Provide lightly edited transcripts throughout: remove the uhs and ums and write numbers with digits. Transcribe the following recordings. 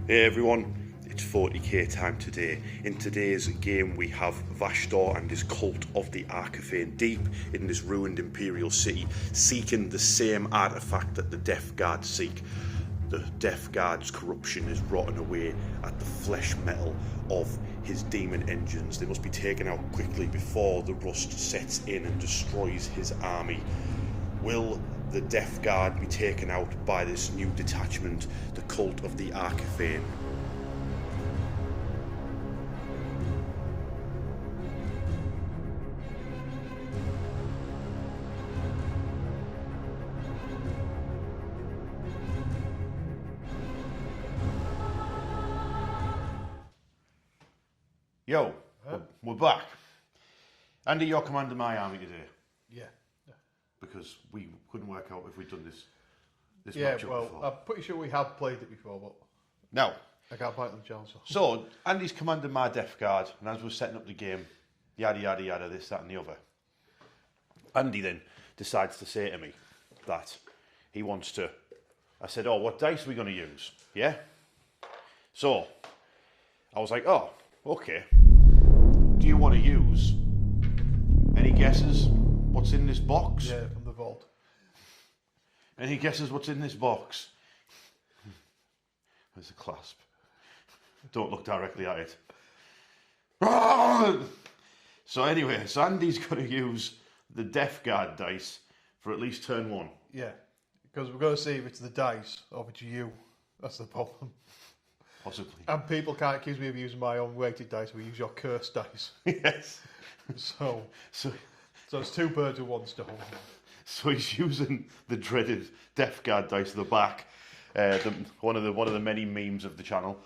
Hey everyone, it's 40k time today. In today's game we have Vashtorr and his cult of the Arkifane deep in this ruined imperial city, seeking the same artifact that the Death Guard seek. The Death Guard's corruption is rotting away at the flesh metal of his demon engines. They must be taken out quickly before the rust sets in and destroys his army. Will the Death Guard be taken out by this new detachment, the cult of the Arkifane? Yo, we're back. Andy, you're commanding my army today. Yeah. Because we couldn't work out if we'd done this Yeah, matchup well, before. I'm pretty sure we have played it before, but Now, I can't fight them chance. so Andy's commanding my Death Guard, and as we're setting up the game, yada yada yada, this, that, and the other. Andy then decides to say to me that he wants to. I said, "Oh, what dice are we going to use?" Yeah. So I was like, "Oh, okay. Do you want to use any guesses? What's in this box?" Yeah, from the vault. Any guesses what's in this box? There's a clasp. Don't look directly at it. So anyway, so Andy's going to use the Death Guard dice for at least turn one. Yeah, because we're going to see if it's the dice or if it's you. That's the problem. Possibly. And people can't accuse me of using my own weighted dice. We use your cursed dice. Yes. So So it's two birds with one stone. So he's using the dreaded Death Guard dice at the back, one of the many memes of the channel,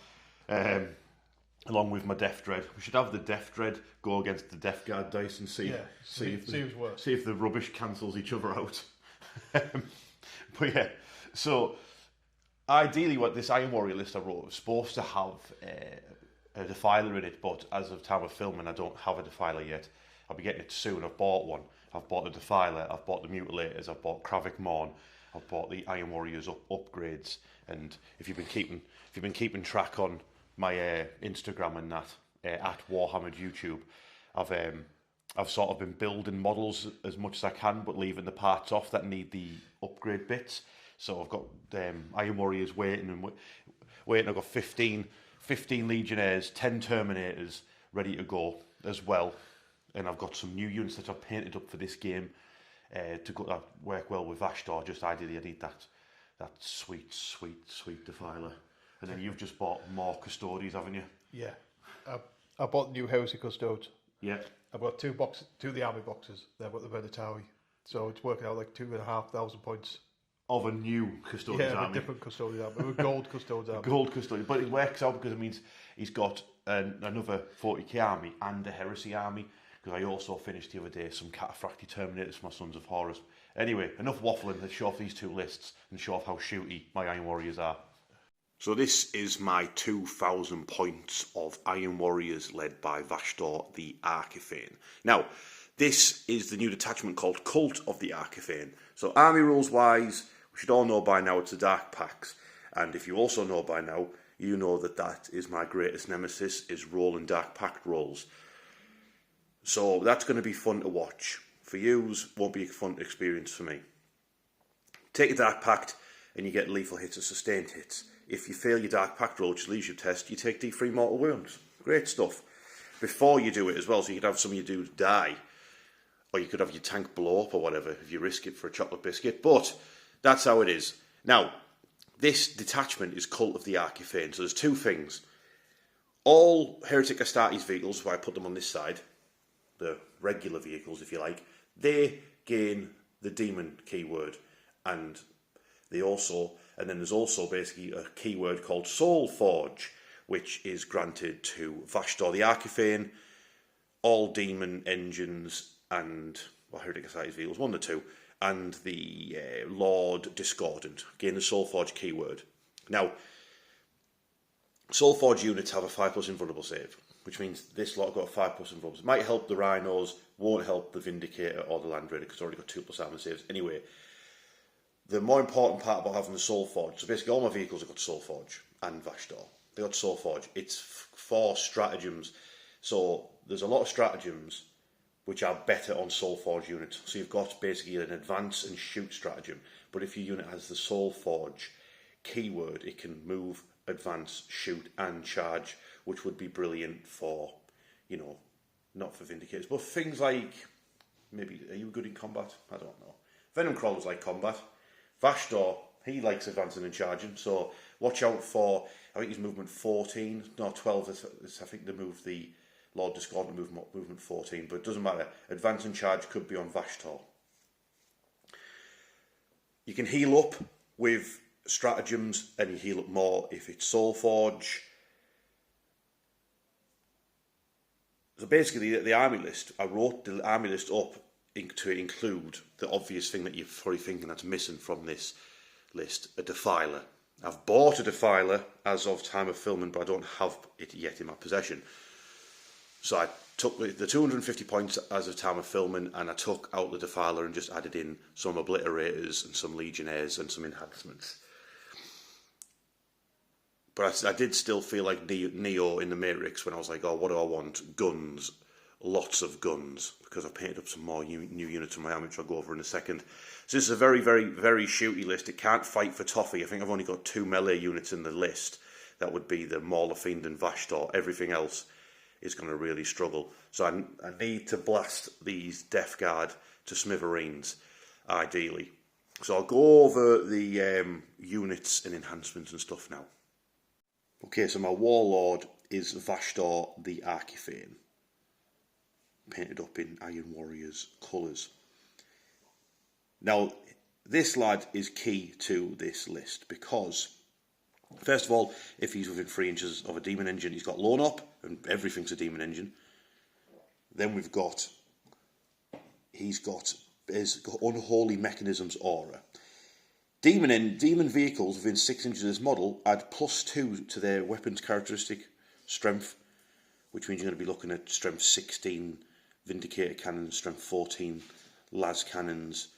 along with my Death Dread. We should have the Death Dread go against the Death Guard dice and see who's worse. See if the rubbish cancels each other out. But yeah, so ideally, what this Iron Warrior list I wrote was supposed to have a defiler in it, but as of time of filming, I don't have a defiler yet. I'll be getting it soon. I've bought one. I've bought the Defiler, I've bought the Mutilators, I've bought Kravik Morn, I've bought the Iron Warriors upgrades. And if you've been keeping track on my Instagram and that at Warhammer YouTube, I've sort of been building models as much as I can, but leaving the parts off that need the upgrade bits. So I've got Iron Warriors waiting. I've got 15 Legionnaires, 10 Terminators ready to go as well. And I've got some new units that I've painted up for this game to work well with Vashtorr. Just ideally, I need that sweet Defiler. And then you've just bought more Custodies, haven't you? Yeah. I bought new House of Custodes. Yeah. I've got two of the army boxes. They've got the Veritari. So it's working out like 2,500 points. Of a new Custodians army. Yeah, a different Custodian army. A gold Custodian army. Gold Custodian. But it works out because it means he's got another 40k army and a Heresy army. Because I also finished the other day some Cataphracti Terminators for my Sons of Horus. Anyway, enough waffling. Let's show off these two lists and show off how shooty my Iron Warriors are. So this is my 2,000 points of Iron Warriors led by Vashtorr the Arkifane. Now, this is the new detachment called Cult of the Arkifane. So army rules wise, we should all know by now it's the Dark Pacts. And if you also know by now, you know that is my greatest nemesis, is rolling Dark Pact rolls. So that's going to be fun to watch. For yous, won't be a fun experience for me. Take a Dark Pact and you get lethal hits or sustained hits. If you fail your Dark Pact roll, which is leadership test, you take D3 mortal wounds. Great stuff. Before you do it as well, so you could have some of your dudes die. Or you could have your tank blow up or whatever if you risk it for a chocolate biscuit. But that's how it is. Now, this detachment is Cult of the Arkifane. So there's two things. All Heretic Astartes vehicles, where I put them on this side, the regular vehicles, if you like, they gain the demon keyword, and then there's also basically a keyword called Soul Forge, which is granted to Vashtorr the Arkifane, all demon engines, and Heretic Astartes vehicles, one of the two, and the Lord Discordant gain the Soul Forge keyword. Now, Soul Forge units have a 5+ invulnerable save, which means this lot have got a 5+ invulnerable. It might help the Rhinos, won't help the Vindicator or the Land Raider because it's already got 2+ armor saves. Anyway, the more important part about having the Soul Forge, so basically all my vehicles have got Soul Forge and Vashtorr. They got Soulforge. It's for stratagems. So there's a lot of stratagems which are better on Soulforge units. So you've got basically an advance and shoot stratagem. But if your unit has the Soulforge keyword, it can move, advance, shoot and charge, which would be brilliant for, you know, not for Vindicators, but things like, maybe, are you good in combat? I don't know. Venom Crawlers like combat. Vashtorr, he likes advancing and charging, so watch out for, I think he's movement 14, no 12, I think they moved the Lord Discordant movement 14, but it doesn't matter. Advance and charge could be on Vashtorr. You can heal up with stratagems, and you heal up more if it's Soulforge. So basically, the army list, I wrote the army list up to include the obvious thing that you're probably thinking that's missing from this list, a Defiler. I've bought a Defiler as of time of filming, but I don't have it yet in my possession. So I took the 250 points as of time of filming, and I took out the Defiler and just added in some Obliterators and some Legionnaires and some enhancements. But I did still feel like Neo in the Matrix when I was like, oh, what do I want? Guns. Lots of guns. Because I've painted up some more new units in my army, which I'll go over in a second. So this is a very, very, very shooty list. It can't fight for toffee. I think I've only got 2 melee units in the list. That would be the Mauler Fiend and Vashtorr. Everything else is going to really struggle. So I need to blast these Death Guard to smithereens, ideally. So I'll go over the units and enhancements and stuff now. Okay, so my Warlord is Vashtorr the Arkifane, painted up in Iron Warriors colours. Now, this lad is key to this list because, first of all, if he's within 3 inches of a demon engine, he's got Lone Up, and everything's a demon engine. Then we've got, he's got Unholy Mechanisms aura. Demon vehicles within 6 inches of this model add +2 to their weapons characteristic strength, which means you're going to be looking at strength 16 Vindicator cannons, strength 14 las cannons,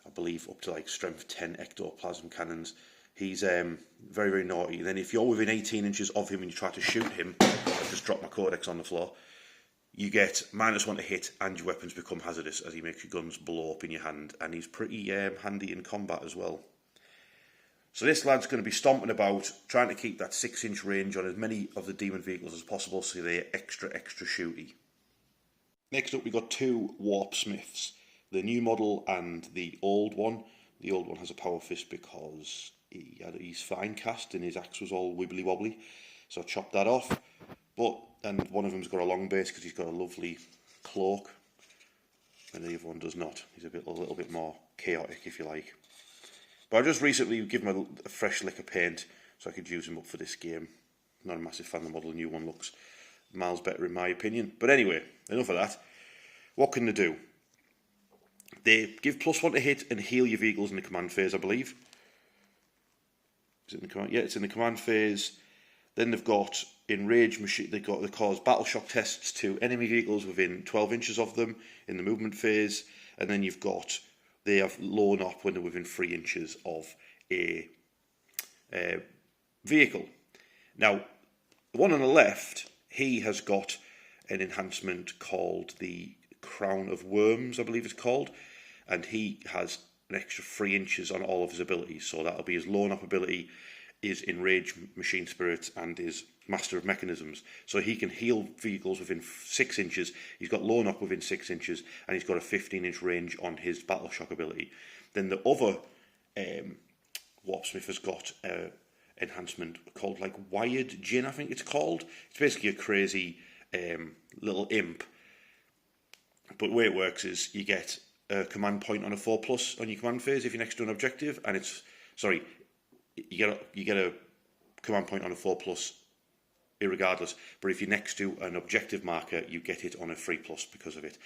I believe up to like strength 10 ectoplasm cannons. He's very, very naughty. Then if you're within 18 inches of him and you try to shoot him, I've just dropped my codex on the floor, you get -1 to hit and your weapons become hazardous as he makes your guns blow up in your hand, and he's pretty handy in combat as well. So this lad's going to be stomping about, trying to keep that 6-inch range on as many of the demon vehicles as possible, so they're extra shooty. Next up, we've got 2 Warp Smiths, the new model and the old one. The old one has a power fist because he had his fine cast and his axe was all wibbly wobbly, so I chopped that off. And one of them's got a long base because he's got a lovely cloak, and the other one does not. He's a little bit more chaotic, if you like. But I just recently given him a fresh lick of paint so I could use him up for this game. Not a massive fan of the model, the new one looks miles better in my opinion. But anyway, enough of that. What can they do? They give +1 to hit and heal your vehicles in the command phase, I believe. Is it in the command? Yeah, it's in the command phase. Then they've got enraged machine. They cause battle shock tests to enemy vehicles within 12 inches of them in the movement phase. And then you've got, they have Lone Up when they're within 3 inches of a vehicle. Now, the one on the left, he has got an enhancement called the Crown of Worms, I believe it's called, and he has an extra 3 inches on all of his abilities. So that'll be his Lone Up ability, his Enraged Machine Spirits, and his Master of Mechanisms. So he can heal vehicles within 6 inches. He's got Lone Up within 6 inches, and he's got a 15-inch range on his Battle Shock ability. Then the other Warpsmith has got an enhancement called like Wired Djinn, I think it's called. It's basically a crazy little imp. But the way it works is you get a command point on a 4+ on your command phase if you're next to an objective, and it's you get a command point on a 4+ irregardless, but if you're next to an objective marker, you get it on a 3+ because of it.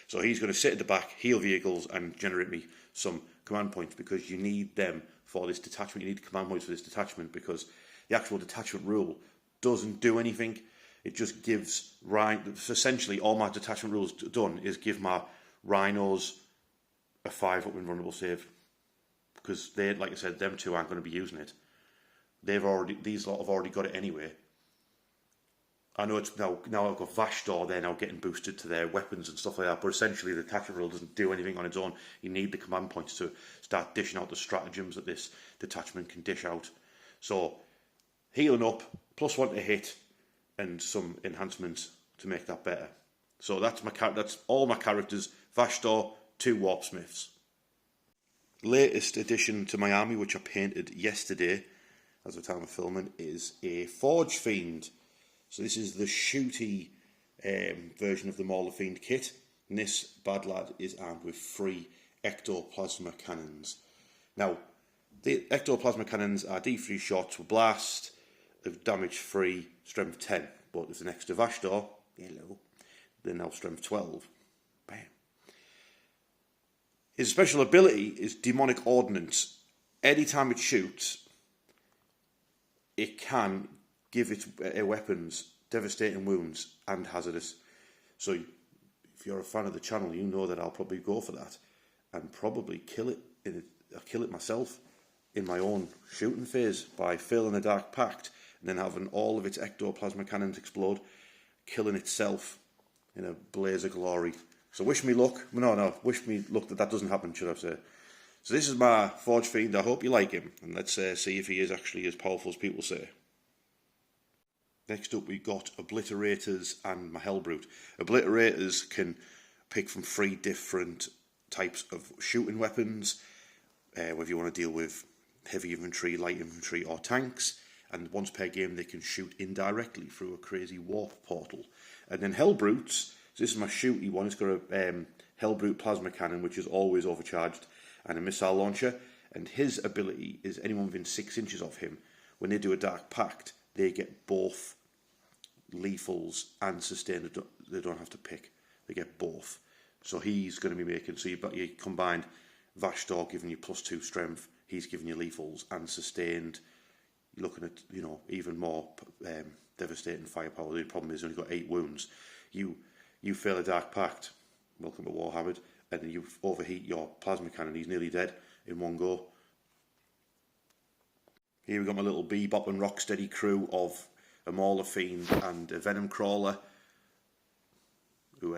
So he's going to sit at the back, heal vehicles, and generate me some command points, because you need them for this detachment. You need command points for this detachment, because the actual detachment rule doesn't do anything. It just gives essentially all my detachment rules done is give my rhinos a 5 up invulnerable save, because they, like I said, them two aren't going to be using it. These lot have already got it anyway. I know it's now I've got Vashtorr there now getting boosted to their weapons and stuff like that, but essentially the detachment rule doesn't do anything on its own. You need the command points to start dishing out the stratagems that this detachment can dish out. So, healing up, +1 to hit, and some enhancements to make that better. So that's all my characters. Vashtorr, 2 warpsmiths. Latest addition to my army, which I painted yesterday, as of the time of filming, is a Forge Fiend. So this is the shooty version of the Mauler Fiend kit. And this bad lad is armed with 3 ectoplasma cannons. Now, the ectoplasma cannons are D3 shots with blast, damage 3, strength 10. But if the next to Vashtorr, hello, they're now strength 12. Bam. His special ability is demonic ordnance. Anytime it shoots, it can give its weapons devastating wounds and hazardous. So if you're a fan of the channel, you know that I'll probably go for that and probably kill it. I'll kill it myself in my own shooting phase by failing a Dark Pact and then having all of its ectoplasma cannons explode, killing itself in a blaze of glory. So wish me luck. Wish me luck that doesn't happen, should I say. So this is my Forge Fiend. I hope you like him. And let's see if he is actually as powerful as people say. Next up we've got Obliterators and my Hellbrute. Obliterators can pick from 3 different types of shooting weapons, whether you want to deal with heavy infantry, light infantry or tanks, and once per game they can shoot indirectly through a crazy warp portal. And then Hellbrutes, so this is my shooty one, it's got a Hellbrute plasma cannon which is always overcharged and a missile launcher, and his ability is anyone within 6 inches of him, when they do a Dark Pact, they get both lethals and sustained. They don't have to pick, they get both. So he's going to be making, so you combined Vashtorr giving you +2 strength, he's giving you lethals and sustained. You're looking at, even more devastating firepower. The problem is he's only got 8 wounds. You fail a Dark Pact, welcome to Warhammer, and then you overheat your plasma cannon, he's nearly dead in one go. Here we've got my little Bebop and Rocksteady crew of a Mauler Fiend and a Venom Crawler, who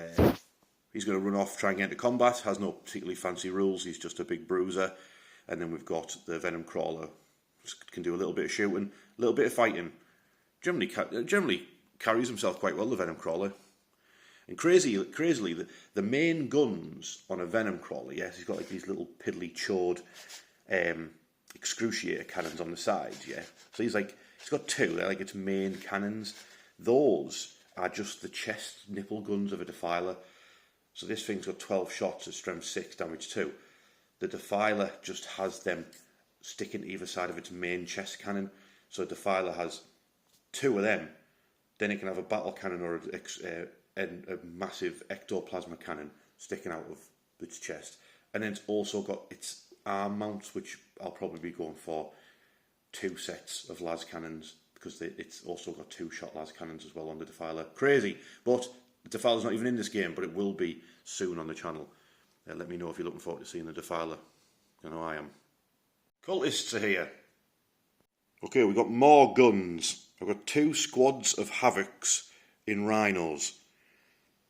he's going to run off, try and get into combat, has no particularly fancy rules, he's just a big bruiser. And then we've got the Venom Crawler, can do a little bit of shooting, a little bit of fighting. Generally carries himself quite well, the Venom Crawler. And crazily, the main guns on a Venom Crawler, yes, he's got like these little piddly chode excruciator cannons on the sides, yeah. So he's got 2, they're like its main cannons. Those are just the chest nipple guns of a Defiler. So this thing's got 12 shots at strength 6, damage 2. The Defiler just has them sticking to either side of its main chest cannon. So a Defiler has 2 of them, then it can have a battle cannon or a massive ectoplasma cannon sticking out of its chest. And then it's also got its arm mounts, which I'll probably be going for 2 sets of las cannons, because it's also got 2-shot las cannons as well on the Defiler. Crazy, but the Defiler's not even in this game, but it will be soon on the channel. Let me know if you're looking forward to seeing the Defiler. I know I am. Cultists are here. Okay, we've got more guns. I've got 2 squads of Havocs in Rhinos.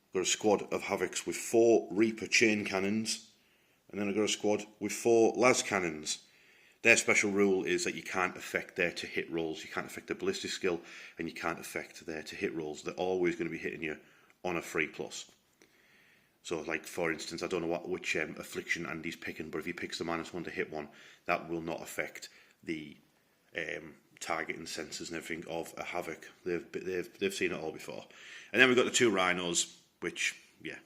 I've got a squad of Havocs with 4 Reaper chain cannons, and then I've got a squad with 4 las cannons. Their special rule is that you can't affect their to hit rolls, you can't affect their ballistic skill, and you can't affect their to hit rolls. They're always going to be hitting you on a 3+. So, like, for instance, I don't know which affliction Andy's picking, but if he picks the -1 to hit one, that will not affect the targeting sensors and everything of a Havoc. They've seen it all before. And then we've got the 2 Rhinos, which, yeah,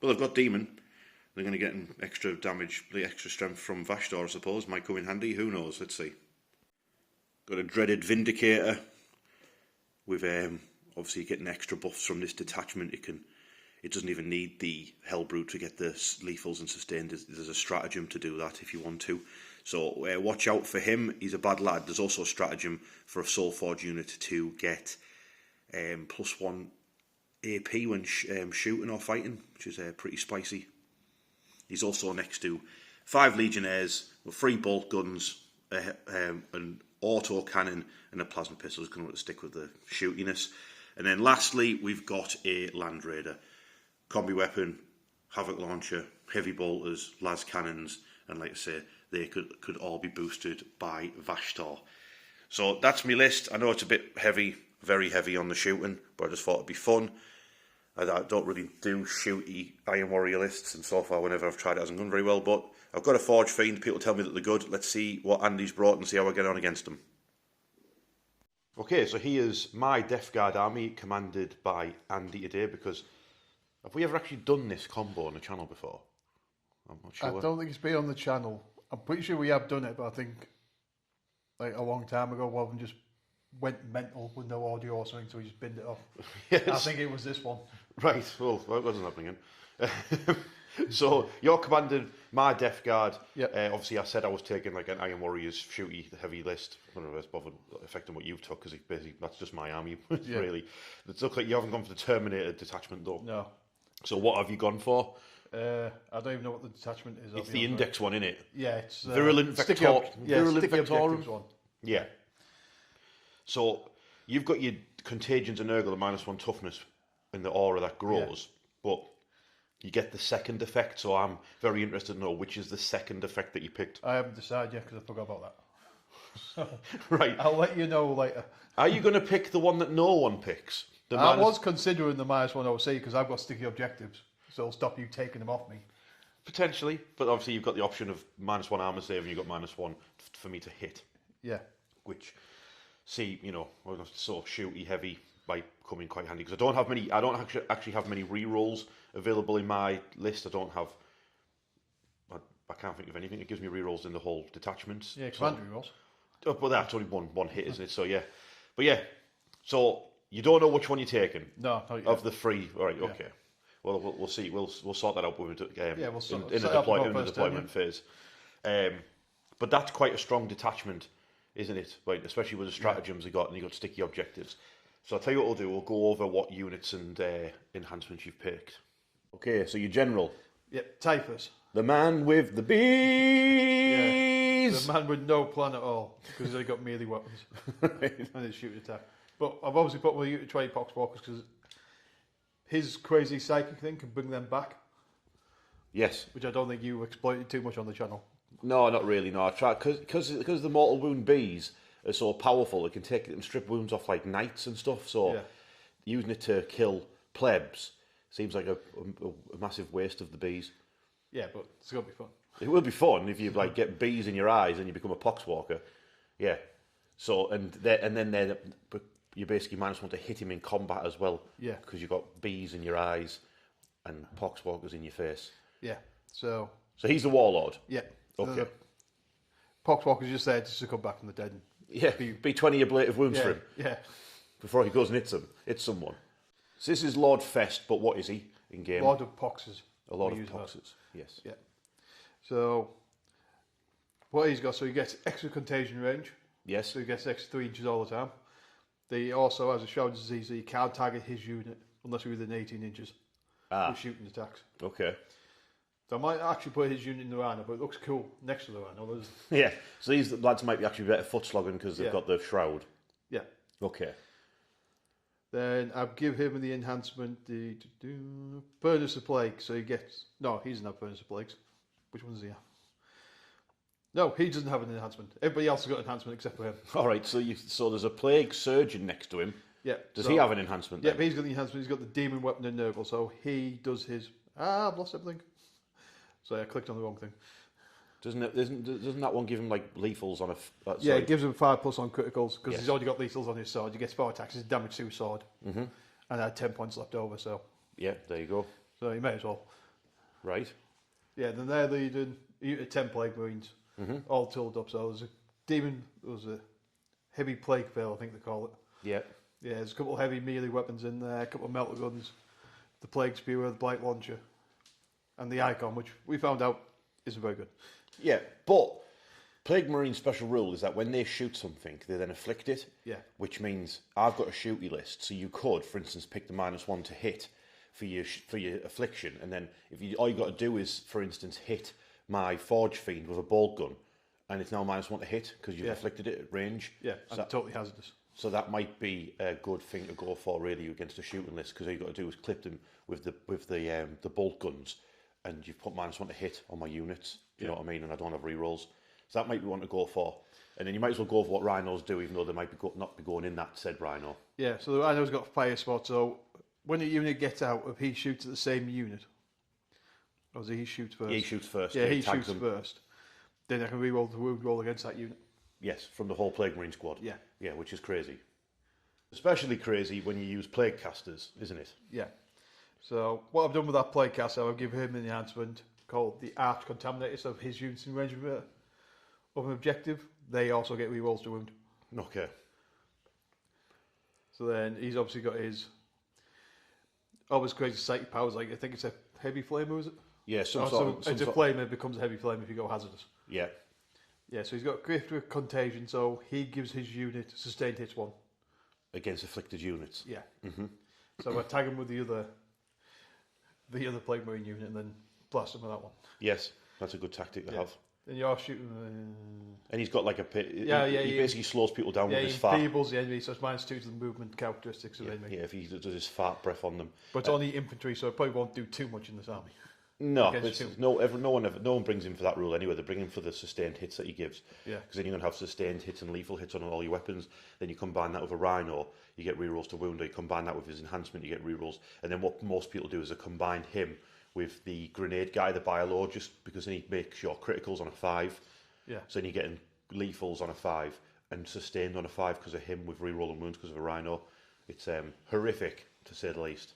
well, they've got Demon. They're going to get extra damage, the extra strength from Vashtorr, I suppose. Might come in handy, who knows, let's see. Got a dreaded Vindicator with obviously getting extra buffs from this detachment. It doesn't even need the Hellbrute to get the lethals and sustained. There's a stratagem to do that if you want to. So watch out for him. He's a bad lad. There's also a stratagem for a Soulforge unit to get +1 AP when shooting or fighting, which is pretty spicy. He's also next to 5 Legionnaires with 3 bolt guns, an auto cannon and a plasma pistol. He's going to stick with the shootiness. And then lastly, we've got a Land Raider. Combi weapon, Havoc launcher, heavy bolters, las cannons, and like I say, they could all be boosted by Vashtorr. So that's my list. I know it's a bit heavy, very heavy on the shooting, but I just thought it'd be fun. I don't really do shooty Iron Warrior lists, and so far whenever I've tried it hasn't gone very well, but I've got a Forge Fiend. People tell me that they're good. Let's see what Andy's brought and see how I get on against them. Okay, so here's my Death Guard army commanded by Andy today, because have we ever actually done this combo on the channel before? I'm not sure. I don't think it's been on the channel. I'm pretty sure we have done it, but I think like a long time ago, one of them just went mental with no audio or something, so we just binned it off. Yes. I think it was this one. Right, well, that wasn't happening then. So, you're commanded my Death Guard. Yep. Obviously, I said I was taking like an Iron Warriors shooty, heavy list. I don't know if it's bothered affecting what you've took, because basically that's just my army, Yeah. really. It looks like you haven't gone for the Terminator detachment, though. No. So, what have you gone for? I don't even know what the detachment is. It's the index one, innit? Yeah, it's Virulent sticky Vector. Virulent sticky Vectorum. objectives one. Yeah. So, you've got your Contagions and Nurgle, the -1 toughness in the aura that grows, but you get the second effect, so I'm very interested to know which is the second effect that you picked. I haven't decided yet because I forgot about that. So, right. I'll let you know later. Are you going to pick the one that no one picks? I was considering the -1 OC because I've got sticky objectives, so it'll stop you taking them off me. Potentially, but obviously you've got the option of -1 armor save and you've got -1 for me to hit. Yeah. Which, see, you know, so shooty heavy might come in quite handy, because I don't actually have many re-rolls available in my list. I can't think of anything that gives me re-rolls in the whole detachments. Yeah, command re-rolls. Oh, but that's only one hit, isn't it? So yeah, but yeah, so you don't know which one you're taking. No, not yet. Of the three. All right, Yeah. Okay. Well, we'll see. We'll sort that out when we we'll in the deployment phase. But that's quite a strong detachment, isn't it? Right, especially with the stratagems you got, and you got sticky objectives. So I'll tell you what we'll do. We'll go over what units and enhancements you've picked. Okay, so your general. Yep, Typhus. The man with the bees. Yeah, the man with no plan at all, because they got melee weapons and his shoot attack. But I've obviously put with you to try Poxwalkers because his crazy psychic thing can bring them back. Yes. Which I don't think you exploited too much on the channel. No, not really. No, I tried because the mortal wound bees are so powerful. It can strip wounds off like knights and stuff. So using it to kill plebs seems like a massive waste of the bees. Yeah, but it's gonna be fun. It will be fun if you like get bees in your eyes and you become a poxwalker. Yeah. So then you basically -1 to hit him in combat as well. Yeah. Because you've got bees in your eyes and poxwalkers in your face. Yeah. So he's the warlord. Yeah. Okay. Poxwalker's just there just to come back from the dead. And be 20 ablative wounds for him. Yeah. Before he goes and hits someone. So this is Lord Fest, but what is he in game? Lord of Poxes. A Lord of Poxes. Yes. Yeah. So what he's got, so he gets extra contagion range. Yes. So he gets extra 3 inches all the time. He also has a shout disease, so you can't target his unit unless you're within 18 inches with shooting attacks. Okay. So I might actually put his unit in the rhino, but it looks cool next to the rhino. Yeah. So these lads might be actually better foot slogging because they've got the shroud. Yeah. Okay. Then I'll give him the enhancement, the Furnace of Plague. So he gets... No, he doesn't have Furnace of Plagues. Which one does he have? No, he doesn't have an enhancement. Everybody else has got an enhancement except for him. All right, so there's a Plague Surgeon next to him. Yeah. Does he have an enhancement then? Yeah, he's got the enhancement. He's got the Demon Weapon and Nurgle, so he does his... I've lost everything. So I clicked on the wrong thing. Doesn't that one give him like lethals on a... Yeah, it gives him 5+ on criticals, because he's already got lethals on his sword. He gets 4 attacks, his damage to his sword. Mm-hmm. And I had 10 points left over, so... Yeah, there you go. So he may as well. Right. Yeah, then they're leading 10 Plague Marines, all tooled up. So there's a demon, there's a heavy Plague Veil, I think they call it. Yeah. Yeah, there's a couple of heavy melee weapons in there, a couple of melter guns, the Plague Spewer, the Blight Launcher, and the Icon, which we found out isn't very good. Yeah, but Plague Marine special rule is that when they shoot something, they then afflict it. Yeah. Which means I've got a shooty list, so you could, for instance, pick the -1 to hit for your affliction, and then all you got to do is, for instance, hit my Forge Fiend with a bolt gun, and it's now -1 to hit because you've afflicted it at range. Yeah, so and totally hazardous. So that might be a good thing to go for really against a shooting list, because all you got to do is clip them with the bolt guns, and you've put -1 to hit on my units. Do you know what I mean? And I don't have rerolls, so that might be one to go for. And then you might as well go for what rhinos do, even though they might be not be going in that said rhino. Yeah, so the rhino's got a fire spot, so when a unit gets out, if he shoots at the same unit, or does he shoot first? He shoots first. Yeah, he tags shoots them. first. Then I can reroll the wound roll against that unit. Yes, from the whole Plague Marine squad. Yeah. Yeah, which is crazy. Especially crazy when you use Plague Casters, isn't it? Yeah. So what I've done with that plague caster, I've given him an enhancement called the Arch Contaminator, so if his units in range of an objective, they also get rerolls to wound. Okay. So then he's obviously got his crazy psychic powers, like I think it's a heavy flamer, is it? Yeah, It's a flamer, it becomes a heavy flamer if you go hazardous. Yeah. Yeah, so he's got gift with contagion, so he gives his unit sustained hits 1. Against afflicted units. Yeah. So I tag him with the other Plague Marine unit and then blast him with that one. Yes, that's a good tactic to have. Then you're shooting. And he's got like a he he basically slows people down with his he fart. enfeebles the enemy, so it's -2 to the movement characteristics of the enemy. Yeah, if he does his fart breath on them. But it's only infantry, so it probably won't do too much in this army. No, Against it's, two. no one brings him for that rule anyway. They bring him for the sustained hits that he gives. Yeah. Because then you're going to have sustained hits and lethal hits on all your weapons. Then you combine that with a rhino, you get rerolls to wound. Or you combine that with his enhancement, you get rerolls. And then what most people do is they combine him with the grenade guy, the biologist, because then he makes your criticals on a 5. Yeah. So then you're getting lethals on a 5 and sustained on a 5 because of him with reroll and wounds because of a rhino. It's horrific, to say the least.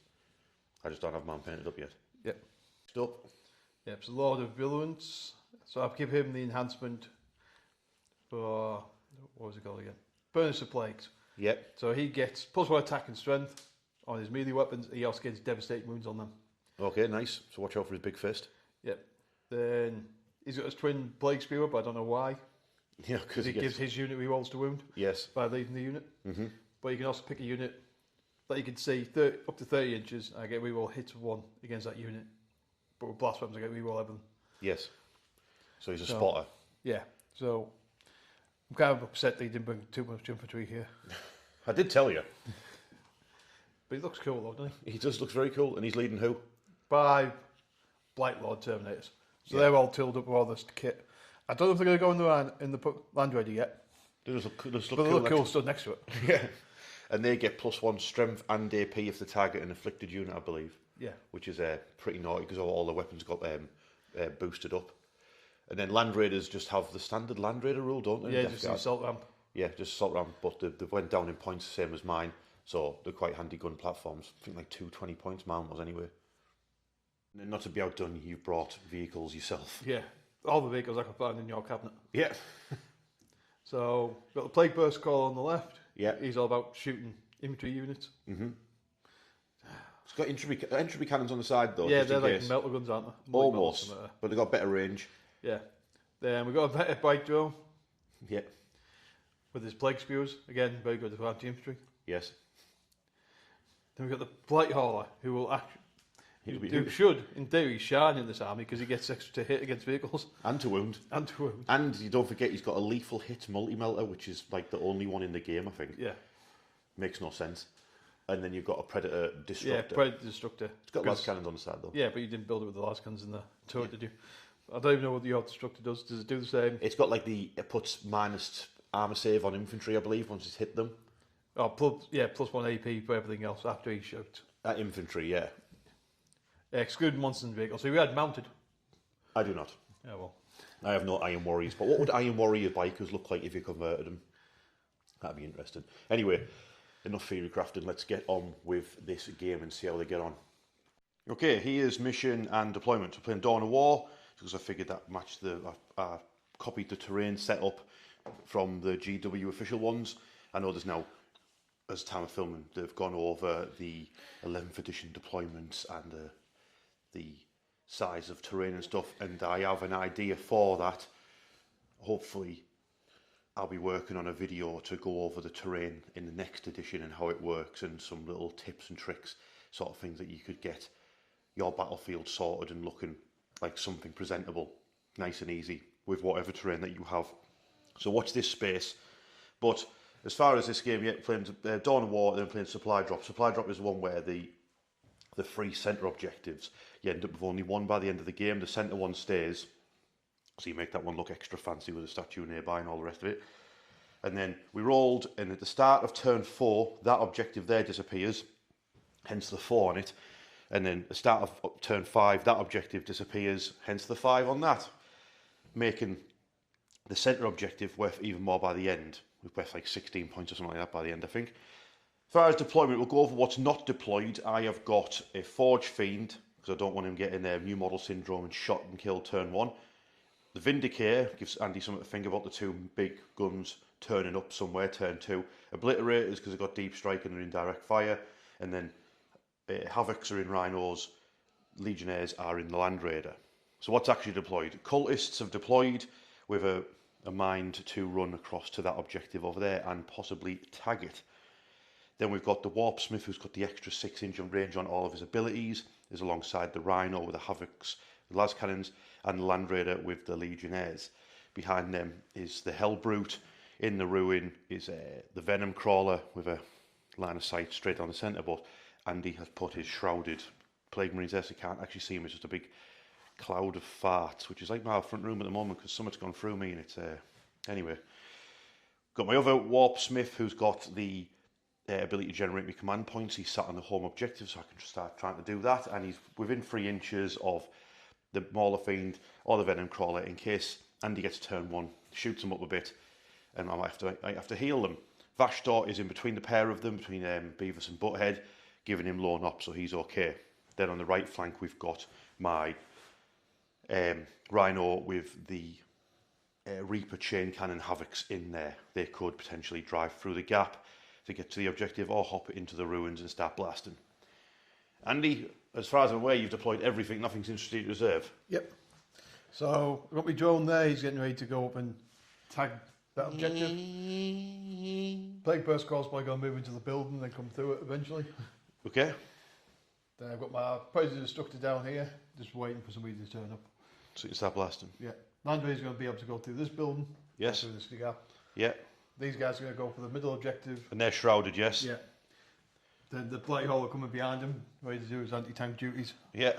I just don't have mine painted up yet. Yep. Stop. Yep, so Lord of Virulence. So I've given him the enhancement for, what was it called again? Furnace of Plagues. Yep. So he gets +1 attack and strength on his melee weapons. He also gets devastating wounds on them. Okay, nice. So watch out for his big fist. Yep. Then he's got his twin Plague Spear, but I don't know why. Yeah, because He gives his unit rerolls to wound Yes. by leaving the unit. Mm-hmm. But you can also pick a unit that you can see up to 30 inches. I get reroll hits of 1 against that unit. But with blast weapons, I get reroll everything. Yes. So he's a So- spotter. Yeah. So I'm kind of upset that he didn't bring too much infantry here. I did tell you. But he looks cool, though, doesn't he? He does look very cool, and he's leading who? 5 Blight Lord Terminators. So Yeah. they're all tilled up with all this kit. I don't know if they're going to go in the land ready yet. They just look But they cool. look cool stood next to it. Yeah. And they get +1 strength and AP if they target an afflicted unit, I believe. Yeah. Which is pretty naughty because all the weapons got boosted up. And then Land Raiders just have the standard Land Raider rule, don't they? Yeah, Death just the Guard. assault ramp. Yeah, just assault ram, but they went down in points the same as mine, so they're quite handy gun platforms. I think like 220 points mine was anyway. And then not to be outdone, you've brought vehicles yourself. Yeah. All the vehicles I can find in your cabinet. Yeah. So, we've got the Plague Burst Call on the left. Yeah. He's all about shooting infantry units. Mm-hmm. It's got entry cannons on the side though. Yeah, just they're in like case. melter guns, aren't they? Almost, but they've got better range. Yeah. Then we've got a better bike drone Yeah. with his Plague Spewers. Again, very good for anti-infantry. Yes. Then we've got the Blight Hauler, who will actually... He'll be- Who should, in theory, shine in this army because he gets extra hit against vehicles And to wound. and to wound. And you don't forget he's got a lethal hit multi-melter, which is like the only one in the game, I think. Yeah. Makes no sense. And then you've got a Predator Yeah, Destructor. Predator Destructor. It's got 'Cause- las cannons on the side though. Yeah, but you didn't build it with the last guns in the turret, did you? I don't even know what your Destructor does. Does it do the same? It's got like it puts minus armor save on infantry, I believe, once it's hit them. Oh, +1 AP for everything else after he shoots. At infantry, yeah. Excluding monsters and vehicles. So we had mounted. I do not. Yeah, well. I have no Iron Warriors. But what would Iron Warrior bikers look like if you converted them? That'd be interesting. Anyway, enough theory crafting. Let's get on with this game and see how they get on. Okay, here's mission and deployment. We're playing Dawn of War because I figured that matched I copied the terrain setup from the GW official ones. I know there's now, as time of filming, they've gone over the 11th edition deployments and the size of terrain and stuff, and I have an idea for that. Hopefully I'll be working on a video to go over the terrain in the next edition and how it works, and some little tips and tricks, sort of things that you could get your battlefield sorted and looking like something presentable, nice and easy with whatever terrain that you have. So watch this space. But as far as this game, playing Dawn of War, then playing Supply Drop. Supply Drop is the one where the free centre objectives, you end up with only one by the end of the game. The centre one stays, so you make that one look extra fancy with a statue nearby and all the rest of it. And then we rolled, and at the start of turn 4, that objective there disappears, hence the 4 on it. And then at the start of turn 5, that objective disappears, hence the 5 on that, making the centre objective worth even more by the end. We're worth like 16 points or something like that by the end, I think. As far as deployment, we'll go over what's not deployed. I have got a Forge Fiend, because I don't want him getting new model syndrome and shot and killed turn 1. The Vindicator gives Andy something to think about, the 2 big guns turning up somewhere, turn 2. Obliterators, because I've got Deep Strike and they're in direct fire. And then Havocs are in Rhinos, Legionnaires are in the Land Raider. So what's actually deployed? Cultists have deployed with a mind to run across to that objective over there and possibly tag it. Then we've got the Warpsmith, who's got the extra 6-inch range on all of his abilities, is alongside the Rhino with the Havocs, the Las Cannons, and the Land Raider with the Legionnaires. Behind them is the Hellbrute. In the ruin is the Venom Crawler with a line of sight straight down the centre, but Andy has put his shrouded Plague Marines there, so you can't actually see him. It's just a big cloud of farts, which is like my front room at the moment because something's gone through me, and it's anyway. Got my other Warpsmith, who's got the ability to generate me command points. He's sat on the home objective, so I can just start trying to do that, and he's within 3 inches of the Mauler Fiend or the Venom Crawler in case Andy gets turn 1, shoots him up a bit, and I have to heal them. Vashtorr is in between the pair of them, between Beavis and Butthead, giving him low knock, so he's okay. Then on the right flank, we've got my Rhino with the Reaper chain cannon Havocs in there. They could potentially drive through the gap to get to the objective or hop into the ruins and start blasting. Andy, as far as I'm aware, you've deployed everything, nothing's in strategic reserve. Yep. So I've got my drone there, he's getting ready to go up and tag that objective. Plague Burst Crawl's probably going to move into the building and then come through it eventually. Okay. Then I've got my Predator Destructor down here, just waiting for somebody to turn up. So you can start blasting. Yeah. Land Raider's going to be able to go through this building. Yes. Through this gap. Yeah. These guys are going to go for the middle objective. And they're shrouded, yes? Yeah. Then the Bloody Hole are coming behind him, ready to do his anti-tank duties. Yeah.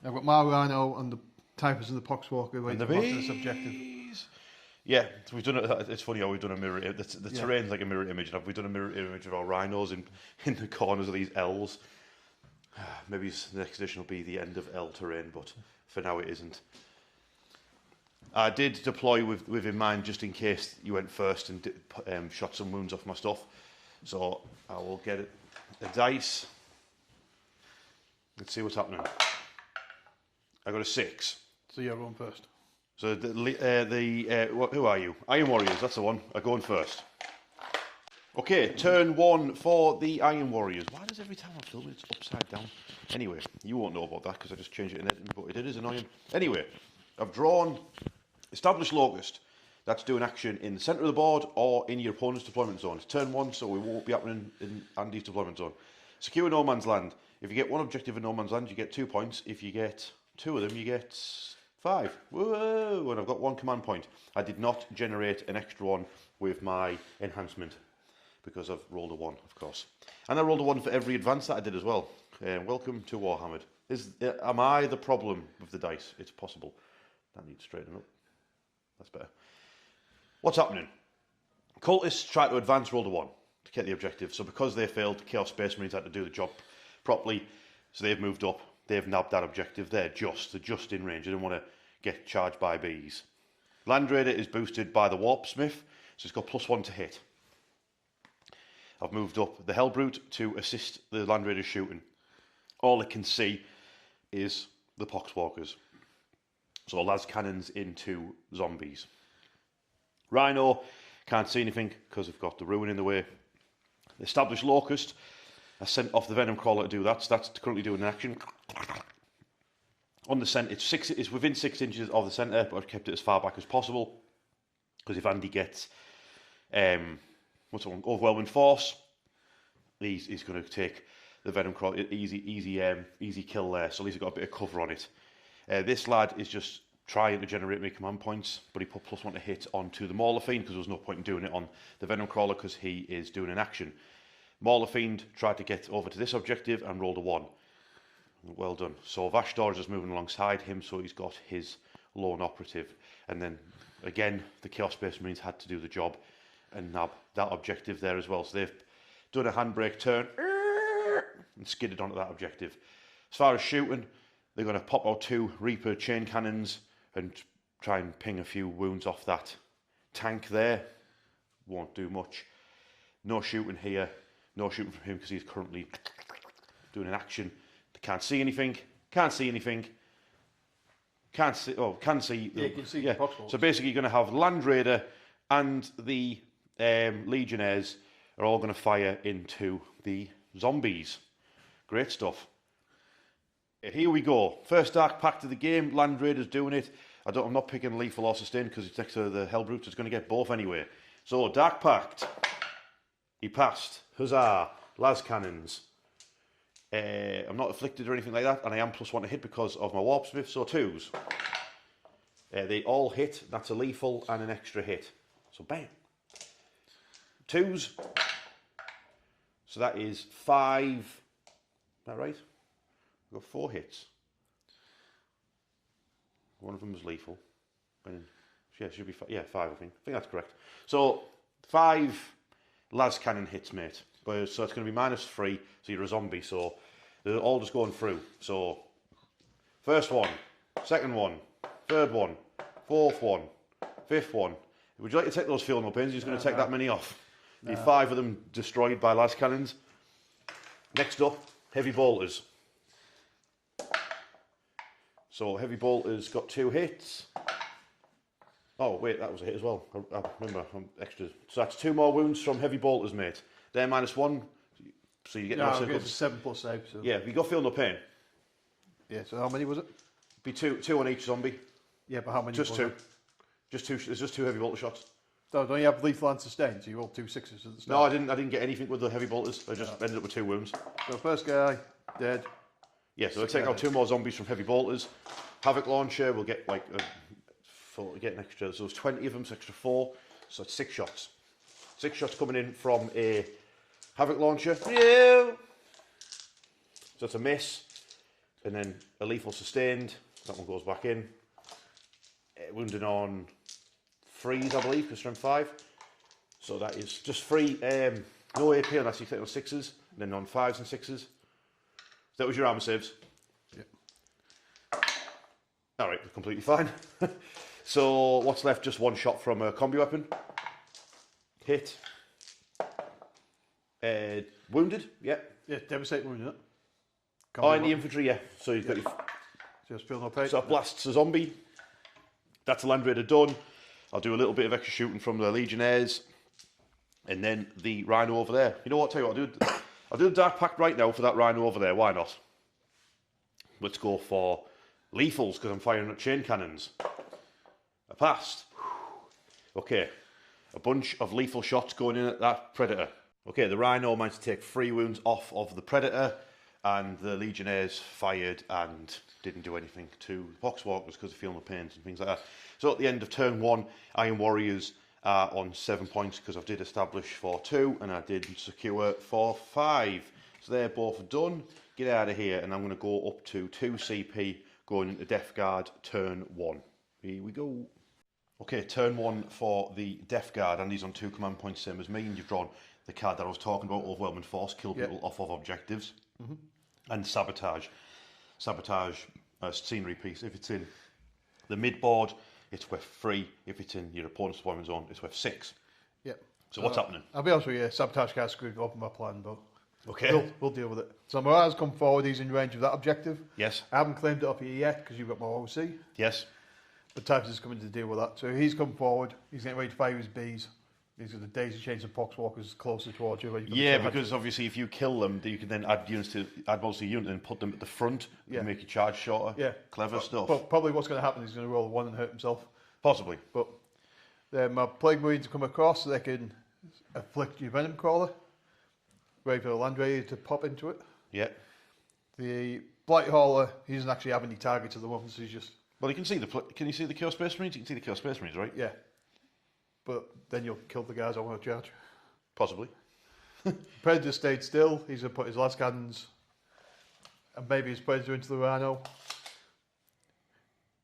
I've got my Rhino and the Typhus and the Poxwalker ready to go after this objective. Yeah, so we've done it. It's funny how we've done a mirror. The terrain's like a mirror image, and we've done a mirror image of our rhinos in the corners of these L's. Maybe the next edition will be the end of L terrain, but for now it isn't. I did deploy with in mind just in case you went first and shot some wounds off my stuff. So I will get a dice. Let's see what's happening. I got a 6. So you're going first. So who are you? Iron Warriors, that's the one. I'm going first. Okay, turn 1 for the Iron Warriors. Why does every time I film it, it's upside down? Anyway, you won't know about that because I just changed it in editing, but it is annoying. Anyway, I've drawn Established Locust. That's doing action in the centre of the board or in your opponent's deployment zone. It's turn 1, so it won't be happening in Andy's deployment zone. Secure No Man's Land. If you get one objective in No Man's Land, you get 2 points. If you get 2 of them, you get 5. Whoa! And I've got 1 command point. I did not generate an extra one with my enhancement because I've rolled a 1, of course. And I rolled a 1 for every advance that I did as well. Welcome to Warhammer. Am I the problem with the dice? It's possible. That needs straightening up. That's better. What's happening? Cultists try to advance, rolled a 1 to get the objective. So because they failed, Chaos Space Marines had to do the job properly. So they've moved up. They've nabbed that objective. They're just in range. They don't want to get charged by bees. Land Raider is boosted by the Warpsmith, so it's got +1 to hit. I've moved up the Hellbrute to assist the Land Raider shooting. All it can see is the Poxwalkers. So las cannons into zombies. Rhino can't see anything because they've got the ruin in the way. The Established Locust, I sent off the Venom Crawler to do that, so that's currently doing an action. On the centre, it's within 6 inches of the centre, but I've kept it as far back as possible. Because if Andy gets overwhelming force, he's going to take the Venom Crawler, easy kill there, so at least he's got a bit of cover on it. This lad is just trying to generate me command points, but he put +1 to hit onto the Mauler Fiend because there was no point in doing it on the Venom Crawler because he is doing an action. Mauler Fiend tried to get over to this objective and rolled a 1. Well done. So Vashtorr is just moving alongside him, so he's got his lone operative. And then, again, the Chaos Space Marines had to do the job and nab that objective there as well. So they've done a handbrake turn and skidded onto that objective. As far as shooting, they're going to pop out 2 Reaper chain cannons and try and ping a few wounds off that tank there. Won't do much. No shooting here. No shooting from him because he's currently doing an action. They can't see anything. Can't see anything. Can't see. Oh, can see. Yeah, you can see yeah. the box walls. So basically, you're going to have Land Raider and the Legionnaires are all going to fire into the zombies. Great stuff. Here we go. First Dark Pact of the game. Land Raider's doing it. I'm not picking lethal or sustain because it's next to the Hellbrutes. It's going to get both anyway. So Dark Pact. He passed. Huzzah. Las cannons. I'm not afflicted or anything like that, and I am +1 to hit because of my Warpsmith. So 2s. They all hit. That's a lethal and an extra hit. So bang. 2s. So that is 5. Is that right? We've got 4 hits. One of them was lethal. And yeah, it should be 5, I think. I think that's correct. So 5 las cannon hits, mate. So it's going to be -3. So you're a zombie. So they're all just going through. So first one, second one, third one, fourth one, fifth one. Would you like to take those film up pins? You're just going to take that many off. No. 5 of them destroyed by las cannons. Next up, heavy bolters. So heavy bolters got 2 hits. Oh wait, that was a hit as well. I remember, I'm extra. So that's 2 more wounds from heavy bolters, mate. They're -1, so you get no it's 7 + 8. So. Yeah, you got feel no pain. Yeah. So how many was it? Be 2 on each zombie. Yeah, but how many? Just 2. Just 2. There's just 2 heavy bolter shots. So don't you have lethal and sustain? So you rolled 2 6s at the start. No, I didn't get anything with the heavy bolters. I just ended up with 2 wounds. So first guy dead. Yeah, so I'll take out 2 more zombies from heavy bolters. Havoc launcher, we'll get like get an extra. So there's 20 of them, so extra 4. So it's 6 shots. 6 shots coming in from a Havoc launcher. Yeah. So it's a miss, and then a lethal sustained. That one goes back in. Wounded on 3s, I believe, because strength 5. So that is just 3. No AP unless you take on 6s, and then on 5s and 6s. That was your armor saves. Yep. All right, completely fine. So what's left? Just 1 shot from a combi weapon. Hit. Wounded. Yeah. Yeah, devastate wounded. Oh, in the infantry, yeah. So you've got your. Just feel no pain. So that blasts a zombie. That's a Land Raider done. I'll do a little bit of extra shooting from the Legionnaires, and then the Rhino over there. You know what? I'll tell you what. I'll do the Dark Pact right now for that Rhino over there. Why not? Let's go for lethals because I'm firing at chain cannons. I passed. Okay. A bunch of lethal shots going in at that Predator. Okay, the Rhino managed to take 3 wounds off of the Predator, and the Legionnaires fired and didn't do anything to the Poxwalkers because of feeling the pains and things like that. So at the end of turn 1, Iron Warriors are on 7 points because I did establish for 2 and I did secure for 5. So they're both done. Get out of here, and I'm going to go up to 2 CP going into Death Guard turn 1. Here we go. Okay, turn 1 for the Death Guard, and he's on 2 command points, same as me, and you've drawn the card that I was talking about, Overwhelming Force, kill people off of objectives, and Sabotage. Sabotage, scenery piece. If it's in the mid-board, it's worth 3. If it's in your opponent's deployment zone, it's worth 6. Yep. So what's happening? I'll be honest with you, Sabotage can't screw up my plan, but okay, we'll deal with it. So Moraz come forward, he's in range of that objective. Yes. I haven't claimed it up here yet because you've got more OC. Yes. But Typhus is coming to deal with that. So he's come forward, he's getting ready to fire his bees. These are the daisy chains of Poxwalkers closer towards you. Yeah, because obviously if you kill them, you can then add units to add most of the unit and put them at the front and make your charge shorter. Yeah. Clever stuff. But probably what's going to happen is he's going to roll a 1 and hurt himself. Possibly. But my Plague Marines come across so they can afflict your Venom Crawler. Ready for the Land Raider to pop into it. Yeah. The Blight Hauler, he doesn't actually have any targets at the moment, so he's just Well, you can see can you see the Chaos Space Marines? You can see the Chaos Space Marines, right? Yeah. But then you'll kill the guys I want to charge. Possibly. Predator stayed still. He's going to put his last cannons and maybe his Predator into the Rhino.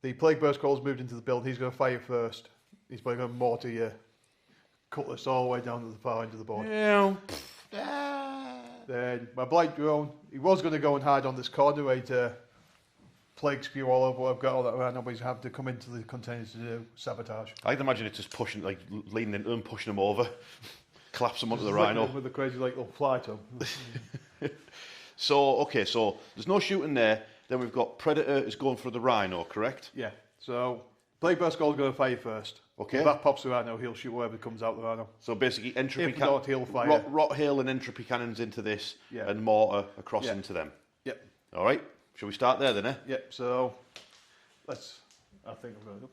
The Plague Burst Crawler's moved into the build. He's going to fire first. He's probably going to mortar your Cutlass all the way down to the far end of the board. Yeah. Then my Blight Drone, he was going to go and hide on this corner where he'd plague spew all over what I've got all that around, but he's having to come into the containers to do sabotage. I'd imagine it's just pushing, like leaning into them, pushing them over, collapse them onto the Like Rhino. with the crazy like little fly to him. So there's no shooting there. Then we've got Predator is going for the Rhino, correct? Yeah. So Plague Burst Crawler's going to fire first. Okay. If that pops the Rhino, he'll shoot whatever comes out the Rhino. So basically, entropy If not, he'll fire. rot hail and entropy cannons into this, Yeah. and mortar across into them. Yep. All right. Shall we start there then? Yep. So let's. I think I'm going to.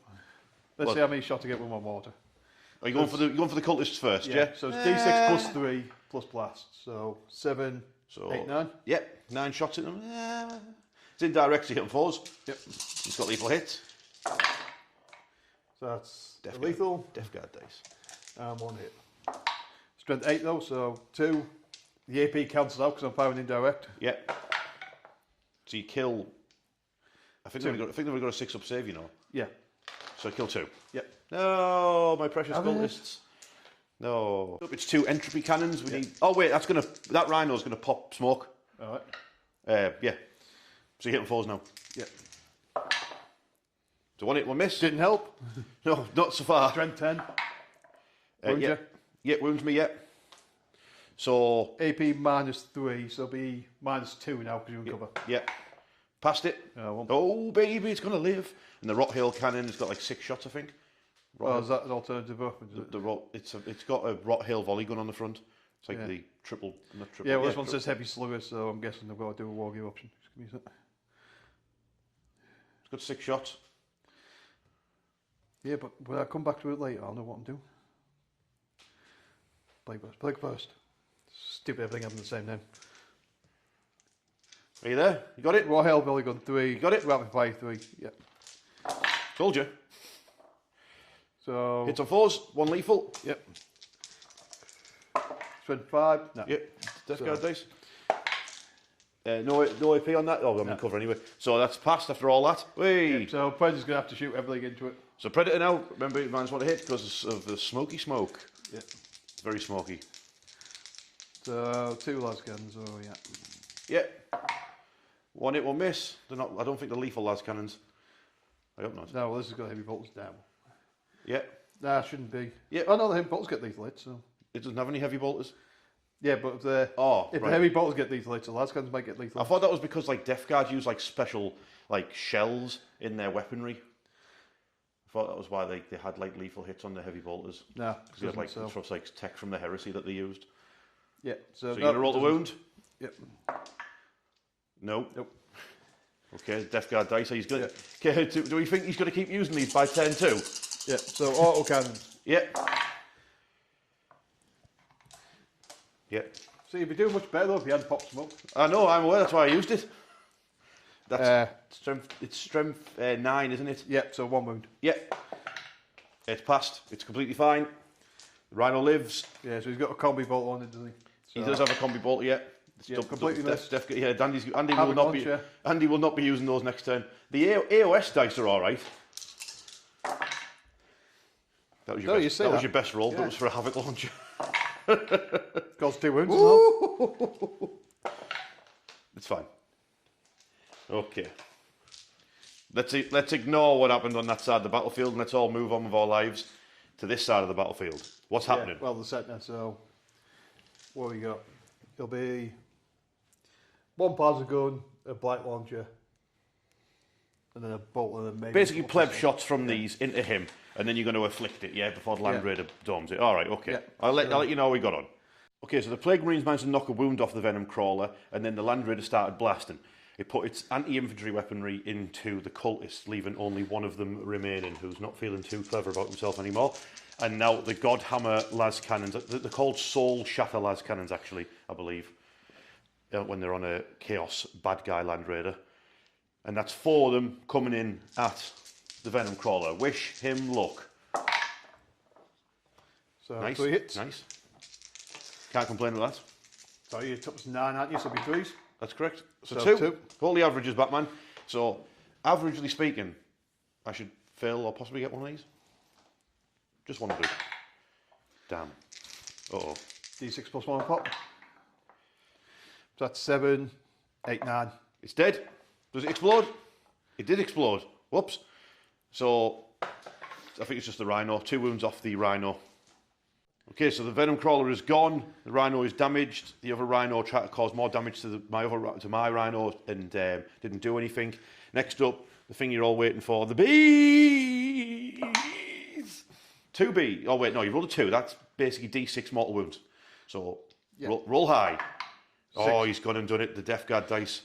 Let's see how many shots I get with my mortar. Are you going for the cultists first? Yeah. So it's D6 plus 3 plus blast. So 7, So 8, 9. Yep. 9 shots at them. It's indirect, so hit them fours. Yep. It's got lethal hits. So that's Death lethal. Death Guard dice. And 1 hit. Strength 8 though, so 2. The AP cancels out because I'm firing indirect. Yep. So you kill. I think they've got a 6-up save, you know. Yeah. So kill 2. Yep. No, my precious Have it? cultists. No. It's 2 entropy cannons. We need. Oh wait, that Rhino's gonna pop smoke. All right. Yeah. So you hit them fours now. Yep. So 1 hit, 1 miss. Didn't help. No, not so far. Strength 10. Wound Yeah. you. Yeah, wounds me. Yeah. So AP minus 3, so be minus 2 now because you can cover. yeah, passed it. Oh baby, it's gonna live. And the rot hail cannon has got like 6 shots, I think. Oh, is that an alternative weapon? It's got a rot hail volley gun on the front. It's like the triple, not triple. Yeah, well, this one says heavy slugger, so I'm guessing they've got to do a war gear option. Just give me a sec. It's got 6 shots. Yeah, but when I come back to it later, I'll know what I'm doing. Plague Burst. Stupid everything having the same name. Are you there? You got it? Raw Hail Volley Gun 3. You got it? Rapid Fire 3. Yeah. Told you. So. Hits on 4s, 1 lethal. Yep. Strength 5. No. Yep. Death Guard dice. No AP on that. Oh, I'm in cover anyway. So that's passed after all that. Whee! Yep, so Predator's going to have to shoot everything into it. So Predator now, remember, it might want to hit because of the smoky smoke. Yeah. It's very smoky. So 2 las guns. Oh yeah. Yeah. 1 hit, 1 miss. They're not. I don't think they're lethal las cannons. I hope not. No, well, this has got heavy bolts down. Yeah. Nah, shouldn't be. Yeah. Oh no, the heavy bolts get lethal hits. So. It doesn't have any heavy bolters. Yeah, but if the right. heavy bolts get lethal hits, the las guns might get lethal. I thought that was because like Death Guard use like special like shells in their weaponry. I thought that was why they had like lethal hits on the heavy bolters. No, because they had like sort of like tech from the heresy that they used. Yeah. So you're gonna roll the wound. Yep. No. Nope. Okay, Death Guard dice. He's good. Yeah. Okay, do we think he's going to keep using these by turn 2? Yeah. So auto cannon. Yeah. Yeah. So you'd be doing much better though if you hadn't popped smoke. I know. I'm aware. That's why I used it. That's strength. It's strength 9, isn't it? Yeah. So 1 wound. Yeah. It's passed. It's completely fine. The Rhino lives. Yeah. So he's got a combi bolt on it, doesn't he? So He does have a combi bolt. Yeah. Yeah, completely missed. Yeah, Andy will not be using those next turn. The AOS dice are all right. That was your best roll. Yeah. That was for a Havoc launcher. Caused 2 wounds. No? It's fine. Okay. Let's ignore what happened on that side of the battlefield and let's all move on with our lives to this side of the battlefield. What's happening? Well, the set now. So what have we got? It'll be 1 plasma gun, a blight launcher, and then a bolt and a maybe. Basically, pleb shots from these into him, and then you're going to afflict it, before the Land Raider domes it. All right, okay. Yeah. I'll let you know how we got on. Okay, so the Plague Marines managed to knock a wound off the Venom Crawler, and then the Land Raider started blasting. It put its anti-infantry weaponry into the cultists, leaving only one of them remaining, who's not feeling too clever about himself anymore. And now the Godhammer las cannons, they're called Soul Shatter las cannons, actually, I believe, when they're on a Chaos bad guy Land Raider. And that's 4 of them coming in at the Venom Crawler. Wish him luck. So Nice, 3 hits. nice. Can't complain with that. So your top's 9, aren't you? So it'll be 3s. That's correct. So, So 2. 2. All the averages, Batman. So, averagely speaking, I should fail or possibly get one of these. Just one of them. Damn. Uh-oh. D6 plus 1 pop. So that's 7, 8, 9. It's dead. Does it explode? It did explode. Whoops. So, I think it's just the Rhino. 2 wounds off the Rhino. Okay, so the Venom Crawler is gone. The Rhino is damaged. The other Rhino tried to cause more damage to my Rhino and didn't do anything. Next up, the thing you're all waiting for, the bees. 2B. Oh wait, no, you rolled a 2. That's basically D6 mortal wounds. So roll high. 6. Oh, he's gone and done it. The Death Guard dice.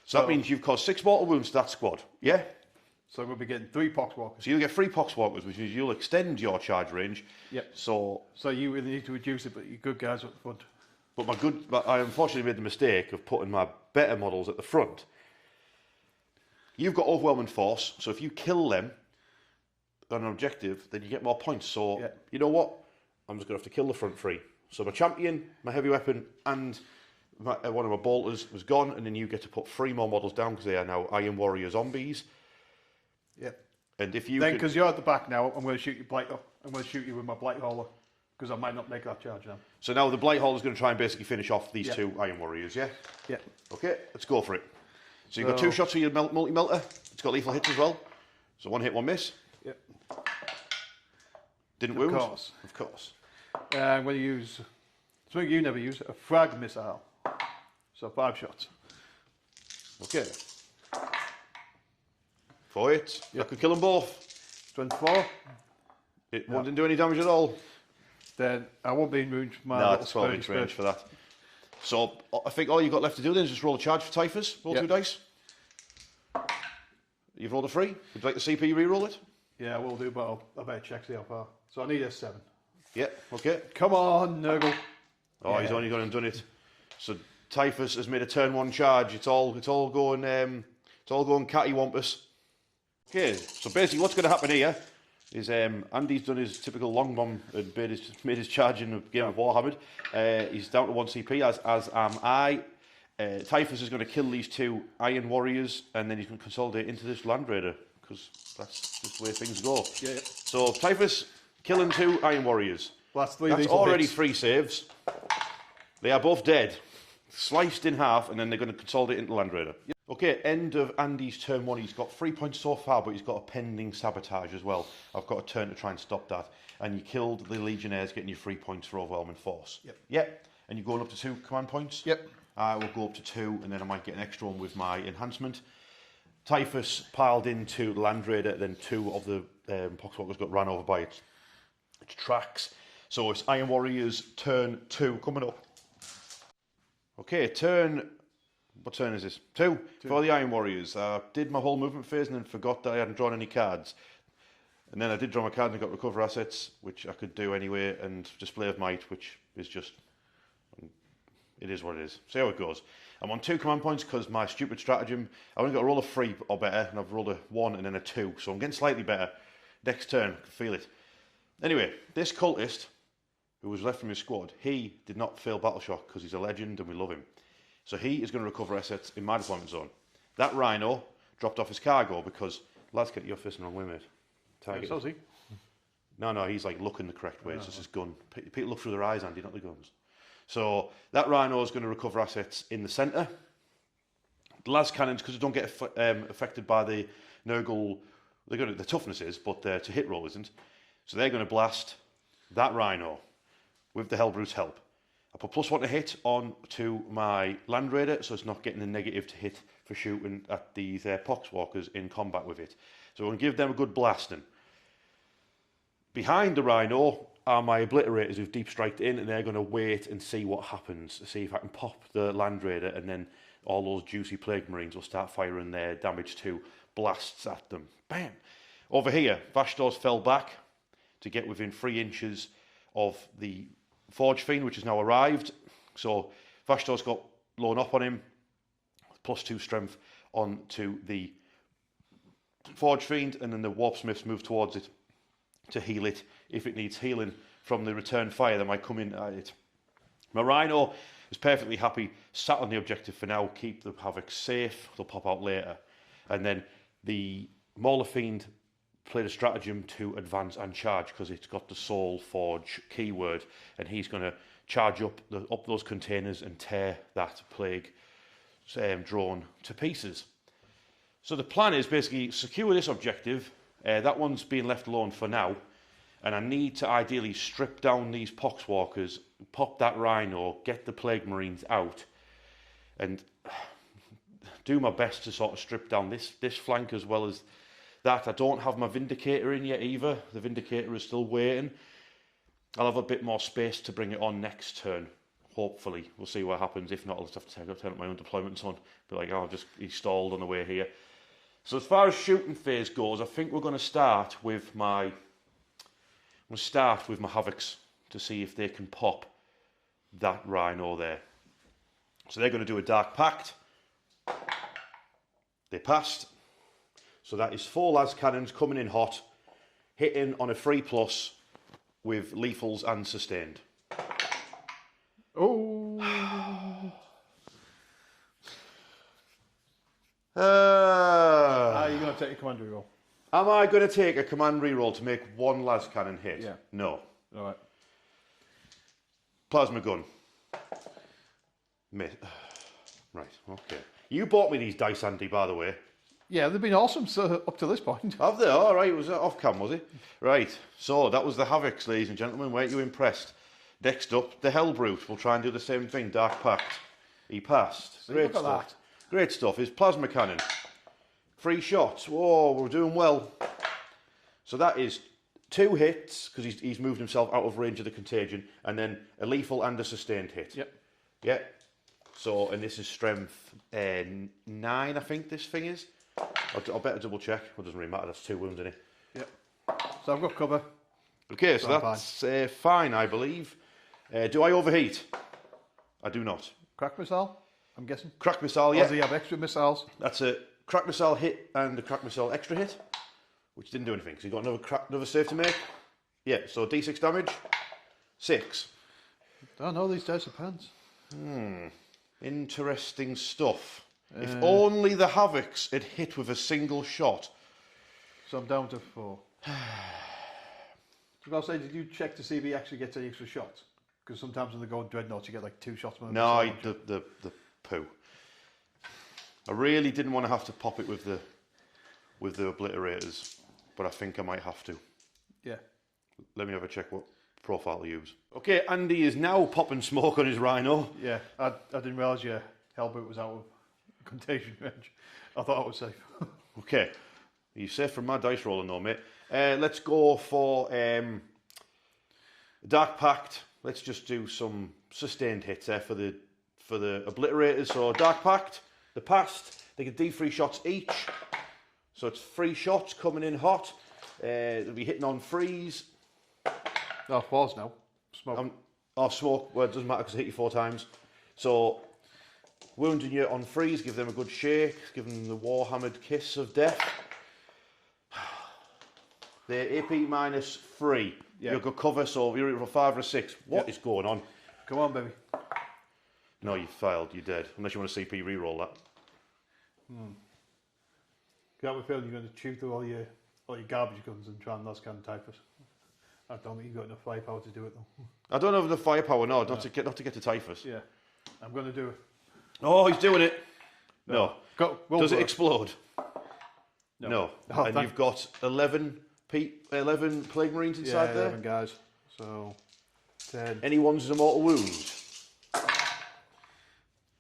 So that means you've caused 6 mortal wounds to that squad. Yeah. So we'll be getting 3 Poxwalkers. So you'll get 3 Poxwalkers, which means you'll extend your charge range. Yep. So you really need to reduce it, but your good guys up front. But I unfortunately made the mistake of putting my better models at the front. You've got overwhelming force, so if you kill them on an objective, then you get more points. So you know what? I'm just going to have to kill the front 3. So my champion, my heavy weapon, and one of my bolters was gone, and then you get to put 3 more models down because they are now Iron Warrior zombies. Yep. And if you then, because you're at the back now, I'm going to shoot you I'm going to shoot you with my Blight Hauler because I might not make that charge now. So now the Blight Hauler is going to try and basically finish off these 2 Iron Warriors, yeah? Yeah. Okay, let's go for it. So you've got 2 shots with your multi-melter. It's got lethal hits as well. So 1 hit, 1 miss. Yep. Didn't wound? Of course. I'm going to use something you never use, a frag missile. So 5 shots. Okay. 4 hits. That could kill them both. 24. It didn't do any damage at all. Then I won't be in range for my No, it's 12 inch range for that. So I think all you've got left to do then is just roll a charge for Typhus. Roll 2 dice. You've rolled a 3. Would you like the CP re-roll it? Yeah, I will do, but I better check see how far. So I need a 7. Yeah, okay. Come on, Nurgle. Oh, he's only gone and done it. So Typhus has made a turn 1 charge. It's all going cattywampus. Okay, so basically what's going to happen here is Andy's done his typical long bomb and made his charge in a game of Warhammer. He's down to 1 CP, as am I. Typhus is going to kill these 2 Iron Warriors, and then he's going to consolidate into this Land Raider, because that's just the way things go. Yeah. So Typhus killing 2 Iron Warriors. Well, that's already 3 saves. They are both dead, sliced in half, and then they're going to consolidate into Land Raider. Yep. Okay, end of Andy's turn 1. He's got 3 points so far, but he's got a pending sabotage as well. I've got a turn to try and stop that. And you killed the Legionnaires, getting you 3 points for overwhelming force. Yep. And you're going up to 2 command points? Yep. I will go up to 2, and then I might get an extra one with my enhancement. Typhus piled into the Land Raider, then 2 of the Poxwalkers got ran over by its tracks. So it's Iron Warriors turn 2 coming up. Okay, what turn is this? 2 for the Iron Warriors. I did my whole movement phase and then forgot that I hadn't drawn any cards. And then I did draw my card and I got recover assets, which I could do anyway, and display of might, which is just, it is what it is. See how it goes. I'm on 2 command points because my stupid stratagem, I only got to roll a 3 or better, and I've rolled a 1 and then a 2, so I'm getting slightly better. Next turn, I can feel it. Anyway, this cultist, who was left from his squad, he did not fail battle shock because he's a legend and we love him. So he is going to recover assets in my deployment zone. That Rhino dropped off his cargo because, lads, get your fist in the wrong way, mate. Target. So is he? No, he's like looking the correct way. It's just his gun. People look through their eyes, Andy, not the guns. So that Rhino is going to recover assets in the centre. The las cannons, because they don't get affected by the nurgle, the toughness is, but to hit roll isn't. So they're going to blast that Rhino with the Hellbrute's help. I put +1 to hit on to my Land Raider, so it's not getting a negative to hit for shooting at these Poxwalkers in combat with it. So I'm going to give them a good blasting. Behind the Rhino are my Obliterators who've deep striked in, and they're going to wait and see what happens, see if I can pop the Land Raider, and then all those juicy Plague Marines will start firing their damage 2 blasts at them. Bam! Over here, Vashtorr's fell back to get within 3 inches of the Forge Fiend, which has now arrived. So Vashtorr's got blown up on him, +2 strength on to the Forge Fiend, and then the Warpsmiths move towards it to heal it. If it needs healing from the return fire, they might come in at it. My Rhino is perfectly happy, sat on the objective for now, keep the Havoc safe, they'll pop out later. And then the Mauler Fiend played a stratagem to advance and charge because it's got the Soul Forge keyword, and he's going to charge up those containers and tear that plague drone to pieces. So the plan is basically secure this objective. That one's being left alone for now, and I need to ideally strip down these Poxwalkers, pop that Rhino, get the Plague Marines out, and do my best to sort of strip down this flank as well as that. I don't have my Vindicator in yet either. The Vindicator is still waiting. I'll have a bit more space to bring it on next turn. Hopefully, we'll see what happens. If not, I'll just have to turn up my own deployments on. Be like, oh, he's stalled on the way here. So as far as shooting phase goes, I think we're going to start with my Havocs to see if they can pop that Rhino there. So they're going to do a Dark Pact. They passed. So that is 4 las cannons coming in hot, hitting on a 3+ with lethals and sustained. Oh. Are you going to take a command reroll? Am I going to take a command reroll to make 1 las cannon hit? Yeah. No. All right. Plasma gun. Right, okay. You bought me these dice, Andy, by the way. Yeah, they've been awesome up to this point. Have they? All right, was that off cam, was it? Right, so that was the Havocs, ladies and gentlemen. Weren't you impressed? Next up, the Hellbrute. We'll try and do the same thing, Dark Pact. He passed. See, Great look at stuff. that. Great stuff. His plasma cannon. 3 shots. Whoa, we're doing well. So that is 2 hits, because he's moved himself out of range of the contagion, and then a lethal and a sustained hit. Yep. Yep. So, and this is strength 9, I think this thing is. I'll better double check. Well, it doesn't really matter. That's 2 wounds in it. Yep. So I've got cover. Okay, so that's fine, I believe. Do I overheat? I do not. Crack missile, I'm guessing. Crack missile, Or yeah. does he have extra missiles? That's a crack missile hit and a crack missile extra hit, which didn't do anything because he got another save to make. Yeah, so D6 damage, 6. Don't know, these dice are pants. Interesting stuff. If only the Havocs had hit with a single shot. So I'm down to 4. So I'll say, did you check to see if he actually gets any extra shots? Because sometimes when they go dreadnoughts, you get like 2 shots. No, the poo. I really didn't want to have to pop it with the obliterators, but I think I might have to. Yeah. Let me have a check what profile to use. Okay, Andy is now popping smoke on his Rhino. Yeah, I didn't realise your Hellboot was out of contagion range. I thought I was safe. Okay, you safe from my dice rolling though, mate. Let's go for Dark Pact. Let's just do some sustained hits there for the obliterators. So Dark Pact, the past, they get D3 shots each. So it's 3 shots coming in hot. They'll be hitting on freeze. No, 4s now. Smoke. Smoke, well, it doesn't matter because it hit you 4 times. So, wounding you on freeze, give them a good shake, give them the Warhammered kiss of death. They're AP -3. Yeah. You've got cover, so you're for 5 or 6. What is going on? Come on, baby. No, you failed, you're dead. Unless you want to CP reroll that. Got a feeling you're going to chew through all your garbage guns and try and lost can typhus. I don't think you've got enough firepower to do it though. I don't have enough firepower, no, not to get to typhus. Yeah, I'm going to do it. Oh, he's doing it. No. Does it explode? No. Oh, and you've got 11 Plague Marines inside there? 11 guys. So, 10. Any ones as a mortal wound?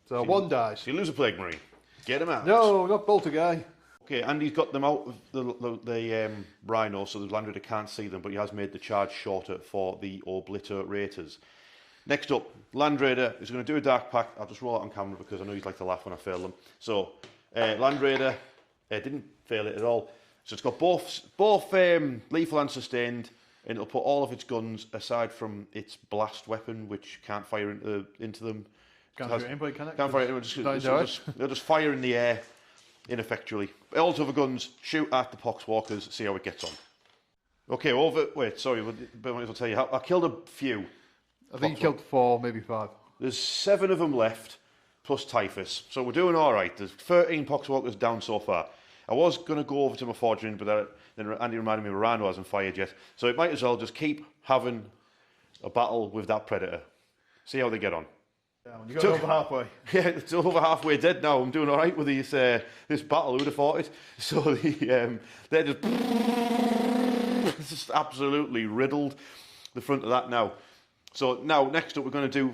So, 1 dies. So you lose a Plague Marine. Get him out. No, not Bolter guy. Okay, and he's got them out of the Rhino, so the Land Raider can't see them, but he has made the charge shorter for the Obliterators. Next up, Land Raider is going to do a Dark Pact. I'll just roll it on camera because I know you'd like to laugh when I fail them. So, Land Raider didn't fail it at all. So it's got both lethal and sustained, and it'll put all of its guns aside from its blast weapon, which can't fire into them. Can't do it anybody, can it? Can't fire it. It'll just fire in the air. ineffectually. All the other guns, shoot at the poxwalkers, see how it gets on. Okay, wait, sorry, I'll tell you how. I killed a few. I think you killed 4, maybe 5. There's 7 of them left, plus typhus. So we're doing all right. There's 13 poxwalkers down so far. I was going to go over to my forging, but then Andy reminded me Rhino hasn't fired yet. So it might as well just keep having a battle with that predator. See how they get on. You got over halfway. Yeah, it's over halfway dead now. I'm doing all right with this battle. Who'd have thought it? So they're just absolutely riddled the front of that now. So now, next up, we're going to do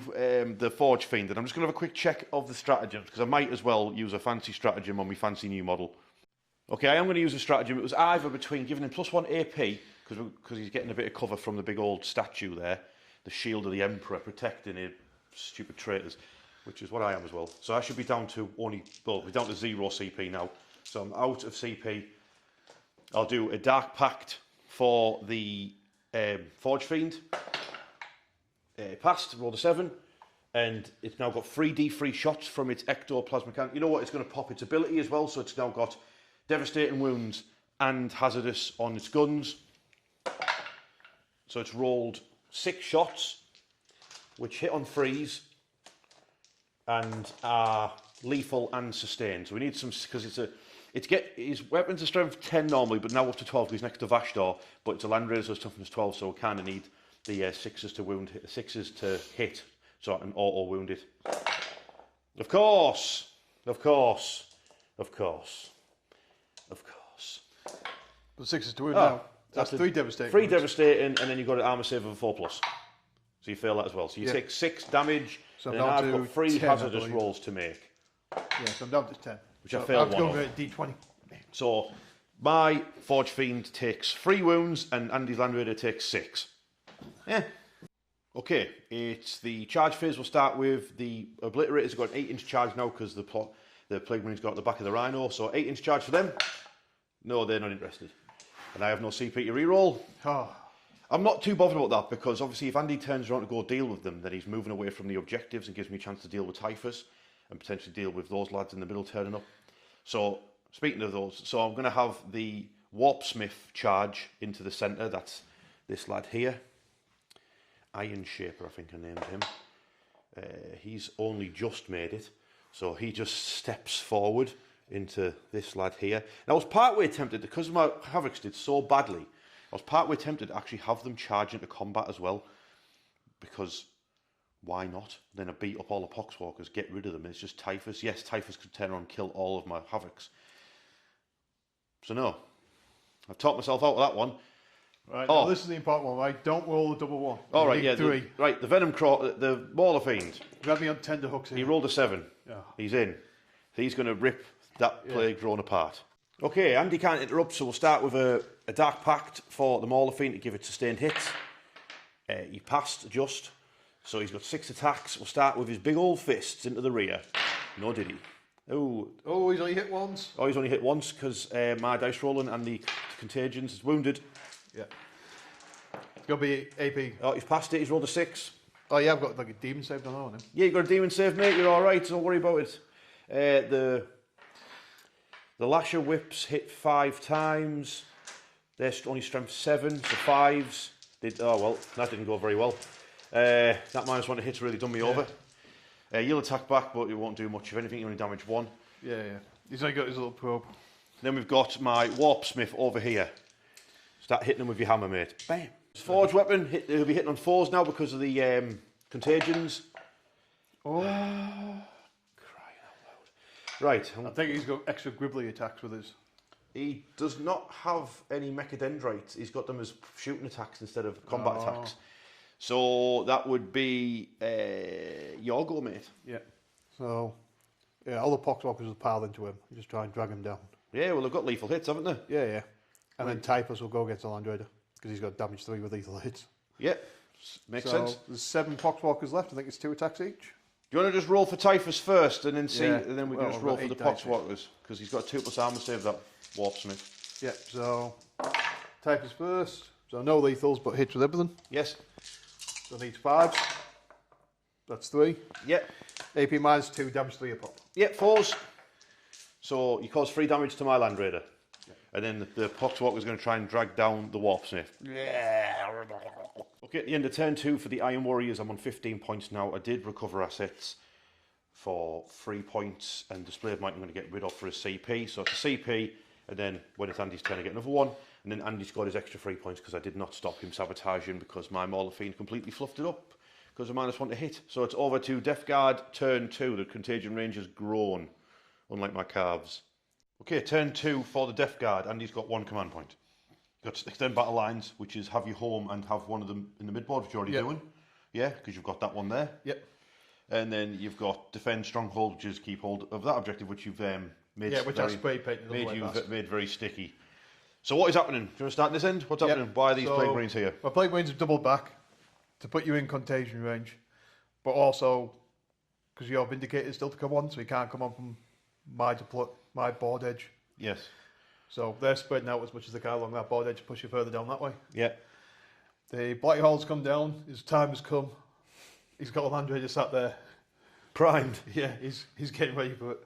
the Forge Fiend. And I'm just going to have a quick check of the stratagems, because I might as well use a fancy stratagem on my fancy new model. Okay, I am going to use a stratagem. It was either between giving him +1 AP, because he's getting a bit of cover from the big old statue there, the shield of the Emperor, protecting him, stupid traitors, which is what I am as well. So I should be down to we're down to 0 CP now. So I'm out of CP. I'll do a Dark Pact for the Forge Fiend. Passed, rolled a 7, and it's now got 3d3 shots from its ectoplasmic cannon. You know what? It's going to pop its ability as well, so it's now got devastating wounds and hazardous on its guns. So it's rolled 6 shots, which hit on 3s and are lethal and sustained. So we need some, because his weapons are strength 10 normally, but now up to 12 because he's next to Vashtorr, but it's a Land Raider, so it's toughness 12, so we kind of need the 6s to hit, so I can auto wound it. Of course. The 6s to wound now. That's 3 devastating. 3 devastating, and then you've got an armor save of a 4+. So you fail that as well. So you take 6 damage, so and then I've got 3 hazardous rolls to make. Yeah, so I'm down to 10. Which I failed one of. I've got D20. So my Forge Fiend takes 3 wounds, and Andy's Land Raider takes 6. Yeah. Okay, it's the charge phase. We'll start with the Obliterator's got an 8-inch charge now because the Plague Marine's got at the back of the Rhino. So 8-inch charge for them. No, they're not interested. And I have no CP to reroll. Oh. I'm not too bothered about that because obviously if Andy turns around to go deal with them, then he's moving away from the objectives and gives me a chance to deal with typhus and potentially deal with those lads in the middle turning up. So speaking of those, so I'm going to have the Warpsmith charge into the centre. That's this lad here. Iron Shaper, I think I named him. He's only just made it, so he just steps forward into this lad here. Now I was partway tempted, because my Havocs did so badly, I was partway tempted to actually have them charge into combat as well, because why not? Then I beat up all the Poxwalkers, get rid of them, and it's just Typhus. Yes, Typhus could turn around and kill all of my Havocs. So no, I've talked myself out of that one. Right, now this is the important one, right? Don't roll a double 1. All right, yeah. The Venom Craw, the Mauler Fiend. Grab me on tender hooks here. He rolled a 7. Yeah. He's in. He's going to rip that Plague Drone apart. Okay, Andy can't interrupt, so we'll start with a Dark Pact for the Mauler Fiend to give it sustained hits. He passed just, so he's got 6 attacks. We'll start with his big old fists into the rear. No, did he? Oh, he's only hit once. Oh, he's only hit once because my dice rolling and the contagions is wounded. Yeah. It's going to be AP. Oh, he's passed it. He's rolled a 6. Oh, yeah, I've got like a demon save done on him. Yeah, you've got a demon save, mate. You're all right. Don't worry about it. The Lasher Whips hit 5 times. They're only strength 7, so 5s. Oh, well, that didn't go very well. That -1 to hit's really done me over. You'll attack back, but it won't do much. If anything, you only damage 1. Yeah. He's only got his little probe. Then we've got my Warpsmith over here. Start hitting them with your hammer, mate. Bam. Forge weapon, he'll be hitting on 4s now because of the contagions. Oh. Crying out loud. Right. I think he's got extra gribbly attacks with his. He does not have any mechadendrites. He's got them as shooting attacks instead of combat attacks. So that would be your go, mate. Yeah. So, yeah, all the Poxwalkers will pile into him. You just try and drag him down. Yeah, well, they've got lethal hits, haven't they? Yeah. And then Typhus will go against the Land Raider because he's got damage 3 with lethal hits. Yeah, makes sense. There's 7 Poxwalkers left. I think it's 2 attacks each. Do you want to just roll for Typhus first and then see, Yeah. and then we can just roll for the Poxwalkers because he's got 2+ armor save, that Warpsmith. Yeah, so Typhus first. So no lethals, but hits with everything. Yes. So needs 5s. That's 3. Yep. AP -2, damage 3 a pop. Yep, 4s. So you cause 3 damage to my Land Raider. And then the Poxwalker is going to try and drag down the Warpsmith. Okay, at the end of turn 2 for the Iron Warriors, I'm on 15 points now. I did recover assets for 3 points, and Display of Might I'm going to get rid of for a CP. So it's a CP, and then when it's Andy's turn I get another one. And then Andy's got his extra 3 points because I did not stop him sabotaging because my Maul of Fiend completely fluffed it up because of -1 to hit. So it's over to Death Guard, turn 2. The Contagion range has grown, unlike my calves. Okay, turn 2 for the Death Guard. Andy's got 1 command point. You've got Extend Battle Lines, which is have you home and have one of them in the midboard, which you're already doing. Yeah, because you've got that one there. Yep. And then you've got Defend Stronghold, which is keep hold of that objective, which you've made which I spray painted made very sticky. So what is happening? Do you want to start this end? What's happening? Why are these Plague Marines here? My Plague Marines have doubled back to put you in contagion range, but also because your Vindicator is still to come on, so you can't come on from my board edge. Yes. So they're spreading out as much as they can along that board edge to push you further down that way. Yeah. The Blight Hall's come down. His time has come. He's got a Land Raider sat there. Primed. Yeah, he's getting ready for it.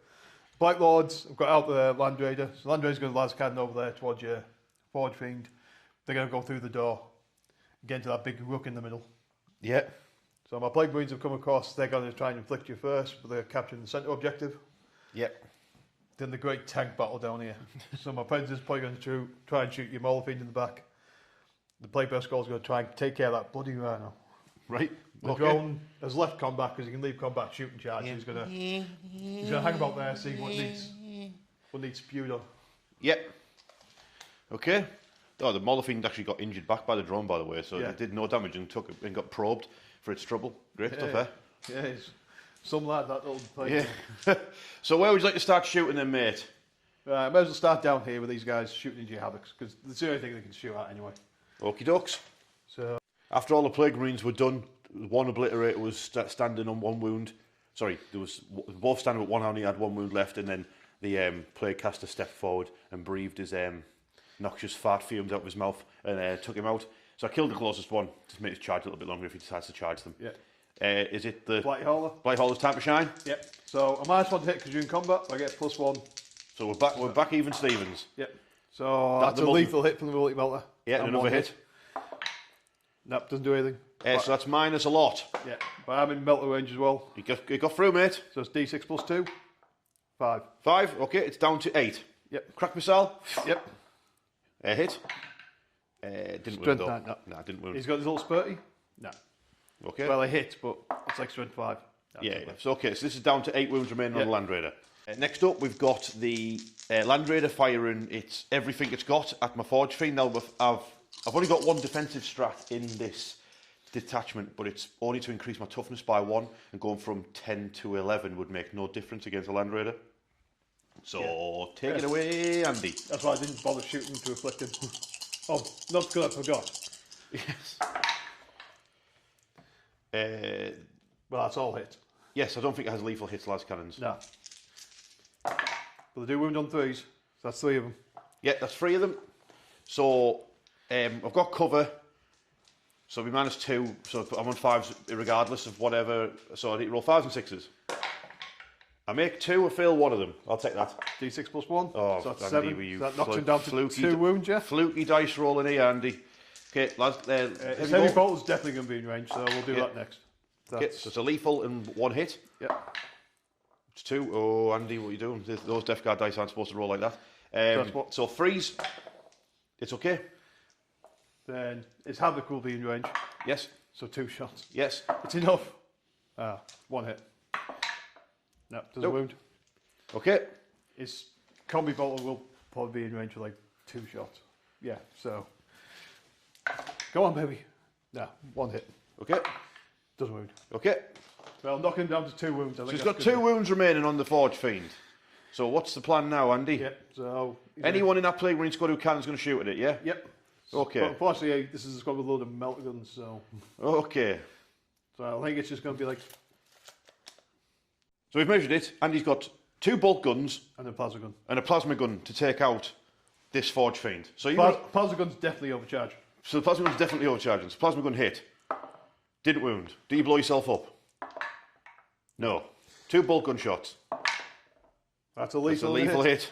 Blight Lords have got out the Land Raider. So Land Raider's going to last cannon over there towards your Forge Fiend. They're going to go through the door, get into that big rook in the middle. Yeah. So my Plague Marines have come across. They're going to try and inflict you first, but they're capturing the centre objective. Yep. Then the great tank battle down here. So my Predator's probably going to try and shoot your Maul of Fiend in the back. The Plague Bear Skull's going to try and take care of that bloody rhino. Right. The drone has left combat because he can leave combat shooting charge. Yeah. He's going to hang about there, see what needs spewed on. Yep. Okay. Oh, the Maul of Fiend actually got injured back by the drone, by the way, so it did no damage and got probed for its trouble. Great stuff, eh? Yeah, it's some lad, that little place. Yeah. So where would you like to start shooting them, mate? Might as well start down here with these guys shooting into your havocs, because it's the only thing they can shoot at anyway. Okie dokes. So after all the Plague Marines were done, one Obliterator was standing on 1 wound. Sorry, there was both standing with 1 hand, he had 1 wound left, and then the Plague Caster stepped forward and breathed his noxious fart fumes out of his mouth and took him out. So I killed the closest one to make his charge a little bit longer if he decides to charge them. Yeah. Is it the Blight Hauler? Blight Hauler's time to shine? Yep. So I -1 to hit because you're in combat. I get +1. So we're back even Stevens. Yep. So that's a lethal hit from the multi melter. Yeah, and another hit. Nope, doesn't do anything. So that's minus a lot. Yeah, but I'm in melter range as well. You got through, mate. So it's D6 +2. 5. 5. Okay, it's down to 8. Yep. Crack missile. Yep. Hit. Didn't Strength wound 9, no, didn't wound. He's got his little spurty? No. Okay. Well, I hit, but it's like strength 5. Yeah. So okay, so this is down to 8 wounds remaining on the Land Raider. Next up, we've got the Land Raider firing everything it's got at my Forge Fiend. Now I've only got 1 defensive strat in this detachment, but it's only to increase my toughness by 1, and going from 10 to 11 would make no difference against a Land Raider. So take it away, Andy. That's why I didn't bother shooting to afflict him. Oh, not because I forgot. Yes. Well, that's all hit. Yes, I don't think it has lethal hits, las cannons. No. But they do wound on 3s. So that's 3 of them. Yeah, that's 3 of them. So I've got cover. So I'll be -2. So I'm on 5s regardless of whatever. So I need to roll 5s and 6s. I make 2, I fail 1 of them. I'll take that. D6 +1. Oh, so that's Andy, 7. So that knocks him down to 2 wounds, yeah? Fluky dice rolling here, Andy. Okay, lads. Heavy bolt is definitely going to be in range, so we'll do that next. Okay, so it's a lethal and 1 hit. Yep. It's 2. Oh, Andy, what are you doing? Those Death Guard dice aren't supposed to roll like that. So 3s. It's okay. Then his Havoc will be in range. Yes. So 2 shots. Yes. It's enough. 1 hit. No, doesn't wound. Okay. His Combi Bolter will probably be in range for like 2 shots. Yeah, so. Go on, baby. No, 1 hit. Okay. Doesn't wound. Okay. Well, knock him down to 2 wounds. So he's got 2 wounds remaining on the Forge Fiend. So what's the plan now, Andy? Yep, so. Anyone in that Plague Marine squad who can is going to shoot at it, yeah? Yep. Okay. But unfortunately, this is a squad with a load of melter guns, so. Okay. So I think it's just going to be like. So we've measured it. Andy's got 2 bolt guns. And a plasma gun. And a plasma gun to take out this Forge Fiend. So plasma gun's definitely overcharged. So the plasma gun's definitely overcharging. So plasma gun hit. Didn't wound. Did you blow yourself up? No. 2 bolt gun shots. That's a That's a lethal, lethal hit.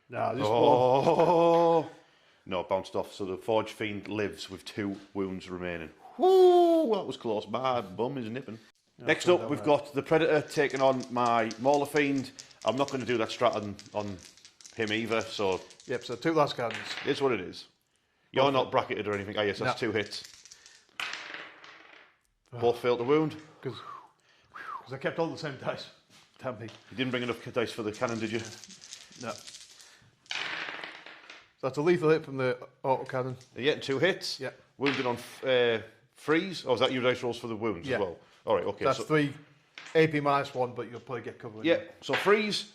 Nah, just one. Oh. No, it bounced off. So the Forge Fiend lives with 2 wounds remaining. Woo! That was close. My bum is nipping. Next up, we've got the Predator taking on my Mauler Fiend. I'm not going to do that strat on him either, so... Yep, so 2 last cannons. It's what it is. You're not bracketed or anything. Oh, yes, that's 2 hits. Both failed to wound. Because I kept all the same dice. Damn me. You didn't bring enough dice for the cannon, did you? No. So that's a lethal hit from the auto cannon. You're getting 2 hits. Yeah. Wounded on freeze. Or is that your dice rolls for the wounds as well? All right, okay. That's 3 AP -1, but you'll probably get covered. Yeah, so freeze.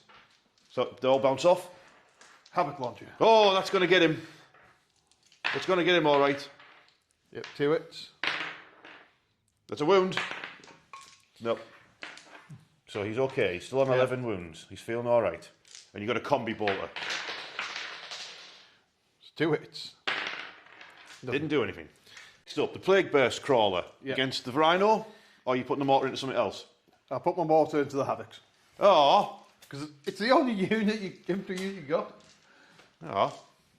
So they all bounce off. Havoc launcher. Oh, that's going to get him. It's going to get him all right. Yep, 2 hits. That's a wound. Nope. So he's okay. He's still on 11 wounds. He's feeling all right. And you've got a combi bolter. It's 2 hits. Didn't do anything. Next up, the Plague Burst Crawler against the Rhino. Or are you putting the mortar into something else? I'll put my mortar into the Havocs. Oh. Because it's the only infantry unit you got. Oh.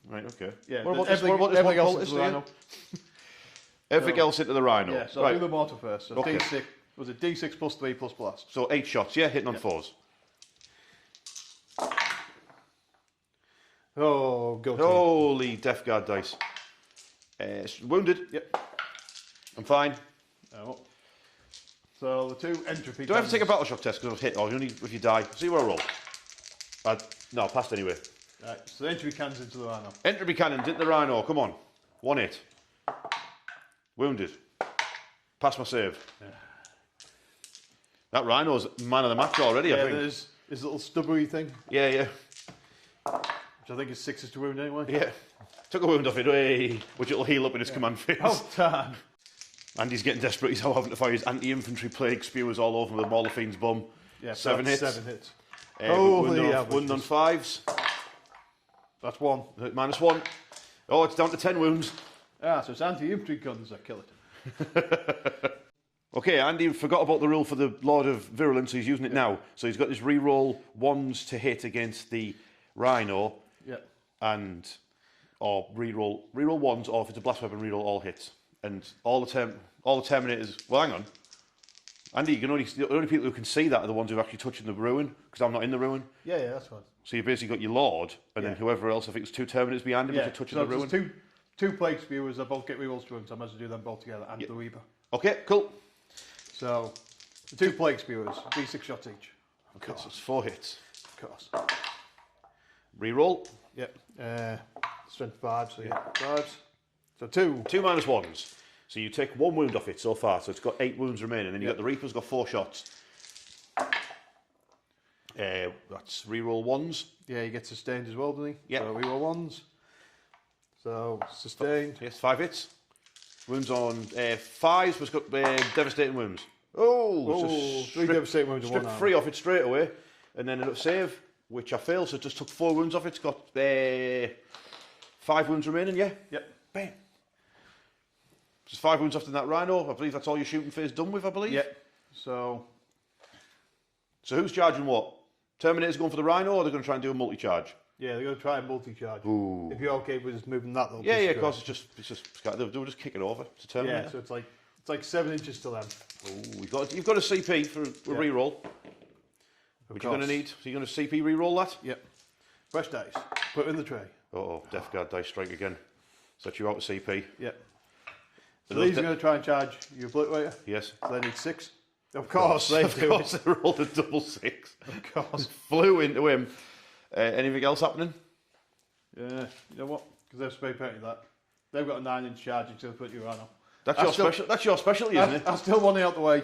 Right, okay. Yeah, what about everything else into the Rhino. Everything else into the Rhino. Yeah, so right. I'll do the mortar first. So Okay. D6, was it D6 plus 3 plus blast? So 8 shots, yeah, hitting on 4s. Oh, go team. Holy Death Guard dice. Wounded. Yep. I'm fine. Oh. So the 2 entropy. Do I have to take a battle shock test because I've hit, or only if you die? See where I roll. No, passed anyway. Right, so the entropy cannons into the Rhino. Entropy cannons into the Rhino, come on. 1 hit. Wounded. Pass my save. Yeah. That Rhino's man of the match already, I think. There's his little stubbery thing, Yeah, yeah. which I think is 6 to wound anyway. Yeah. Took a wound off it, hey, which it'll heal up in his command phase. Oh, damn. And he's getting desperate. He's now having to fire his anti-infantry plague spewers all over the Mauler Fiend's bum. Yeah, 7 hits. 7 hits. Wound on 5s. That's 1. -1. Oh, it's down to 10 wounds. Ah, so it's anti-infantry guns that kill it. Okay, Andy forgot about the rule for the Lord of Virulence, so he's using it now. So he's got his reroll 1s to hit against the Rhino. Yeah. Or reroll 1s, or if it's a blast weapon, reroll all hits. And all the Terminators... Well, hang on. Andy, the only people who can see that are the ones who are actually touching the ruin, because I'm not in the ruin. Yeah, that's fine. So you've basically got your Lord, and then whoever else, I think there's 2 Terminators behind him, which are touching the ruin. There's two plague spewers that both get rerolls to them, so I might as well do them both together, and the Reaper. Okay, cool. So, the 2 plague spewers, D6 shots each. Okay, so it's 4 hits. Of course. Reroll. Yep. Strength 5, so 5s. So 2. 2 -1s. So you take 1 wound off it so far, so it's got 8 wounds remaining. Then you've got the Reaper's got 4 shots. That's reroll 1s. Yeah, he gets sustained as well, doesn't he? Yeah. So reroll 1s. So sustained. Yes, 5 hits. Wounds on 5s, was got devastating wounds. Oh, so 3 devastating wounds and 1 stripped 3 off it straight away. And then a save, which I failed, so it just took 4 wounds off it. It's got 5 wounds remaining, yeah? Yep. Bam. There's 5 wounds after that Rhino. I believe that's all your shooting phase done with, I believe. Yep. So who's charging what? Terminator's going for the Rhino, or they're going to try and do a multi-charge? yeah, they're going to try and multi-charge. Ooh. If you're okay with just moving that little Yeah, piece yeah, of course. It's just they'll just kick it over. It's a Terminator. Yeah, so it's like 7 inches to them. Ooh, you've got a CP for a reroll. Which you're going to need. So you're going to CP reroll that? Yep. Fresh dice. Put it in the tray. Oh, Death Guard dice strike again. Set you out of CP. Yep. So these are going to try and charge your obliterator. Yes. So they need 6. Of course, they of do. course, they rolled a double 6. Of course. Flew into him. Anything else happening? Yeah. You know what? Because they've spray painted that. They've got a 9-inch charge until they put you on. That's your special. That's your specialty, isn't it? I still want it out the way.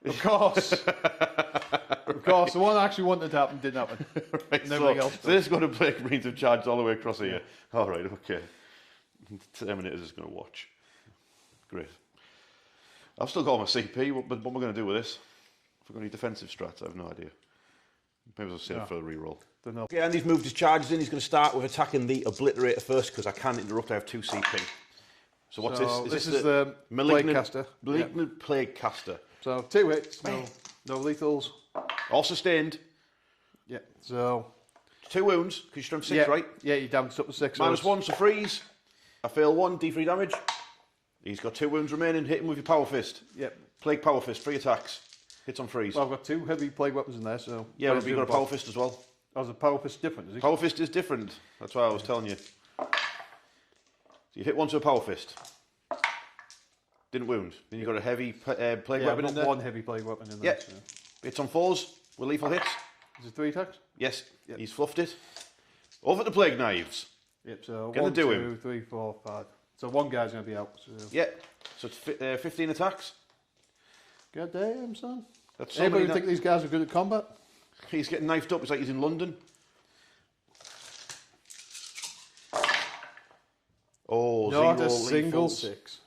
Of course. Of course. The one I actually wanted to happen didn't happen. Right, Nobody else. So this is going to play Marines of Charge all the way across here. Yeah. All right, okay. Terminator's is going to watch. Great. I've still got my CP. What am I going to do with this? If we're going to need defensive strats, I have no idea. Maybe I'll save it for a reroll. Okay, Andy's moved his charges in. He's going to start with attacking the Obliterator first because I can't interrupt. I have 2 CP. So what's this? This is the Plague Caster. Malignant Plague Caster. So 2 hits, no lethals. All sustained. Yeah, so... 2 wounds, because you're strength 6, yeah, right? Yeah, you damaged up to 6. -1, so freeze. I fail 1, D3 damage. He's got 2 wounds remaining. Hit him with your power fist. Yep. Plague power fist, 3 attacks. Hits on freeze. Well, I've got 2 heavy plague weapons in there, so... Yeah, but you've got a power fist as well. Oh, the power fist different, is it? Power fist is different. That's why I was telling you. So you hit 1 to a power fist. Didn't wound. Then you've got a heavy plague weapon in there. 1 heavy plague weapon in there. Yep. So. Hits on 4s with lethal hits. Is it 3 attacks? Yes. Yep. He's fluffed it. Over the plague knives. Yep, so Gonna 1, do 2, him. 3, 4, 5. So 1 guy's going to be out. So. Yep. So it's 15 attacks. God damn, son. That's so Anybody many think these guys are good at combat? He's getting knifed up. It's like he's in London. Oh, Not zero a single lethals. 6.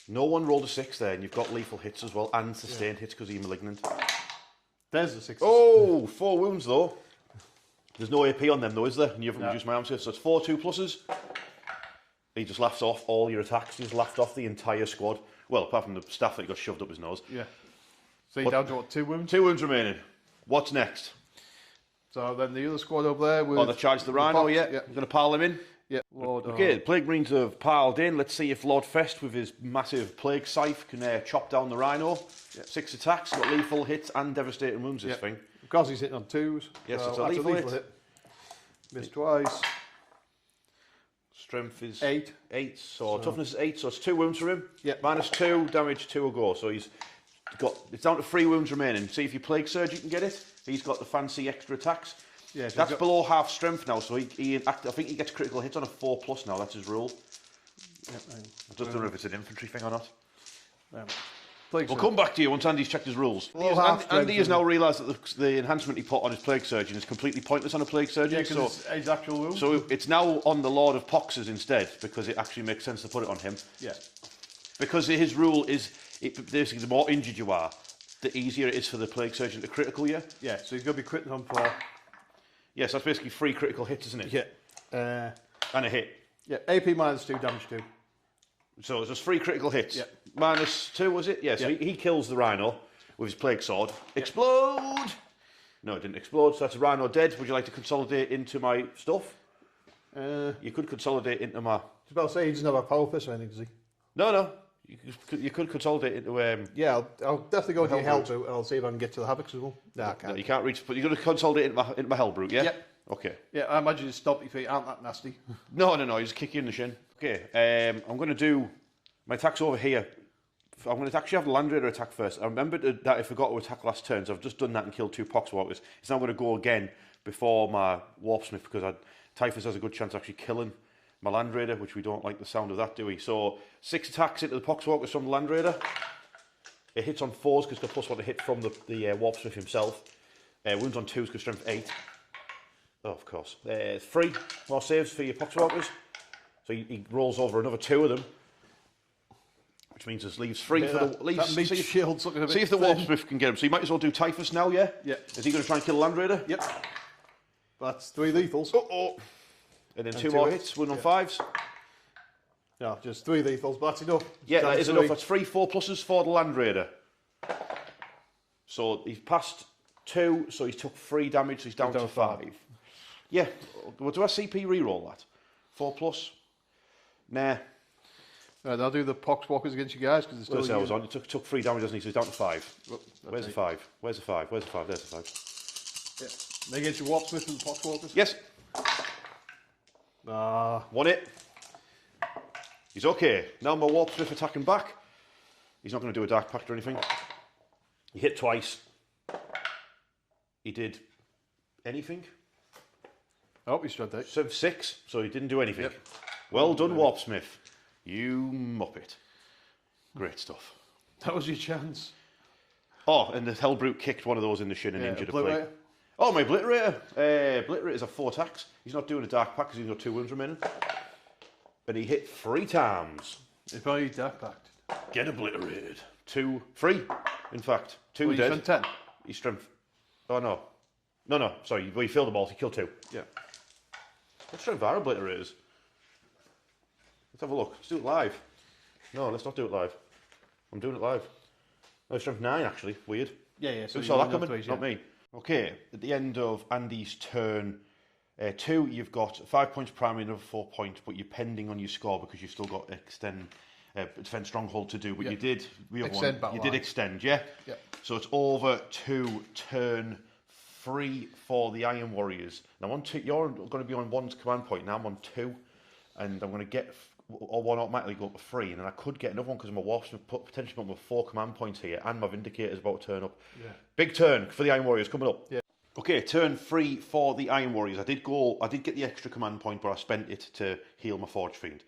No one rolled a 6 there, and you've got lethal hits as well, and sustained hits because he's malignant. There's the 6. Oh, 4 wounds though. There's no AP on them though, is there? And you haven't reduced my arm save, so it's 4 2 pluses. He just laughs off all your attacks. He just laughed off the entire squad. Well, apart from the staff that got shoved up his nose. Yeah. So you're down to what, 2 wounds? 2 wounds remaining. What's next? So then the other squad over there with... Oh, they charged the Rhino, Fox, yeah. You're going to pile him in? Yeah, Lord. Okay, the Plague Marines have piled in. Let's see if Lord Fest, with his massive plague scythe, can chop down the Rhino. Yep. 6 attacks, got lethal hits and devastating wounds, this thing. Because he's hitting on 2s. Yes, so it's a that's lethal hit. Missed twice. Strength is 8. 8, so toughness is 8, so it's 2 wounds for him. Yep. -2, damage 2 will go. So he's got, it's down to 3 wounds remaining. See if you Plague Surge, you can get it. He's got the fancy extra attacks. Yeah, so that's below half strength now, so I think he gets critical hits on a 4+ now. That's his rule. Yep, I just don't know if it's an infantry thing or not. We'll come back to you once Andy's checked his rules. Andy has now realised that the enhancement he put on his Plague Surgeon is completely pointless on a Plague Surgeon. Yeah, because it's his actual rule. So it's now on the Lord of Poxes instead, because it actually makes sense to put it on him. Yeah. Because his rule is, basically, the more injured you are, the easier it is for the Plague Surgeon to critical you. Yeah, so he's going to be critting on 4. Yes, that's basically 3 critical hits, isn't it? Yeah. And a hit. Yeah, AP -2, damage 2. So it's just 3 critical hits. Yeah. -2, was it? Yeah, so he kills the Rhino with his Plague Sword. Explode! No, it didn't explode, so that's a Rhino dead. Would you like to consolidate into my stuff? You could consolidate into my... I was about to say, he doesn't have a power fist or anything, does he? No. You could consolidate into... Yeah, I'll definitely go to your Hell Brute, and I'll see if I can get to the Havocs as well. No, I can't. No, you can't reach... But you're going to consolidate into my Hell Brute, yeah? Yep. Okay. Yeah, I imagine his stompy feet aren't that nasty. No, you just kick you in the shin. Okay, I'm going to do... My attack's over here. I'm going to actually have the Land Raider attack first. I remembered that I forgot to attack last turn, so I've just done that and killed 2 Poxwalkers. It's now going to go again before my Warpsmith, because Typhus has a good chance of actually killing my Land Raider, which we don't like the sound of that, do we? So 6 attacks into the Poxwalkers from the Land Raider. It hits on 4s because it's got +1 to hit from the Warpsmith himself. Wounds on 2s because strength 8. Oh, of course. 3 more saves for your Poxwalkers. So he rolls over another 2 of them. Which means there's leaves 3 for the... Shield's looking a bit see if the Warpsmith can get him. So you might as well do Typhus now, yeah? Yeah. Is he going to try and kill the Land Raider? Yep. That's 3 lethals. And then 2 more hits, 1 on 5s. No, just 3 lethals, but that's enough. Yeah, that is enough. That's 3 4+ for the Land Raider. So he's passed 2, so he's took 3 damage, so he's down to 5. Yeah. Well, do I CP reroll that? 4+? Nah. Right, I'll do the Poxwalkers against you guys because it's still. On. He took 3 damage, doesn't he? So he's down to 5. Where's the 5? Where's the 5? Where's the 5? There's the 5. Yeah. They get your Warpsmith and the Poxwalkers? Yes. 1 hit. He's okay. Now my Warpsmith attacking back. He's not going to do a Dark Pact or anything. He hit twice. He did anything. Oh, he's tried that. 6, so he didn't do anything. Yep. Well done, Warpsmith. You muppet. Great stuff. That was your chance. Oh, and the Hellbrute kicked one of those in the shin and injured a plague. Oh, my Obliterator. Obliterator's a 4 attacks. He's not doing a Dark Pact because he's got 2 wounds remaining. But he hit 3 times. If I Dark Pact. Get obliterated. 2, 3, in fact. 2 dead. He's 10. He's strength. Oh, no. No, sorry. Well, he failed them all. He killed 2. Yeah. What strength are obliterators? Let's have a look. Let's do it live. No, let's not do it live. I'm doing it live. No, strength 9, actually. Weird. Yeah. So who saw that coming? Not me. Okay, at the end of Andy's turn 2, you've got 5 points primary, another 4 points, but you're pending on your score because you've still got extend defend stronghold to do. But you did extend, yeah. Yeah. So it's over to turn 3 for the Iron Warriors. Now you're going to be on 1 command point. Now I'm on 2, and I'm going to get one automatically go up to 3, and then I could get another one because my Warps potentially put my 4 command points here, and my Vindicator's about to turn up. Yeah. Big turn for the Iron Warriors coming up. Yeah. Okay, turn 3 for the Iron Warriors. I did get the extra command point, but I spent it to heal my Forge Fiend.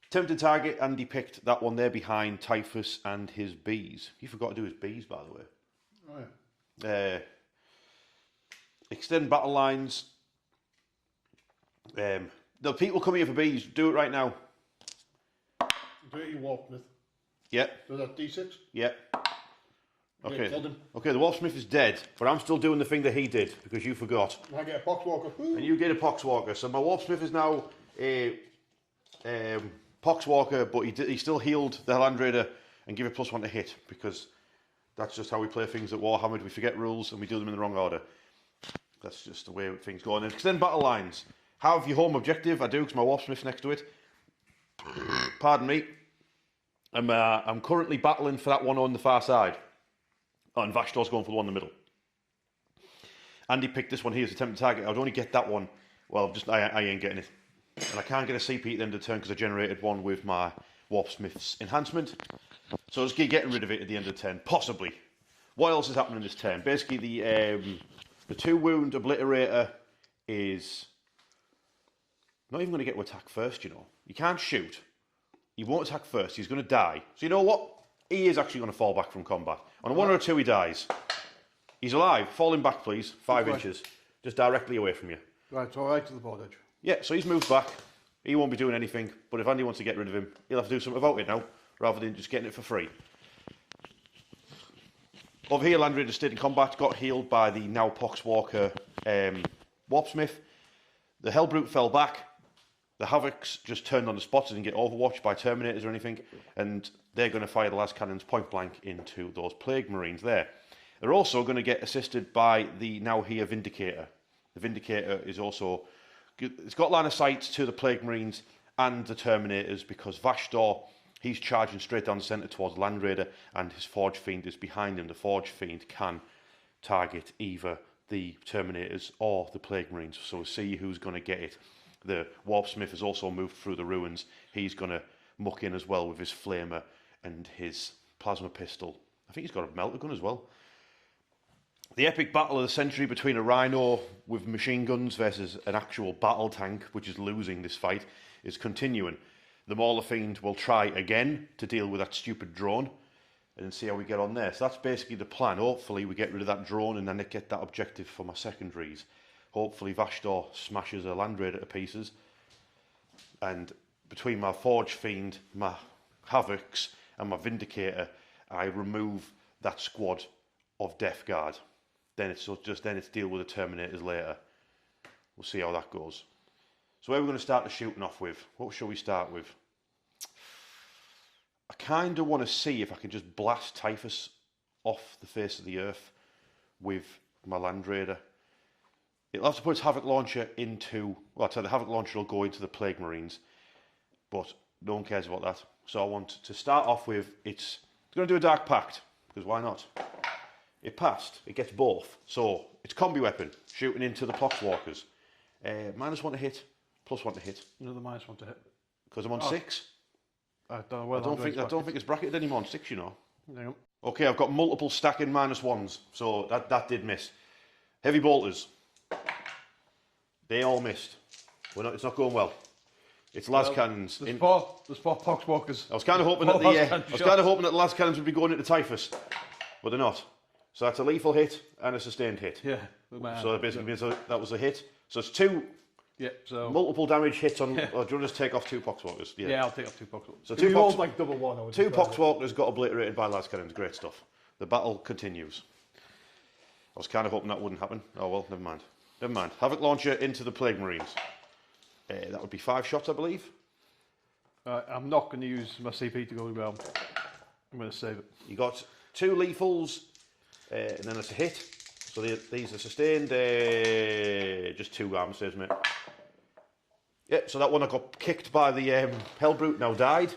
Tempted target, Andy picked that one there behind Typhus and his bees. He forgot to do his bees, by the way. Oh, yeah. Extend battle lines. The people coming here for bees, do it right now. Do it, you Warpsmith. Yeah. So that D6? Yeah. Okay. Okay, the Warpsmith is dead, but I'm still doing the thing that he did because you forgot. I get a Poxwalker. Woo. And you get a Poxwalker. So my Warpsmith is now a Poxwalker, but he still healed the Land Raider and give it +1 to hit because that's just how we play things at Warhammer. We forget rules and we do them in the wrong order. That's just the way things go. And then extend battle lines. Have your home objective. I do because my Warpsmith's next to it. Pardon me. I'm currently battling for that one on the far side. Oh, and Vashtor's going for the one in the middle. Andy picked this one here as a tempted target. I would only get that one. Well, I ain't getting it. And I can't get a CP at the end of the turn because I generated one with my Warpsmith's enhancement. So I'll just keep getting rid of it at the end of the turn. Possibly. What else is happening this turn? Basically, the 2 wound obliterator is not even going to get to attack first, you know. You can't shoot. He won't attack first. He's going to die. So you know what? He is actually going to fall back from combat. On a 1 or a 2, he dies. He's alive. Falling back, please. 5 inches. Just directly away from you. Right, so right to the board edge. Yeah, so he's moved back. He won't be doing anything. But if Andy wants to get rid of him, he'll have to do something about it now, rather than just getting it for free. Over here, Land Raider stayed in combat, got healed by the now Poxwalker Warpsmith. The Hellbrute fell back. The Havocs just turned on the spots and didn't get overwatched by Terminators or anything. And they're going to fire the last cannons point blank into those Plague Marines there. They're also going to get assisted by the now here Vindicator. The Vindicator is also... It's got line of sight to the Plague Marines and the Terminators because Vashtorr, he's charging straight down the centre towards Land Raider and his Forge Fiend is behind him. The Forge Fiend can target either the Terminators or the Plague Marines. So we'll see who's going to get it. The Warpsmith has also moved through the ruins. He's going to muck in as well with his Flamer and his Plasma Pistol. I think he's got a Melter Gun as well. The epic battle of the century between a Rhino with machine guns versus an actual battle tank, which is losing this fight, is continuing. The Mauler Fiend will try again to deal with that stupid drone and see how we get on there. So that's basically the plan. Hopefully we get rid of that drone and then get that objective for my secondaries. Hopefully Vashtorr smashes a Land Raider to pieces. And between my Forge Fiend, my Havocs and my Vindicator, I remove that squad of Death Guard. Then it's deal with the Terminators later. We'll see how that goes. So where are we going to start the shooting off with? What shall we start with? I kind of want to see if I can just blast Typhus off the face of the earth with my Land Raider. It'll have to put its Havoc Launcher into... Well, I'll tell you, the Havoc Launcher will go into the Plague Marines. But no one cares about that. So I want to start off with... It's going to do a Dark Pact. Because why not? It passed. It gets both. So it's combi weapon. Shooting into the Poxwalkers. -1 to hit. +1 to hit. Another -1 to hit. Because I'm on 6. I don't think it's bracketed anymore on 6, you know. No. Okay, I've got multiple stacking -1s. So that did miss. Heavy bolters. They all missed. It's not going well. It's las cannons. There's four Poxwalkers. I was kind of hoping that the las cannons would be going into Typhus, but they're not. So that's a lethal hit and a sustained hit. Yeah. So it basically means that was a hit. So it's 2 multiple damage hits on. Or do you want to just take off 2 Poxwalkers? Yeah, I'll take off 2 Poxwalkers. So 2 like double one. 2 Poxwalkers got obliterated by las cannons. Great stuff. The battle continues. I was kind of hoping that wouldn't happen. Oh well, never mind. Never mind. Havoc Launcher into the Plague Marines. That would be 5 shots, I believe. I'm not going to use my CP to go around. I'm going to save it. You got 2 lethals, and then it's a hit. So these are sustained, just 2 arm saves, mate. Yeah, so that one I got kicked by the Hellbrute now died.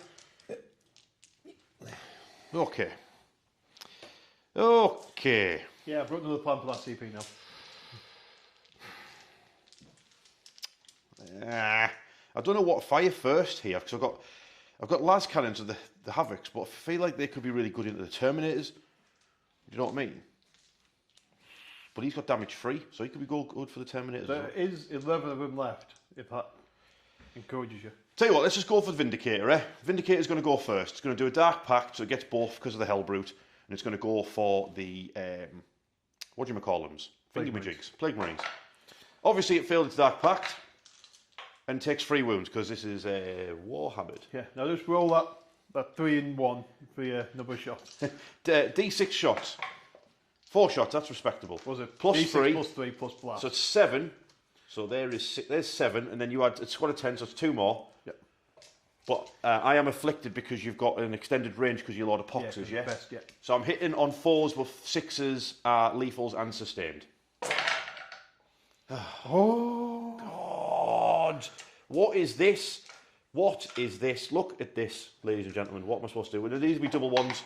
Okay. Okay. Yeah, I've brought another plan for that CP now. I don't know what to fire first here, because I've got las cannons of the Havocs, but I feel like they could be really good into the Terminators. Do you know what I mean? But he's got damage free, so he could be good for the Terminators. There is 11 of them left, if that encourages you. Tell you what, let's just go for the Vindicator, eh? Vindicator's going to go first. It's going to do a Dark Pact, so it gets both because of the Hellbrute, and it's going to go for the, what do you call them? Thingy-majigs. Plague Marines. Obviously, it failed its Dark Pact, and takes 3 wounds, because this is Warhammered. Yeah, now just roll that 3 in 1 for your number of shots. D6 shots. 4 shots, that's respectable. Was it? Plus D6 3. plus 3 plus blast. So it's 7. So there's 7, and then you add, it's got a 10, so it's 2 more. Yep. But I am afflicted because you've got an extended range because you're a lot of poxes, yeah? Best, yeah. So I'm hitting on 4s with 6s, lethals, and sustained. Oh, God! What is this? What is this? Look at this, ladies and gentlemen. What am I supposed to do? Will these be double 1s?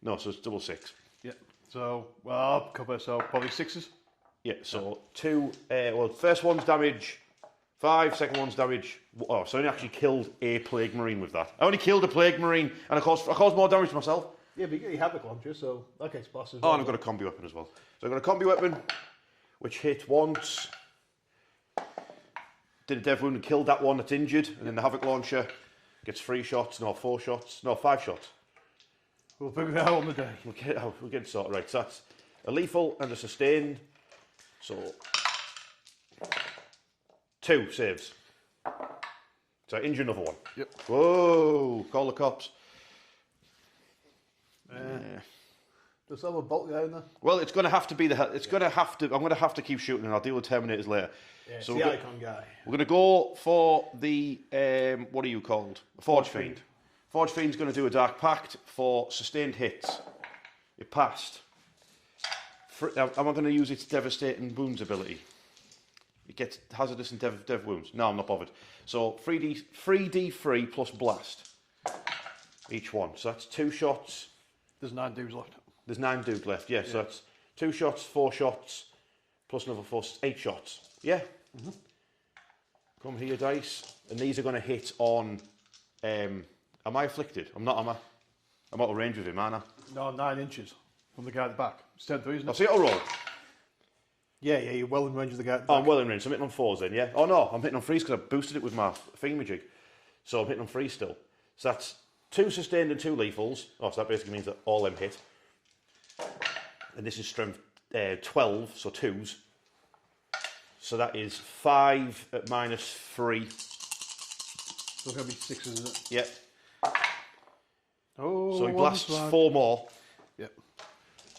No, so it's double 6. yeah. So, well, I'll cover, so probably 6s. Yeah, so 2, well, first one's damage 5, second one's damage. Oh, so I only actually killed a Plague Marine with that. I only killed a Plague Marine, and I caused more damage to myself. Yeah, but you get your Havoc launcher, so that gets blast as Oh, well. and I've got a combi weapon as well. So I've got a combi weapon, which hit once. Did a dev wound and killed that one that's injured, and then the Havoc launcher gets 3 shots, no, 4 shots, no, 5 shots. We'll figure it out on the day. We'll get it sorted. Right, so that's a lethal and a sustained. So 2 saves. So I injure another one. Yep. Whoa! Call the cops. Does that have a bolt guy in there? Well, it's going to have to be the. It's going to have to. I'm going to have to keep shooting, and I'll deal with Terminators later. Yeah, so it's the icon guy. We're going to go for the. What are you called? A Forge Fiend. Forge Fiend's going to do a Dark Pact for sustained hits. It passed. Am I going to use its devastating wounds ability? It gets hazardous and dev wounds. No, I'm not bothered. So 3d3 plus blast. Each one. So that's 2 shots. There's 9 dudes left. There's 9 dudes left. Yeah, so that's 2 shots, 4 shots, plus another 4, 8 shots. Yeah. Mm-hmm. Come here, dice. And these are going to hit on. Am I afflicted? I'm not. Am I? I'm out of range with him, aren't I? No, 9 inches from the guy at the back. It's 10-3, isn't I'll it? see it'll roll. Yeah, you're well in range of the guy at the Oh, back. I'm well in range. So I'm hitting on 4s then, yeah? Oh no, I'm hitting on 3s because I boosted it with my thingamajig. So I'm hitting on 3 still. So that's 2 sustained and 2 lethals. Oh, so that basically means that all them hit. And this is strength 12, so 2s. So that is 5 at -3. So it's going to be 6s, isn't it? Yep. Oh, So he blasts 4 more. Yep.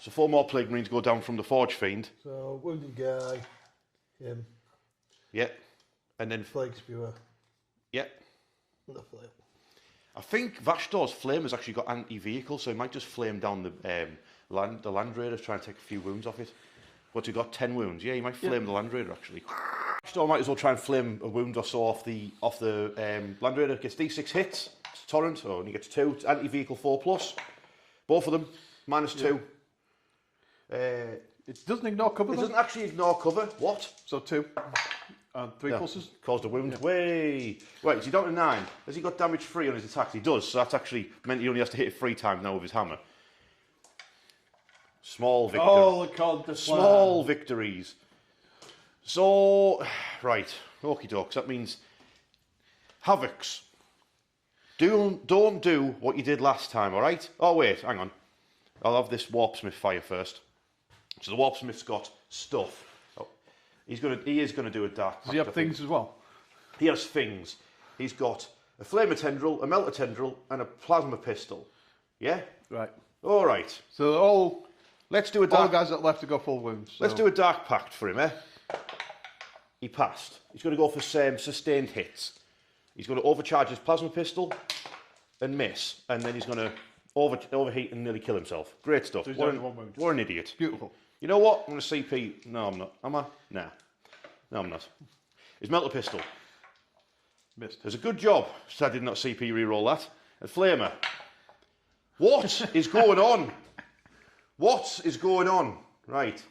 So 4 more Plague Marines go down from the Forge Fiend. So, wounded guy, him, Yep. And then, Plague Spewer, yep. the flail. I think Vashtor's flame has actually got anti-vehicle, so he might just flame down the Land Raider, try and take a few wounds off it. What's he got? 10 wounds. Yeah, he might flame the Land Raider actually. Vashtorr might as well try and flame a wound or so off the Land Raider. Gets D6 hits. It's torrent, and he gets 2. It's anti-vehicle 4+. Both of them -2. It doesn't ignore cover, It though. doesn't actually ignore cover. What? So 2 and 3 pluses. Caused a wound. Way. Right, is he down to 9? Has he got damage free on his attacks? He does, so that's actually meant he only has to hit it 3 times now with his hammer. Small victory. Oh, the counter Small victories. So, right, okie dokes. That means Havocs. Don't do what you did last time, all right? Oh wait, hang on. I'll have this Warpsmith fire first. So the Warpsmith's got stuff. Oh, he is gonna do a dark. Does he have things as well? He has things. He's got a flamer tendril, a melter tendril, and a plasma pistol. Yeah. Right. All right. So Let's do a all dark. guys that left to go full wounds. So. Let's do a Dark Pact for him, eh? He passed. He's going to go for some sustained hits. He's going to overcharge his plasma pistol and miss, and then he's going to overheat and nearly kill himself. Great stuff. So he's What only an, 1 wound. what an idiot. Beautiful. You know what? I'm going to CP. No, I'm not. Am I? Nah. No, I'm not. His metal pistol. Missed. There's a good job. So I did not CP reroll that. A flamer. What is going on? What is going on? Right.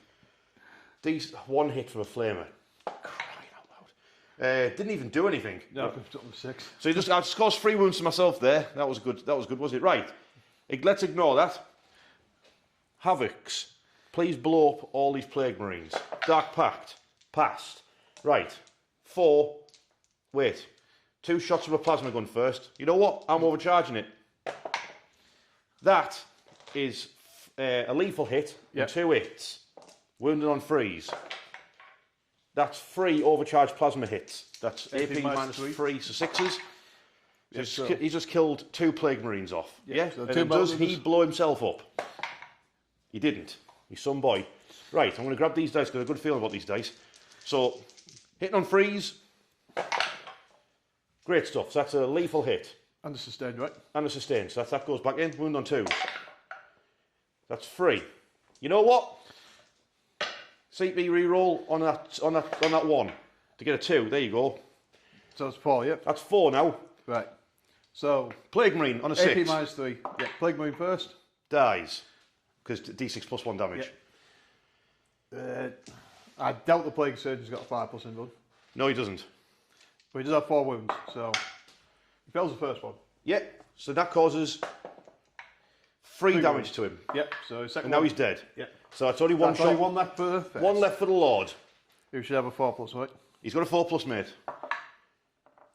These one hit from a flamer. Crying out loud. Didn't even do anything. No, I've got 6. So I just caused 3 wounds to myself there. That was good. That was good, was it? Right. Let's ignore that. Havocs. Please blow up all these Plague Marines. Dark Pact. Passed. Right. 4. Wait. 2 shots from a plasma gun first. You know what? I'm overcharging it. That is a lethal hit and 2 hits. Wounded on freeze. That's 3 overcharged plasma hits. That's AP minus 3, so 6s. So he's just killed 2 Plague Marines off. Yeah? So And does he blow himself up? He didn't. He's some boy. Right, I'm going to grab these dice because I've got a good feeling about these dice. So, hitting on freeze. Great stuff. So that's a lethal hit. And a sustained, right? And a sustain. So that goes back in. Wound on 2. That's 3. You know what? CP reroll on that 1 to get a 2. There you go. So it's 4, yep. That's 4 now. Right. So Plague Marine on a AP 6. minus 3. Yeah. Plague Marine first. Dies. Because D6 plus 1 damage. I doubt the Plague Surgeon's got a 5+ in blood. No, he doesn't. But he does have 4 wounds, so he fails the first one. Yeah. So that causes 3 damage wounds to him. Yep. So his second And now one, he's dead. Yep. So it's only one That's shot. only one left for the first. One left for the Lord. Who should have a 4+, right? He's got a 4+, mate.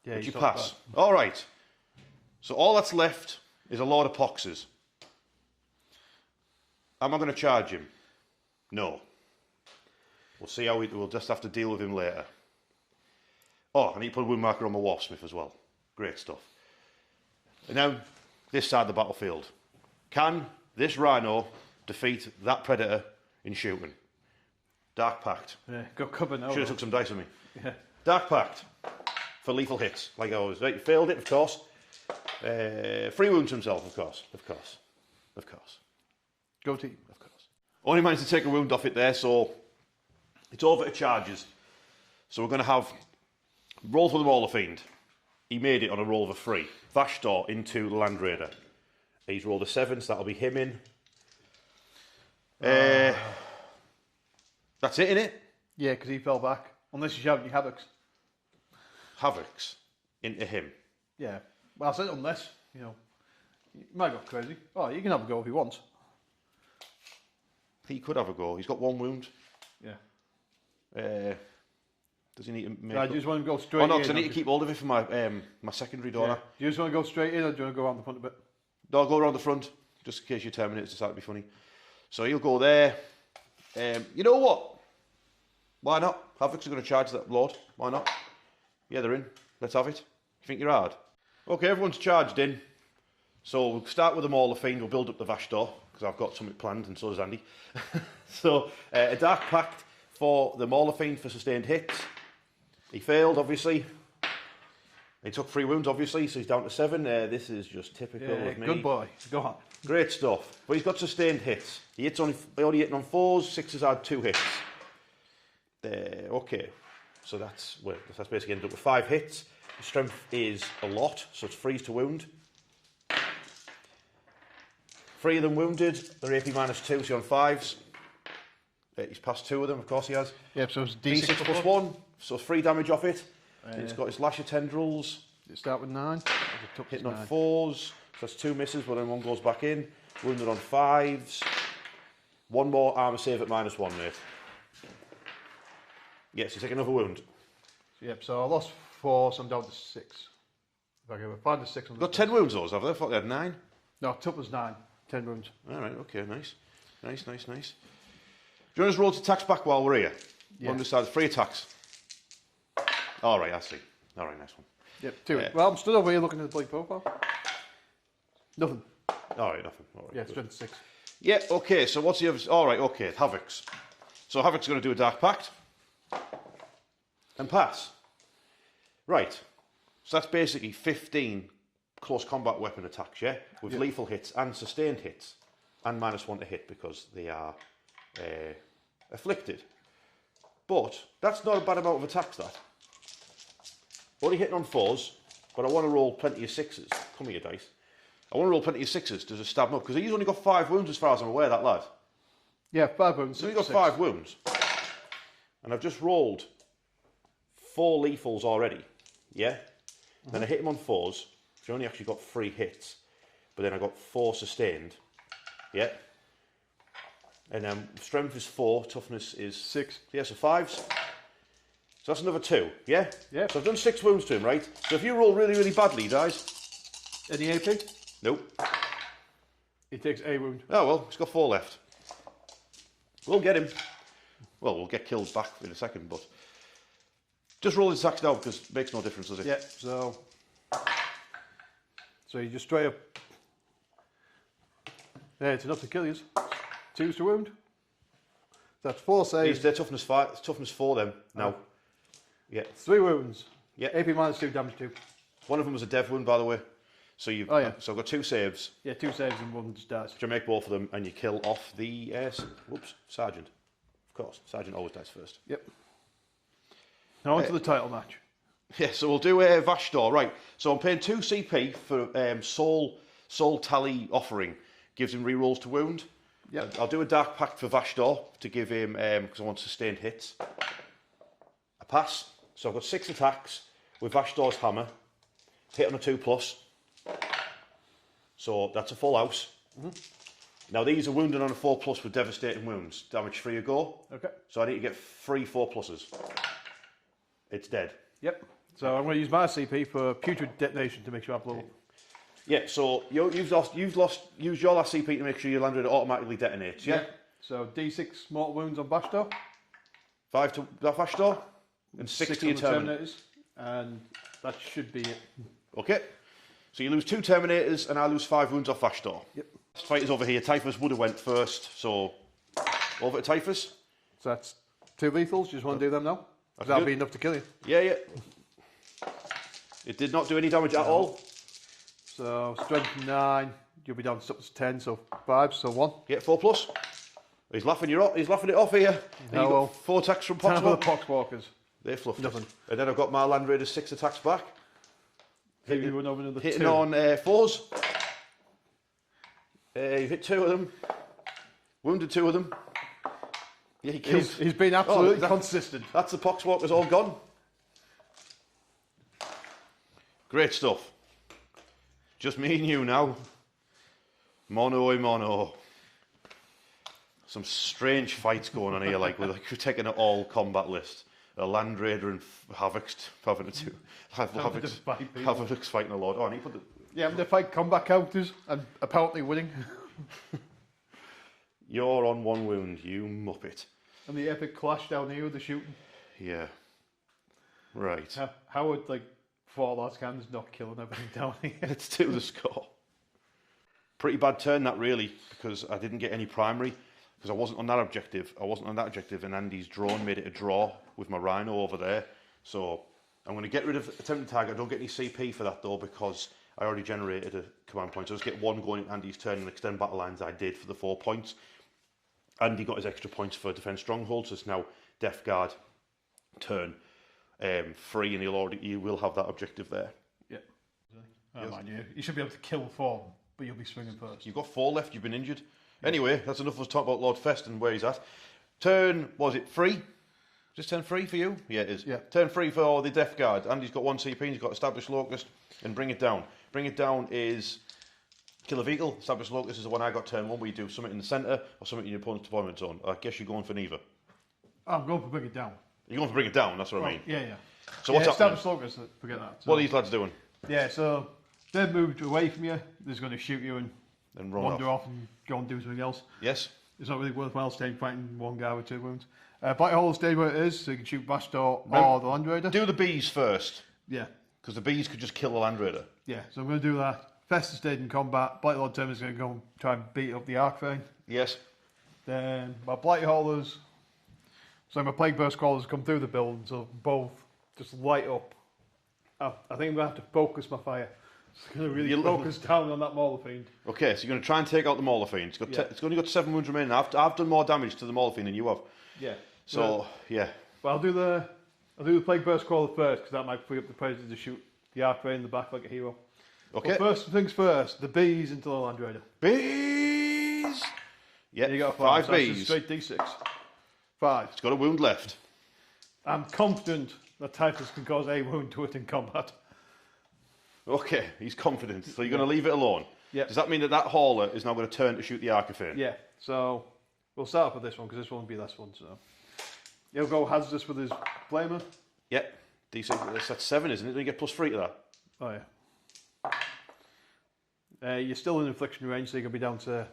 Yeah, Would he's you not pass? bad. All right. So all that's left is a Lord of Poxes. Am I going to charge him? No. We'll see how we'll just have to deal with him later. Oh, I need to put a wound marker on my Warsmith as well. Great stuff. And now, this side of the battlefield. Can this Rhino defeat that Predator in shooting? Dark Pact. Yeah, got covered now. Should have took some dice with me. Yeah. Dark Pact for lethal hits, like I always. Right, failed it, of course. 3 wounds to himself, of course. Go team. Of course. Only managed to take a wound off it there, so it's over to charges. So we're going to have roll for the Mauler Fiend. He made it on a roll of a 3. Vashtorr into the Land Raider. He's rolled a 7, so that'll be him in. That's it, innit? Yeah, because he fell back. Unless you have any Havocs. Havocs into him. Yeah. Well, I said unless, you know. You might go crazy. Oh, you can have a go if you want. He could have a go. He's got 1 wound. Yeah. Does he need to make I up? just want to go straight in. Oh no, because I need to keep hold of it for my my secondary donor. Yeah. Do you just want to go straight in or do you want to go around the front a bit? No, I'll go around the front, just in case you terminate, decide to be funny. So he'll go there. You know what? Why not? Havoc's are going to charge that Lord. Why not? Yeah, they're in. Let's have it. You think you're hard? Okay, everyone's charged in. So we'll start with the Mauler Fiend. We'll build up the Vashtorr, because I've got something planned, and so does Andy. So, a Dark Pact for the Mauler Fiend for sustained hits. He failed, obviously. He took 3 wounds, obviously, so he's down to 7. This is just typical of me. Good boy. Go on. Great stuff. But he's got sustained hits. He only hitting on 4s, 6s had 2 hits. There, okay. So that's basically ended up with 5 hits. The strength is a lot, so it's freeze to wound. 3 of them wounded. They're AP minus 2, so on 5s. He's passed 2 of them, of course he has. Yep, so it's D6 D6 plus 1, so 3 damage off it. It's got his Lasher Tendrils. It start with 9. Hitting on 4s, so that's 2 misses, but then 1 goes back in. Wounded on 5s. 1 more armour save at minus 1, mate. Yes, you take another wound. Yep, so I lost 4, so I'm down to 6. If I go 5 to 6. Got 10 wounds, those, have they? I thought they had 9. No, top was 9. 10 wounds. Alright, okay, nice. Nice. Do you want us to roll to attacks back while we're here? Yeah. One decides 3 attacks. Alright, I see. Alright, nice one. Yep, 2. Well, I'm stood over here looking at the blade profile. Nothing. Alright, nothing. All right, Yeah, good. strength 6. Yeah, okay, so what's the other... Alright, okay, Havoc's. So Havoc's going to do a Dark Pact. And pass. Right. So that's basically 15 close combat weapon attacks, yeah? With lethal hits and sustained hits. And minus 1 to hit because they are afflicted. But that's not a bad amount of attacks, that. Only hitting on 4s, but I want to roll plenty of 6s. Come here, dice. I want to roll plenty of 6s to just stab him up, because he's only got 5 wounds as far as I'm aware, that lad. Yeah, 5 wounds. So he's got 5 wounds. And I've just rolled 4 lethals already. Yeah? Then I hit him on 4s, which I only actually got 3 hits. But then I got 4 sustained. Yeah? And strength is 4, toughness is 6. Yeah, so 5s. So that's another 2, yeah? Yeah. So I've done 6 wounds to him, right? So if you roll really, really badly, he dies. Any AP? Nope. He takes a wound. Oh, well, he's got 4 left. We'll get him. Well, we'll get killed back in a second, but... Just roll his attacks now, because it makes no difference, does it? Yeah, so... So you just straight up... Yeah, it's enough to kill you. 2s to wound. That's 4 saves. They're toughness 5, it's toughness 4 then, now. Yeah. 3 wounds. Yeah. AP minus 2, damage 2. One of them was a dev wound, by the way. So you've Oh, yeah. So I've got 2 saves, Yeah, 2 saves and 1 just dies. which I make both of them, and you kill off the sergeant. Of course, sergeant always dies first. Yep. Now on to the title match. Yeah, so we'll do a Vashtorr, right? So I'm paying 2 CP for soul tally offering. Gives him rerolls to wound. Yep. I'll do a dark pact for Vashtorr to give him because I want sustained hits. I pass. So I've got 6 attacks with Vashtorr's hammer. Hit on a 2+. So that's a full house. Now these are wounded on a 4+ with devastating wounds. Damage 3 a go. Okay. So I need to get 3 4+. It's dead. Yep. So I'm going to use my CP for putrid detonation to make sure I blow up. Yeah. So you've used your last CP to make sure your Land Raider automatically detonates. Yeah. So D6 mortal wounds on Vashtorr. 5 to that Vashtorr and 6 to your on the Terminators. And that should be it. Okay. So you lose 2 Terminators and I lose 5 wounds off Vashtorr. Yep. Fighters over here. Typhus would have went first. So over to Typhus. So that's 2 lethals. Just want to do them now? That's That'll good. be enough to kill you. Yeah, yeah. It did not do any damage at all. So strength 9. You'll be down to 10, so 5, so 1. Yeah, 4+. He's laughing you off. He's laughing it off here. And you well. got 4 attacks from 10 for the Poxwalk. Poxwalkers. They fluffed Nothing. it. And then I've got my Land Raider's 6 attacks back. Hitting you over another Hitting 2. on 4s. You've hit 2 of them. Wounded 2 of them. Yeah, he killed. He's been absolutely that- consistent. That's the Poxwalkers all gone. Great stuff. Just me and you now. Mono. Some strange fights going on here, like we're taking an all combat list. A Land Raider and Havoc's having to do. Havoc's fighting a lot. Oh, and he put the. Yeah, I'm to fight combat counters and apparently winning. You're on 1 wound, you muppet. And the epic clash down here with the shooting. Yeah. Right. How would, like, 4 last cannons not killing everything down here? Let's do the score. Pretty bad turn that, really, because I didn't get any primary, because I wasn't on that objective. And Andy's drone made it a draw with my Rhino over there. So I'm going to get rid of attempted target. I don't get any CP for that, though, because I already generated a command point. So I just get 1 going in Andy's turn and extend battle lines I did for the 4 points. Andy got his extra points for defence strongholds, so it's now Death Guard turn 3, and he will have that objective there. Yeah. Oh, mind you. You should be able to kill 4, but you'll be swinging first. You've got 4 left, you've been injured. Anyway, that's enough of us talking about Lord Fest and where he's at. Turn, was it 3? Just turn 3 for you? Yeah, it is. Yeah. Turn 3 for the Death Guard. Andy's got 1 CP, he's got Established Locust, and Bring It Down. Bring It Down is kill a vehicle. Established Locust is the one I got turn 1, where you do something in the centre or something in your opponent's deployment zone. I guess you're going for neither. I'm going to bring it down. You're going to Bring It Down, that's what I mean. Yeah. So what's happening? Established locus, forget that. So, What are these lads doing? Yeah, so they've moved away from you. They're going to shoot you and Then run wander off. off and go and do something else. Yes? It's not really worthwhile staying fighting 1 guy with 2 wounds. Black Hole stayed where it is, so you can shoot Vashtorr or the Land Raider. Do the bees first, Yeah, because the bees could just kill the Land Raider. yeah. So I'm going to do that. Festus stayed in combat. Blight Lord Tim is going to go and try and beat up the Arkifane. Yes. Then my Blight Haulers, so my Plague Burst Crawlers come through the building, so both just light up. I think I'm going to have to focus my fire. It's going to really focus down on that Mauler Fiend. Okay, so you're going to try and take out the Mauler Fiend. It's only got 7 wounds remaining. I've done more damage to the Mauler Fiend than you have. Yeah. So, yeah. Well, I'll do the plague burst crawler first because that might free up the predator to shoot the arkifane in the back like a hero. Okay. But first things first, the bees into the land raider. Bees! Yeah, You got 5 so that's bees. a straight D6. 5. It's got a wound left. I'm confident that Typhus can cause a wound to it in combat. Okay, he's confident. So you're going to leave it alone? Yeah. Does that mean that hauler is now going to turn to shoot the arkifane? Yeah. So we'll start off with this one because this one will be last one. So he'll go hazardous with his flamer. Yep. D6, that's 7, isn't it? Don't you get +3 to that? Oh yeah. You're still in infliction range, so you're gonna be down to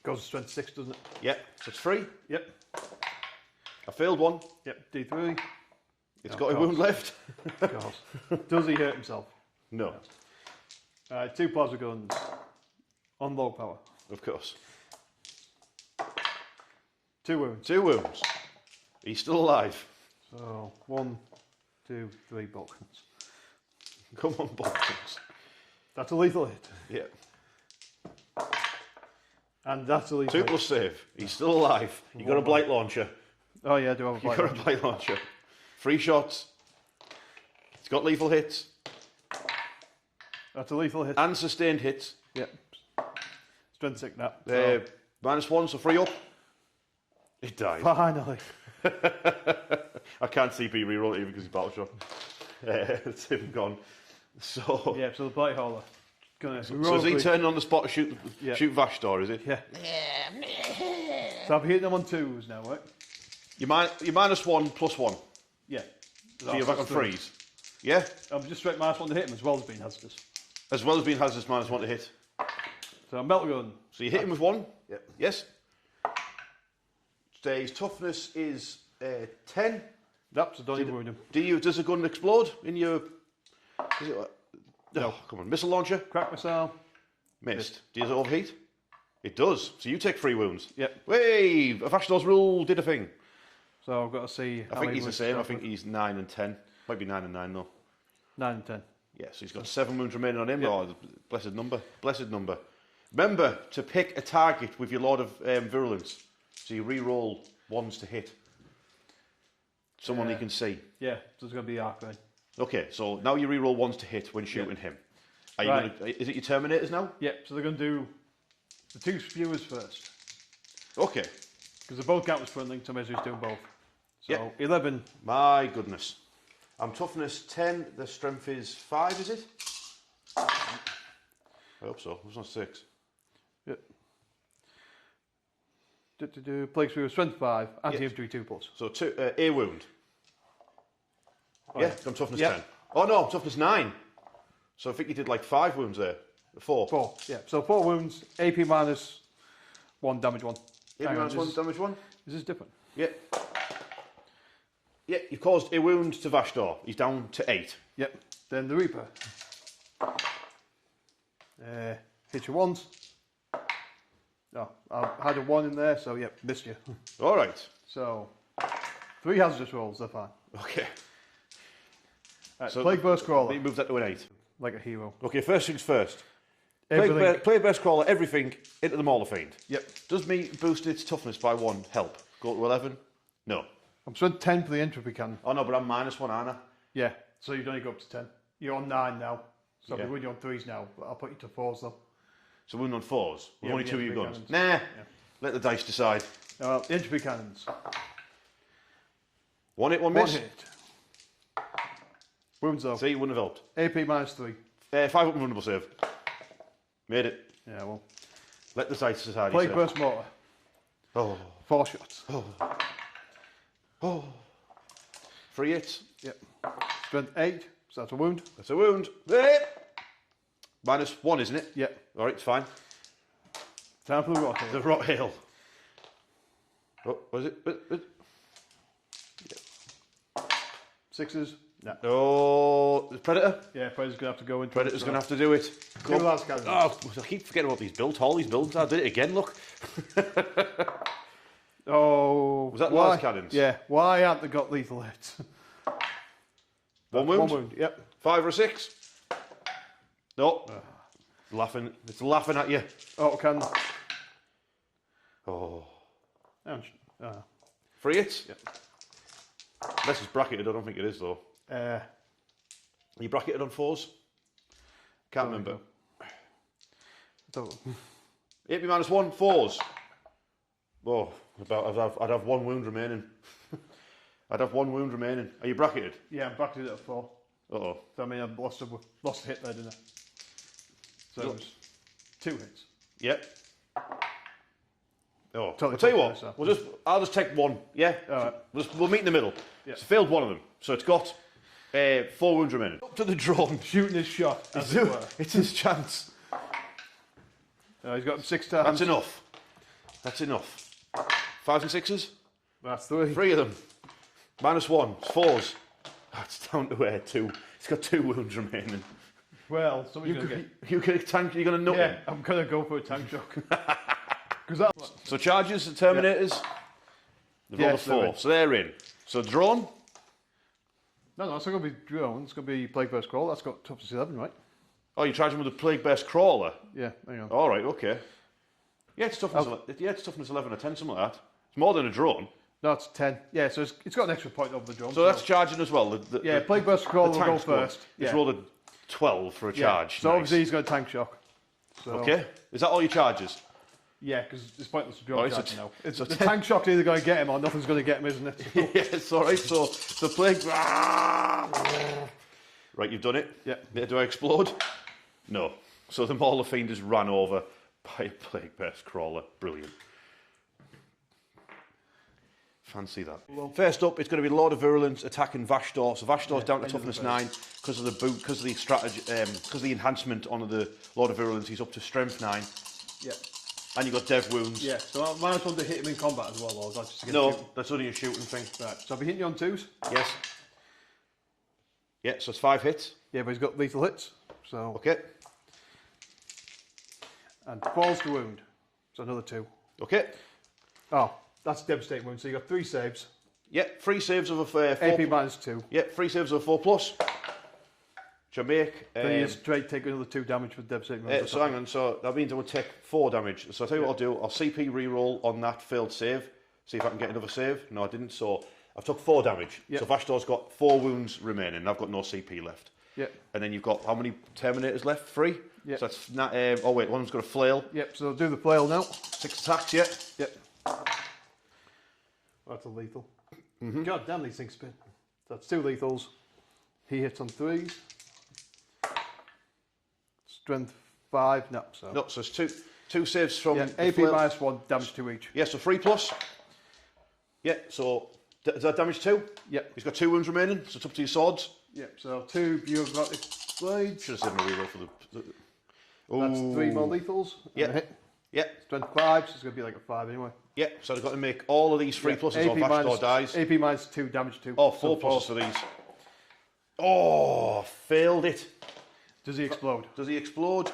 goes to strength 6, doesn't it? Yep. So it's 3. Yep. I failed one. Yep. D3. It's got a wound left. Of course. Does he hurt himself? No. 2 plasma guns on low power. Of course. 2 wounds. 2 wounds. He's still alive. So 1, 2, 3 bolt guns. Come on, Balkans. That's a lethal hit. Yeah. And that's a lethal 2 hit. plus save. He's still alive. You got a blight launcher. Oh yeah, I do have a You blight got launcher. a blight launcher. 3 shots. It's got lethal hits That's a lethal hit. and sustained hits. Yep. Strength 6 now. -1, so 3 up. It died. Finally. I can't see B reroll it even because he's battle shot. It's him gone. So, Yeah, so the blight hauler. Gonna so is he turning on the spot to shoot Vashtorr, is it? Yeah. So I'll be hitting them on 2s now, right? You're -1 plus 1. Yeah. So you're back on 3s. Yeah? I'm just straight -1 to hit him as well as being hazardous. As well as being hazardous -1 to hit. So melt gun. So you hit him with 1? Yep. Yes. His toughness is 10. Yep, so don't even wound him. Does the gun explode in your... No. Oh, come on. Missile launcher? Crack missile. Missed. Does it overheat? It does. So you take 3 wounds. Yep. Hey! Vashtorr's rule did a thing. So I've got to see. I think he's the same. I think he's 9 and 10. Might be 9 and 9 though. 9 and 10. Yeah, so he's got 7 wounds remaining on him. Yep. Oh, blessed number. Blessed number. Remember to pick a target with your Lord of Virulence. So you re-roll 1s to hit. Someone you can see. Yeah, so it's going to be arkifane. Okay, so now you re-roll 1s to hit when shooting him. Are you Right. is it your Terminators now? Yep, so they're going to do the 2 spewers first. Okay. Because they're both counters friendly, so Measure's doing both. So Yep. 11. My goodness. I'm toughness 10, the strength is 5, is it? I hope so. It was on 6. Yep. Plague spewer, strength 5, anti-infantry 2 plus. So a wound. Oh, Yeah, I'm toughness Yep. 10. Oh no, I'm toughness 9. So I think you did like 5 wounds there. 4. 4, yeah. So 4 wounds, AP minus 1, damage 1. Yeah, Hang on, minus 1, damage 1. Is this different? Yeah. Yeah, you've caused a wound to Vashtorr. He's down to 8. Yep. Then the Reaper. Hit you once. No, I had a 1 in there, so yep, missed you. All right. So 3 hazardous rolls, they're fine. Okay. Right, So Plague Burst Crawler, He moves that to an 8. like a hero. Okay, first things first. Everything. Plague Burst Crawler, everything into the Mauler Fiend. Yep. Does me boost its toughness by 1 help? Go to 11? No. I'm strength 10 for the entropy cannon. Oh no, but I'm -1, aren't I? Yeah, so you'd only go up to 10. You're on 9 now. So Yeah. I'll be with you on 3s now, but I'll put you to 4s though. So wound on 4s. With Yeah, only with 2 of the your entropy guns. Nah. cannons. Let the dice decide. The entropy cannons. 1 hit, 1 1 miss. hit. Wounds though. See, wouldn't have helped. AP minus 3. 5 up and vulnerable save. Made it. Yeah, well. Let the dice decide. Plague Burst Mortar. Oh. 4 shots. Oh. 3 hits. Yep. Strength 8, so that's a wound. That's a wound. -1, isn't it? Yep. All right, it's fine. Time for the rot here. The rot hail. Oh, was it? 6s. No. Oh, the Predator. Yeah, Predator's going to have to go into Predator's going to have to do it. 2 last cannons. Oh, I keep forgetting about these builds. All these builds. I did it again. Look. Oh. Was that why? last cannons? Yeah. Why aren't they got lethal hits? 1 wound. 1 wound, yep. 5 or a 6. No. Laughing. It's laughing at you. Auto cannon. Oh. Ouch. 3 hits? Yeah. Unless it's bracketed, I don't think it is though. Are you bracketed on 4s? Can't remember. Hit me -1, 4s. Oh, I'd have 1 wound remaining. I'd have 1 wound remaining. Are you bracketed? Yeah, I'm bracketed at 4. Uh-oh. So I mean, I've lost a hit there, didn't I? So it was 2 hits. Yep. Oh, Totally I'll tell you what. so. I'll just take 1. Yeah. All right. We'll meet in the middle. Yeah. It's failed 1 of them, so it's got 4 wounds remaining. Up to the drone. Shooting his shot. As it were. It's his chance. He's got 6 times. That's enough. That's enough. 5s and 6s. That's 3. 3 of them. -1. It's 4s. That's down to 2. He's got 2 wounds remaining. Well, somebody's going to get... You get a tank. You're going to nut Yeah, him. I'm going to go for a tank shock. That... So charges and terminators. They've rolled a 4, so they're in. So drone. No, it's not going to be drone. It's going to be Plague Burst Crawl. That's got toughness 11, right? Oh, you're charging with a plague beast crawler. Yeah, hang on. All right, okay. Yeah, it's toughness. It's toughness 11 or 10, something like that. It's more than a drone. No, it's 10. Yeah, so it's got an extra point over the drone. So that's charging as well. Yeah, Plague Burst Crawl will go squad. first. It's Yeah. rolled a 12 for a charge. So Nice. obviously he's got a tank shock. So, Okay. Is that all your charges? Yeah, because it's pointless to drone Oh, charge now. so The tank shock's either going to get him or nothing's going to get him, isn't it? Yeah, it's all right. So the plague. Right, you've done it. Yeah. Do I explode? No. So the Mauler Fiend is ran over by a plague beast crawler. Brilliant. Fancy that. First up, it's going to be Lord of Virulence attacking Vashtorr. So Vashtorr's down to toughness 9 because of the boot, because of the strategy, because of the enhancement on the Lord of Virulence. He's up to strength 9. Yeah. And you've got dev wounds. Yeah, so I might as well to hit him in combat as well, or is that just to get No, shooting? that's only a shooting thing. Right, so I'll be hitting you on 2s. Yes. Yeah, so it's 5 hits. Yeah, but he's got lethal hits. So Okay. And falls to wound. So another 2. Okay. Oh, that's a devastating wound. So you got 3 saves. Yeah, 3 saves of a 4. AP -2. Yeah, 3 saves of a 4+. Which I make. Then you straight take another 2 damage for devastating wound. So hang on, so that means I would take 4 damage. So I'll tell you what I'll do. I'll CP reroll on that failed save. See if I can get another save. No, I didn't. So I've took 4 damage. Yep. So Vashtor's got 4 wounds remaining. I've got no CP left. Yeah. And then you've got how many Terminators left? 3? Yeah. So that's not, oh wait, one's got a flail. Yep, so I'll do the flail now. 6 attacks, yeah. Yep. That's a lethal. God damn, these things spin. So that's 2 lethals. He hits on 3s. Strength 5. No, so. No, so it's 2 saves from Yeah, the AP flail. -1, damage 2 each. Yeah, so 3+. Yeah, so is that damage 2? Yep. He's got 2 wounds remaining, so it's up to your swords. Yep, so 2, you've got the blade. Should have said my reroll for the... That's 3 more lethals. and Yeah. a hit. Yeah, Strength 5, so it's going to be like a 5 anyway. yeah, so they've got to make all of these 3 pluses or Vashtorr dies. AP -2, damage 2. Oh, So 4 pluses for these. Oh, failed it. Does he explode? Does he explode?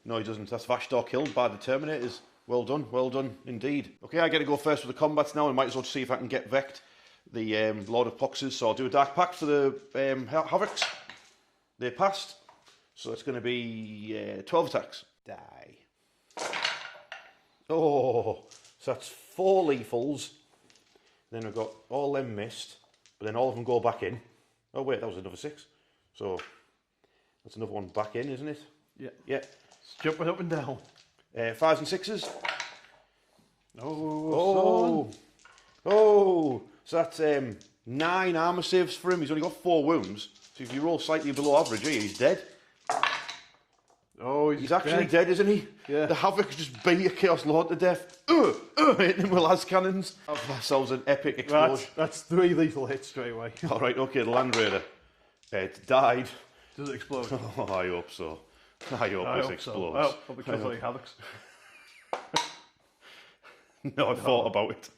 No, he doesn't. That's Vashtorr killed by the Terminators. Well done indeed. Okay, I get to go first with the combats now. I might as well see if I can get Vect, the Lord of Poxes. So I'll do a Dark Pact for the Havocs. They passed. So it's going to be 12 attacks. Die. Oh, so that's 4 lethals. Then we've got all them missed, but then all of them go back in. Oh wait, that was another 6. So that's another one back in, isn't it? Yeah. Yeah. It's jumping up and down. 5s and 6s. Oh, Oh, so that's 9 armour saves for him. He's only got 4 wounds. So if you roll slightly below average here, he's dead. Oh, He's actually dead, isn't he? Yeah. The Havoc just beat a Chaos Lord to death. Hitting him with las cannons. Have ourselves an epic explosion. That's 3 lethal hits straight away. All right, okay, the Land Raider. It died. Does it explode? Oh, I hope so. I hope this explodes. So. Oh, probably because of the Havocs. No, I thought about it.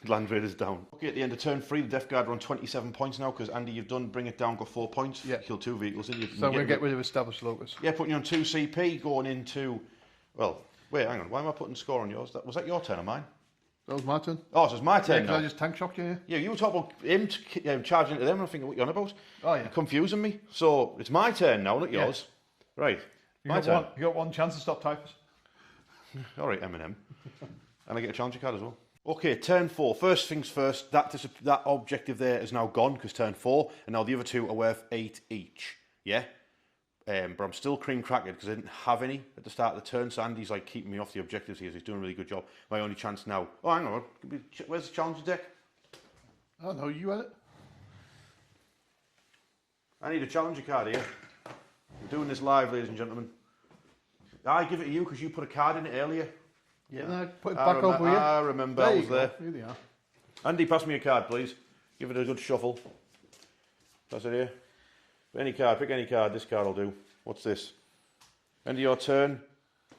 Land Raider's down. Okay, at the end of turn 3, the Death Guard are on 27 points now because Andy, you've done bring it down, got 4 points. Yeah. Kill 2 vehicles. And So I'm going to get rid of established locus. Yeah, putting you on 2 CP, going into. Well, wait, hang on. Why am I putting score on yours? Was that your turn or mine? That was my turn. Oh, so it's my turn Yeah, now. I just tank shocked you here. Yeah, you were talking about him charging into them, and I'm thinking, what are you on about? Oh, yeah. You're confusing me. So it's my turn now, not yours. Right. My turn. You got 1 chance to stop typhus. All right, Eminem. And I get a challenger card as well. Okay, turn 4. First things first, that objective there is now gone because turn 4, and now the other 2 are worth 8 each. Yeah? But I'm still cream cracking because I didn't have any at the start of the turn, so Andy's like keeping me off the objectives here, so he's doing a really good job. My only chance now. Oh, hang on. Where's the challenger deck? I don't know, you had it? I need a challenger card here. I'm doing this live, ladies and gentlemen. I give it to you because you put a card in it earlier. Yeah, and I put it back over here. I remember I was there. Here they are. Andy, pass me a card, please. Give it a good shuffle. Pass it here. Any card, pick any card. This card will do. What's this? End of your turn.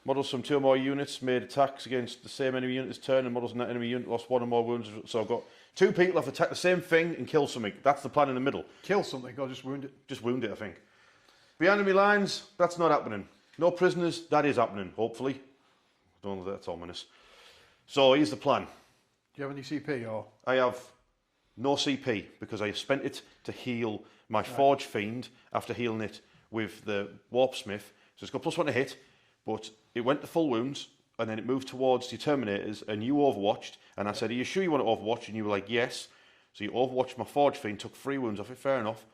Model some 2 or more units, made attacks against the same enemy unit this turn, and models in that enemy unit lost 1 or more wounds. So I've got 2 people have to attack the same thing and kill something. That's the plan in the middle. Kill something, or just wound it. Just wound it, I think. Behind enemy lines, that's not happening. No prisoners, that is happening, hopefully. Don't know, that's ominous. So here's the plan. Do you have any CP, or? I have no CP because I spent it to heal my Forge Fiend after healing it with the Warpsmith. So it's got +1 to hit, but it went to full wounds, and then it moved towards the Terminators, and you overwatched, and I said, are you sure you want to overwatch? And you were like, yes. So you overwatched my Forge Fiend, took 3 wounds off it, fair enough.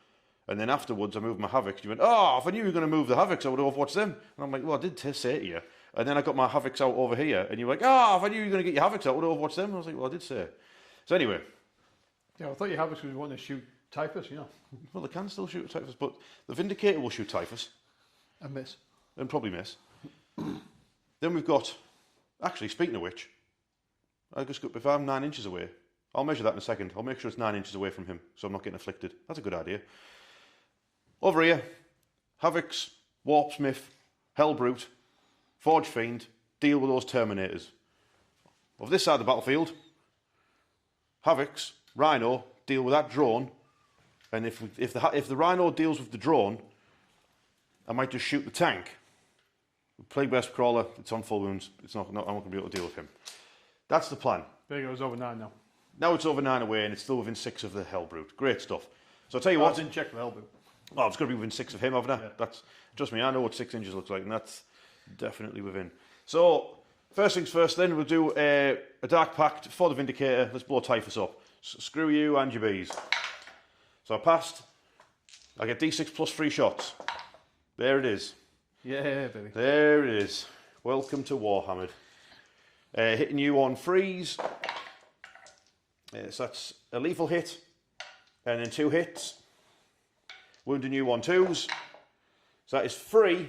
And then afterwards, I moved my Havocs. You went, oh, if I knew you were going to move the Havocs, I would have overwatched them. And I'm like, well, I did say it to you. And then I got my Havocs out over here, and you were like, oh, if I knew you were going to get your Havocs out, I would have overwatched them. And I was like, well, I did say it. So anyway. Yeah, I thought you Havocs was wanting to shoot Typhus, you know. Well, they can still shoot Typhus, but the Vindicator will shoot Typhus. And miss. And probably miss. Then we've got, actually, speaking of which, I just got, if I'm 9 inches away, I'll measure that in a second. I'll make sure it's 9 inches away from him, so I'm not getting afflicted. That's a good idea. Over here, Havocs, Warpsmith, Hellbrute, Forge Fiend, deal with those Terminators. Of this side of the battlefield, Havocs, Rhino, deal with that drone, and if the Rhino deals with the drone, I might just shoot the tank. Plague Beast Crawler, it's on full wounds. I'm not going to be able to deal with him. That's the plan. There you go, it's over 9 now. Now it's over 9 away, and it's still within 6 of the Hellbrute. Great stuff. So I'll tell you what. I didn't check the Hellbrute. Oh, it's got to be within 6 of him, haven't I? Yeah. That's, trust me, I know what 6 inches looks like, and that's definitely within. So, first things first then, we'll do a Dark Pact for the Vindicator. Let's blow Typhus up. Screw you and your bees. So I passed. I get D6 plus 3 shots. There it is. Yeah, baby. There it is. Welcome to Warhammer. Hitting you on freeze. So that's a lethal hit. And then 2 hits. Wounding you on 2s. So that is 3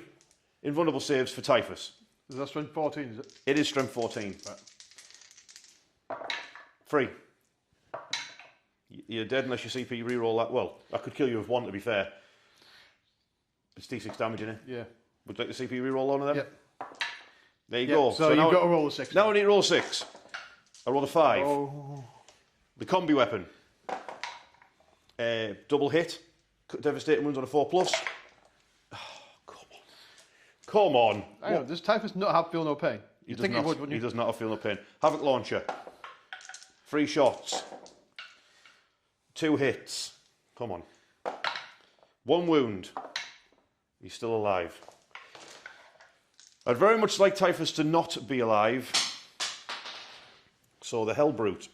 invulnerable saves for Typhus. Is that strength 14, is it? It is strength 14. Right. 3. You're dead unless your CP reroll that. Well, I could kill you with 1 to be fair. It's D6 damage in it. Yeah. Would you like the CP reroll on of them? Yep. There you go. So you've got to roll a 6. Now I need to roll 6. I rolled a 5. Oh. The combi weapon. Double hit. Devastating wounds on a 4+. Oh, come on. Hang on, does Typhus not feel no pain? He He does not feel no pain. Havoc launcher. 3 shots. 2 hits. Come on. 1 wound. He's still alive. I'd very much like Typhus to not be alive. So the Hellbrute.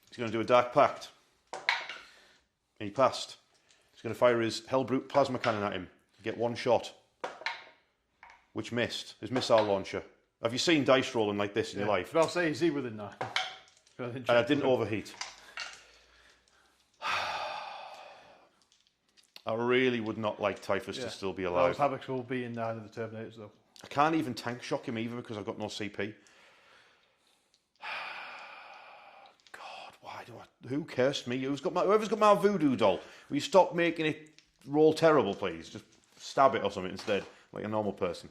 He's going to do a Dark Pact. And he passed. He's going to fire his Hellbrute plasma cannon at him. Get 1 shot. Which missed. His missile launcher. Have you seen dice rolling like this in your life? But I'll say, is he within that? And I didn't overheat. I really would not like Typhus to still be alive. Those Havocs will be in 9 of the Terminators though. I can't even tank shock him either because I've got no CP. God, why do I... Who cursed me? Whoever's got my voodoo doll, will you stop making it roll terrible, please? Just stab it or something instead, like a normal person.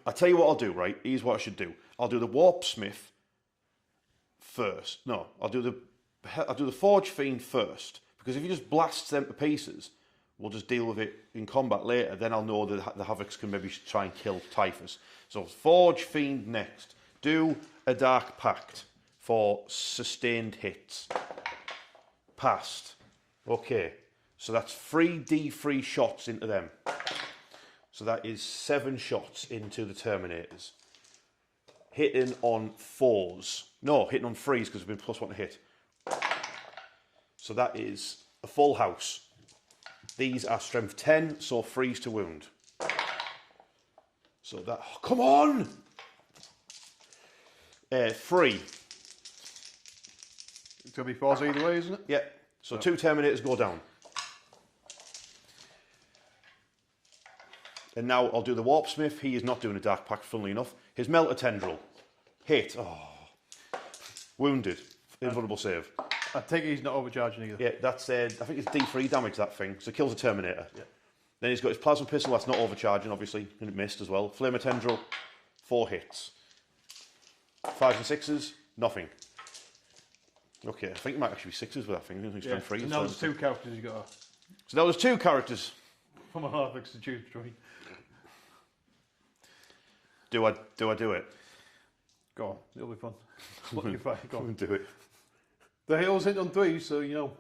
I'll tell you what I'll do, right? Here's what I should do. I'll do the Warpsmith first. No, I'll do the Forge Fiend first. Because if he just blasts them to pieces, we'll just deal with it in combat later. Then I'll know that the Havocs can maybe try and kill Typhus. So Forge Fiend next. Do a Dark Pact for sustained hits. Passed. Okay. So that's 3d3 shots into them. So that is 7 shots into the Terminators. hitting on 4s. No, hitting on 3s because we've been +1 to hit. So that is a full house. These are strength 10, so 3s to wound. So that, oh, come on! 3. It's going to be 4s either way, isn't it? Yeah, so 2 Terminators go down. And now I'll do the Warpsmith. He is not doing a Dark Pact, funnily enough. His Melter Tendril. Hit. Oh. Wounded. Invulnerable save. I take it he's not overcharging either. Yeah, that's, I think it's D3 damage, that thing. So it kills a Terminator. Yeah. Then he's got his Plasma Pistol, that's not overcharging, obviously. And it missed as well. Flamer Tendril, 4 hits. 5s and 6s, nothing. Okay, I think it might actually be 6s with that thing. I think it's 3. So now there's 2 characters you got. So now there's 2 characters. From a Harvix to choose between. Do I do it? Go on, it'll be fun. Look your fight, go on. Do it. The hills hit on 3s, so you know.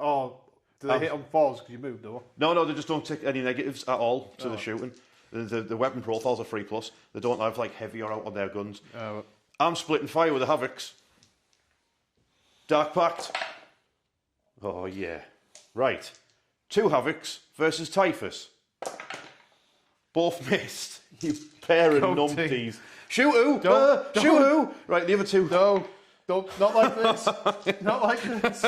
Oh, do they hit on 4s because you moved, though? No, they just don't take any negatives at all to the shooting. The weapon profiles are 3+. They don't have like heavy or out on their guns. I'm splitting fire with the Havocs. Dark Pact. Oh yeah. Right. 2 Havocs versus Typhus. Both missed. You pair of numpties. Shoot who? Shoot who? Right, the other 2. No, don't, not like this. Not like this.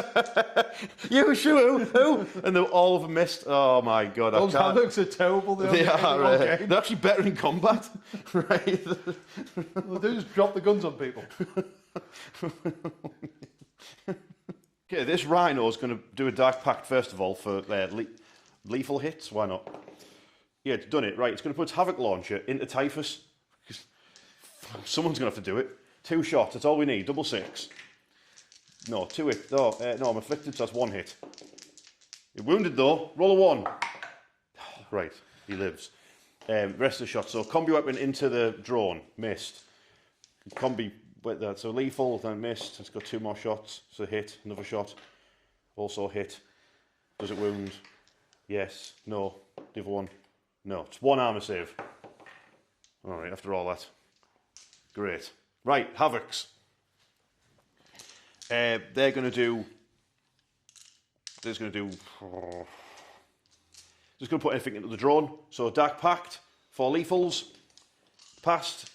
You shoot who? And all of them missed. Oh my god, Those Havocs are terrible. They are. They're actually better in combat. Right. Well, they just drop the guns on people. Okay, this Rhino is going to do a Dark Pact first of all for lethal hits. Why not? Yeah, it's done it. Right, it's going to put its Havoc Launcher into Typhus. Someone's going to have to do it. 2 shots, that's all we need. Double 6. No, 2 hits. No, I'm afflicted, so that's 1 hit. You're wounded though. Roll a 1. Right, he lives. Rest of the shot. So combi weapon into the drone. Missed. Combi with that. So lethal, then missed. It's got 2 more shots. So hit. Another shot. Also hit. Does it wound? Yes. No. The other one? No. It's 1 armor save. Alright, after all that. Great. Right, Havocs. They're going to do... Just going to put anything into the drone. So Dark Pact, 4 lethals. Passed.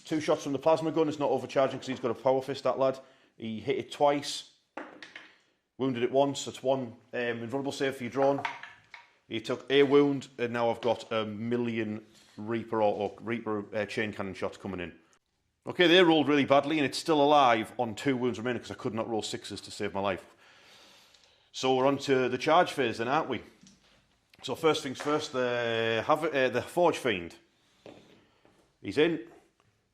2 shots from the plasma gun. It's not overcharging because he's got a power fist, that lad. He hit it twice. Wounded it once. That's 1 invulnerable save for your drone. He took a wound, and now I've got a million Reaper or Reaper chain cannon shots coming in. Okay, they rolled really badly, and it's still alive on 2 wounds remaining because I could not roll 6s to save my life. So we're on to the charge phase then, aren't we? So first things first, the Forge Fiend. He's in.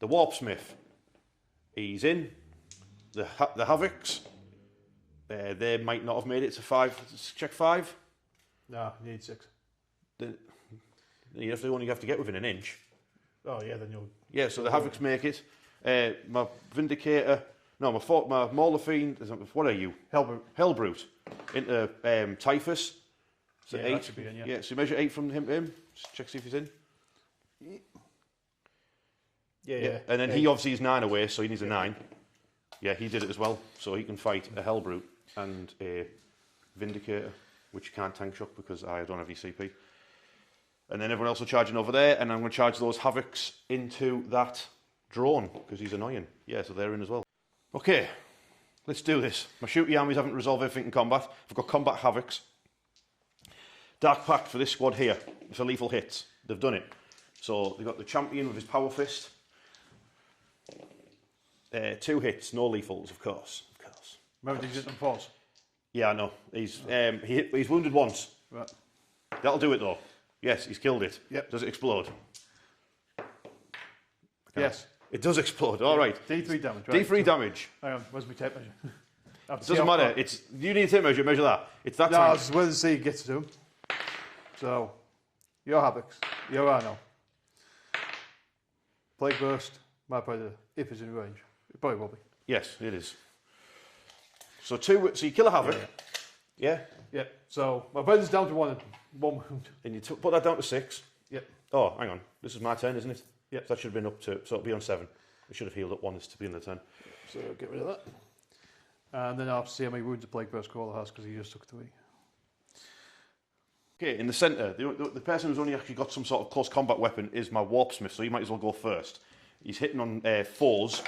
The Warpsmith. He's in. The Havocs. They might not have made it to 5. Check 5. No, you need 6. You have to only have to get within an inch. Oh yeah, then you'll... Yeah, so the Havocs make it. My Vindicator... No, my Mauler Fiend... What are you? Hellbrute. Hellbrute. Into Typhus. So yeah, 8. That should be in, yeah. Yeah, so you measure 8 from him to him. Just check see if he's in. Yeah. And then he obviously is 9 away, so he needs a 9. Yeah, he did it as well. So he can fight a Hellbrute and a Vindicator, which can't tank shock because I don't have ECP. And then everyone else will charge in over there, and I'm going to charge those Havocs into that drone, because he's annoying. Yeah, so they're in as well. Okay, let's do this. My shooty armies haven't resolved everything in combat. I've got combat Havocs. Dark Pact for this squad here, for lethal hits. They've done it. So they've got the champion with his power fist. 2 hits, no lethals, of course. Remember these hit on 4s? Yeah, I know. He's wounded once. Right. That'll do it though. Yes, he's killed it. Yep. Does it explode? Yes. It does explode. All right. D3 damage. Right? D3 damage. Hang on, where's my tape measure? It doesn't matter. It's you need a tape measure. Measure that. It's that No, time. this is where the C gets to him. So, your Havocs, your Arno. Plague Burst, my predator, if it's in range. It probably will be. Yes, it is. So 2. So you kill a Havoc. Yeah. Yeah. So my predator's down to 1 wound. And you put that down to 6. Yep. Oh, hang on. This is my turn, isn't it? Yep. So that should have been up to. So it'll be on 7. I should have healed up one to be in the turn. So get rid of that. And then I'll see how many wounds the Plague Burst Crawler has because he just took 3. Okay, in the centre, the person who's only actually got some sort of close combat weapon is my Warpsmith, so you might as well go first. He's hitting on 4s.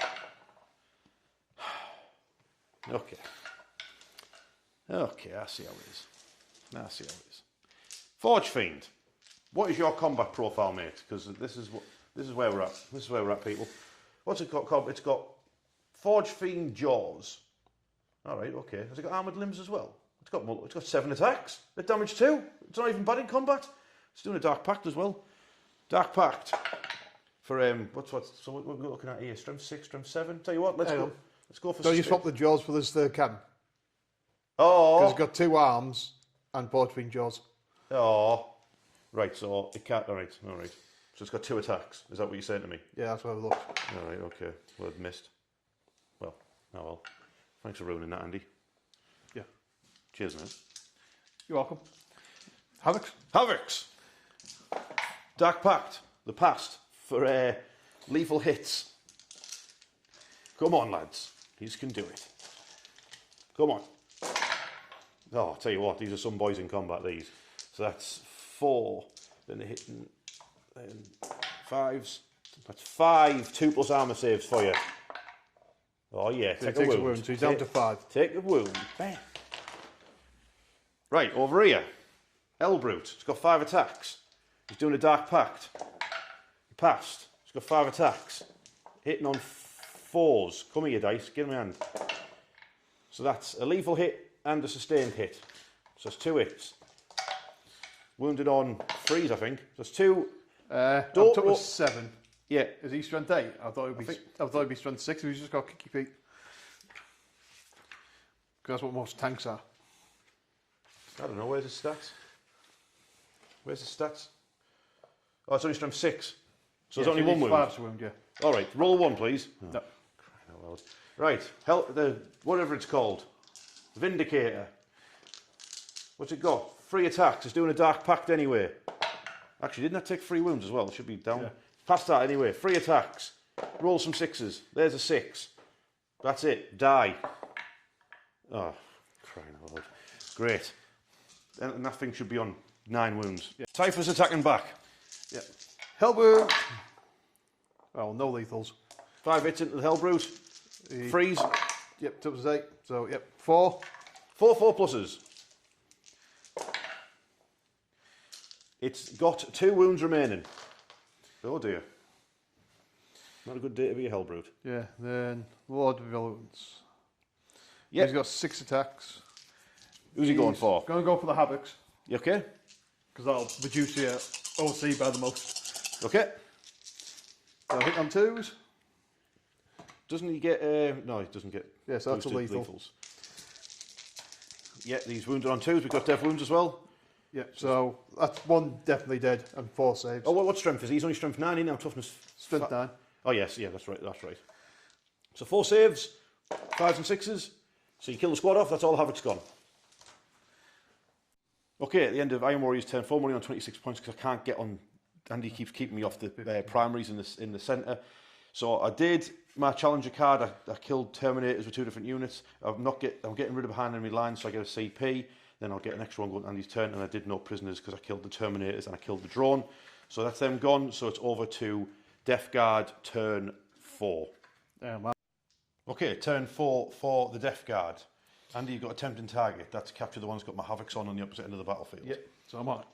Okay. Okay, I see how it is. Forge Fiend, what is your combat profile, mate? Because this is where we're at. This is where we're at, people. What's it got? It's got Forge Fiend Jaws. All right, okay. Has it got armoured limbs as well? It's got 7 attacks. It damage 2. It's not even bad in combat. It's doing a Dark Pact as well. Dark Pact for so what we're looking at here? Strength 6, Strength 7. Tell you what, let's go for. So you swap the jaws for this third cannon. Oh, because it's got 2 arms and Forge Fiend jaws. Oh, right. So it can't. All right. So it's got 2 attacks. Is that what you're saying to me? Yeah, that's what I looked. All right. Okay. Well, I've missed. Well, oh well. Thanks for ruining that, Andy. Yeah. Cheers, man. You're welcome. Havocs. Dark Pact, the past for lethal hits. Come on, lads. You can do it. Come on. Oh, I'll tell you what, these are some boys in combat, these. So that's 4. Then they're hitting 5s. That's 5 2+ armour saves for you. Oh, yeah. So take a wound. So he's down to 5. Take a wound. Bam. Right, over here. Hellbrute. It's got 5 attacks. He's doing a Dark Pact. He passed. He's got 5 attacks. Hitting on 4s. Come here, dice. Give me a hand. So that's a lethal hit and a sustained hit. So it's 2 hits. Wounded on 3s, I think. So it's 2. Took was 7. Yeah. Is he strength 8? I thought it'd be strength 6 if he's just got kicky feet. Because that's what most tanks are. I don't know. Where's his stats? Oh, it's only strength 6. So there's only 1 wound. 5 wound, yeah. All right, roll 1, please. Oh, no. Crying out loud. Right, whatever it's called. Vindicator. What's it got? 3 attacks. It's doing a Dark Pact anyway. Actually, didn't that take 3 wounds as well? It should be down. Yeah. Past that anyway. 3 attacks. Roll some 6s. There's a 6. That's it. Die. Oh, crying out loud. Great. And that thing should be on 9 wounds. Yeah. Typhus attacking back. Yeah. Hellbrute. Well, no lethals. 5 hits into the Hellbrute. Freeze. Yep, top was 8. So, yep, 4. 4 pluses. It's got 2 wounds remaining. Oh dear. Not a good day to be a Hellbrute. Yeah, then Lord of Violence. Yep. He's got 6 attacks. Who's he going for? Going to go for the Havocs. You okay? Because that'll reduce your OC by the most. Okay. So I hit on 2s. Doesn't he get... no, he doesn't get... Yeah, so that's a lethal. Lethals. Yeah, these wounded on 2s. We've got death wounds as well. Yeah, so that's 1 definitely dead and 4 saves. Oh, what strength is he? He's only strength 9, now toughness... Strength 9. Oh, yes, yeah, that's right. So 4 saves, 5s and 6s. So you kill the squad off, that's all Havoc's gone. Okay, at the end of Iron Warrior's turn, 4 money on 26 points because I can't get on... Andy keeps keeping me off the primaries in the centre. So I did my Challenger card. I killed Terminators with 2 different units. I'm getting rid of a hand enemy line, so I get a CP. Then I'll get an extra one going to Andy's turn, and I did no prisoners because I killed the Terminators and I killed the drone. So that's them gone. So it's over to Death Guard turn 4. Okay, turn 4 for the Death Guard. Andy, you've got a tempting target. That's capture the one that's got my Havocs on the opposite end of the battlefield. Yep, so I'm on it.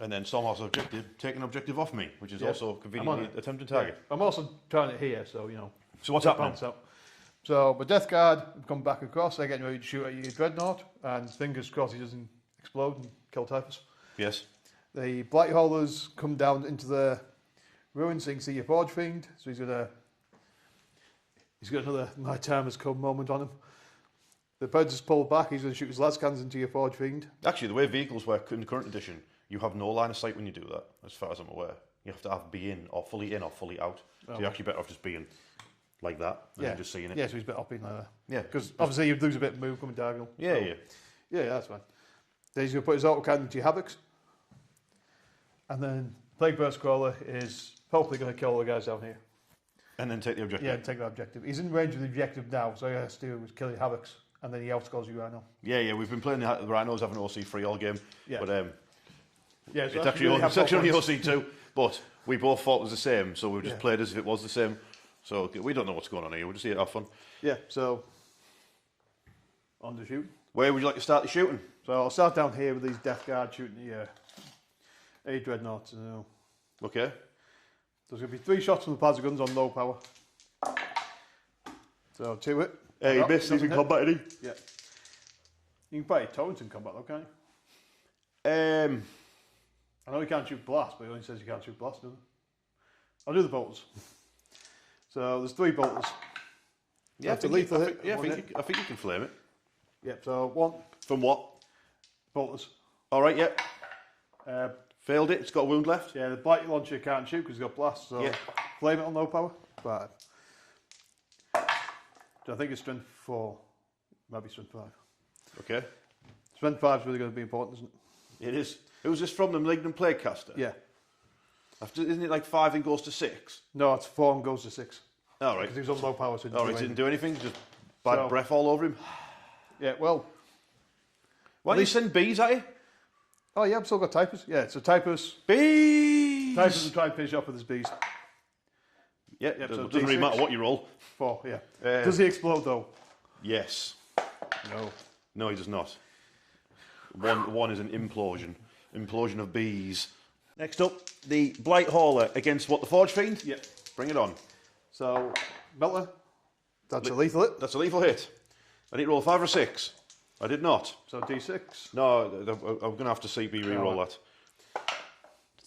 And then Stormhawk's objective, take an objective off me, which is also conveniently a tempting target. Yeah. I'm also trying it here, so, you know. So what's happening? So, the Death Guard come back across, they're getting ready to shoot at your Dreadnought, and fingers crossed he doesn't explode and kill Typhus. Yes. The Blight Haulers come down into the ruins, so you can see your Forge Fiend, so he's got another My Time Has Come moment on him. The Predator's pulled back, he's going to shoot his las cannons into your Forge Fiend. Actually, the way vehicles work in the current edition, you have no line of sight when you do that, as far as I'm aware. You have to have be in or fully out. So you're actually better off just being like that and just seeing it. Yeah, so he's better off being like that. Yeah. Because obviously you'd lose a bit of move coming diagonal. Yeah, so. Yeah, that's fine. Then he's going to put his autocannon into your Havocs. And then Plague Burst Crawler is hopefully going to kill all the guys down here. And then take the objective. Yeah, take the objective. He's in range of the objective now, so he has to do is kill your havocs, and then he outscores you Rhino. Yeah, we've been playing the Rhinos having OC3 all game. Yeah. But yeah, so it's actually only OC2, but we both thought it was the same, so we just played as if it was the same. So we don't know what's going on here, we'll just see it have fun. Yeah, so on the shoot. Where would you like to start the shooting? So I'll start down here with these Death Guard shooting the 8 Dreadnoughts. Okay. There's going to be 3 shots from the plasma guns on low power. So 2 hit. He missed, he's in combat, isn't he? Yeah. You can fight your torrents in combat though, can't you? I know you can't shoot blast, but he only says you can't shoot blast, doesn't he? I'll do the bolters. So there's 3 bolters. Yeah, I think you can flame it. Yep, so 1. From what? Bolters. Alright, yep. Failed it, it's got a wound left. Yeah, the blight launcher can't shoot because it's got blast, so flame it on low power. 5. So I think it's strength 4. Maybe strength 5. Okay. Strength 5 is really going to be important, isn't it? It is. Who's this from, the Malignant Plaguecaster? Yeah. Isn't it like 5 and goes to 6? No, it's 4 and goes to 6. Alright. Because he was on low power, so Alright, didn't do anything, just bad breath all over him. Yeah, well. Why don't you send bees at you? Oh yeah, I've still got typers. Yeah, so typers. Bees! Typers will try and finish off with his bees. Yeah, Yep, so doesn't really D6. matter what you roll. 4, yeah. Does he explode though? Yes. No. No, he does not. One is an implosion. Implosion of bees. Next up, the Blight Hauler against what, the Forge Fiend? Yeah. Bring it on. So, Melter. That's a lethal hit. That's a lethal hit. I didn't roll 5 or 6. I did not. So D6. No, I'm going to have to CB re-roll that.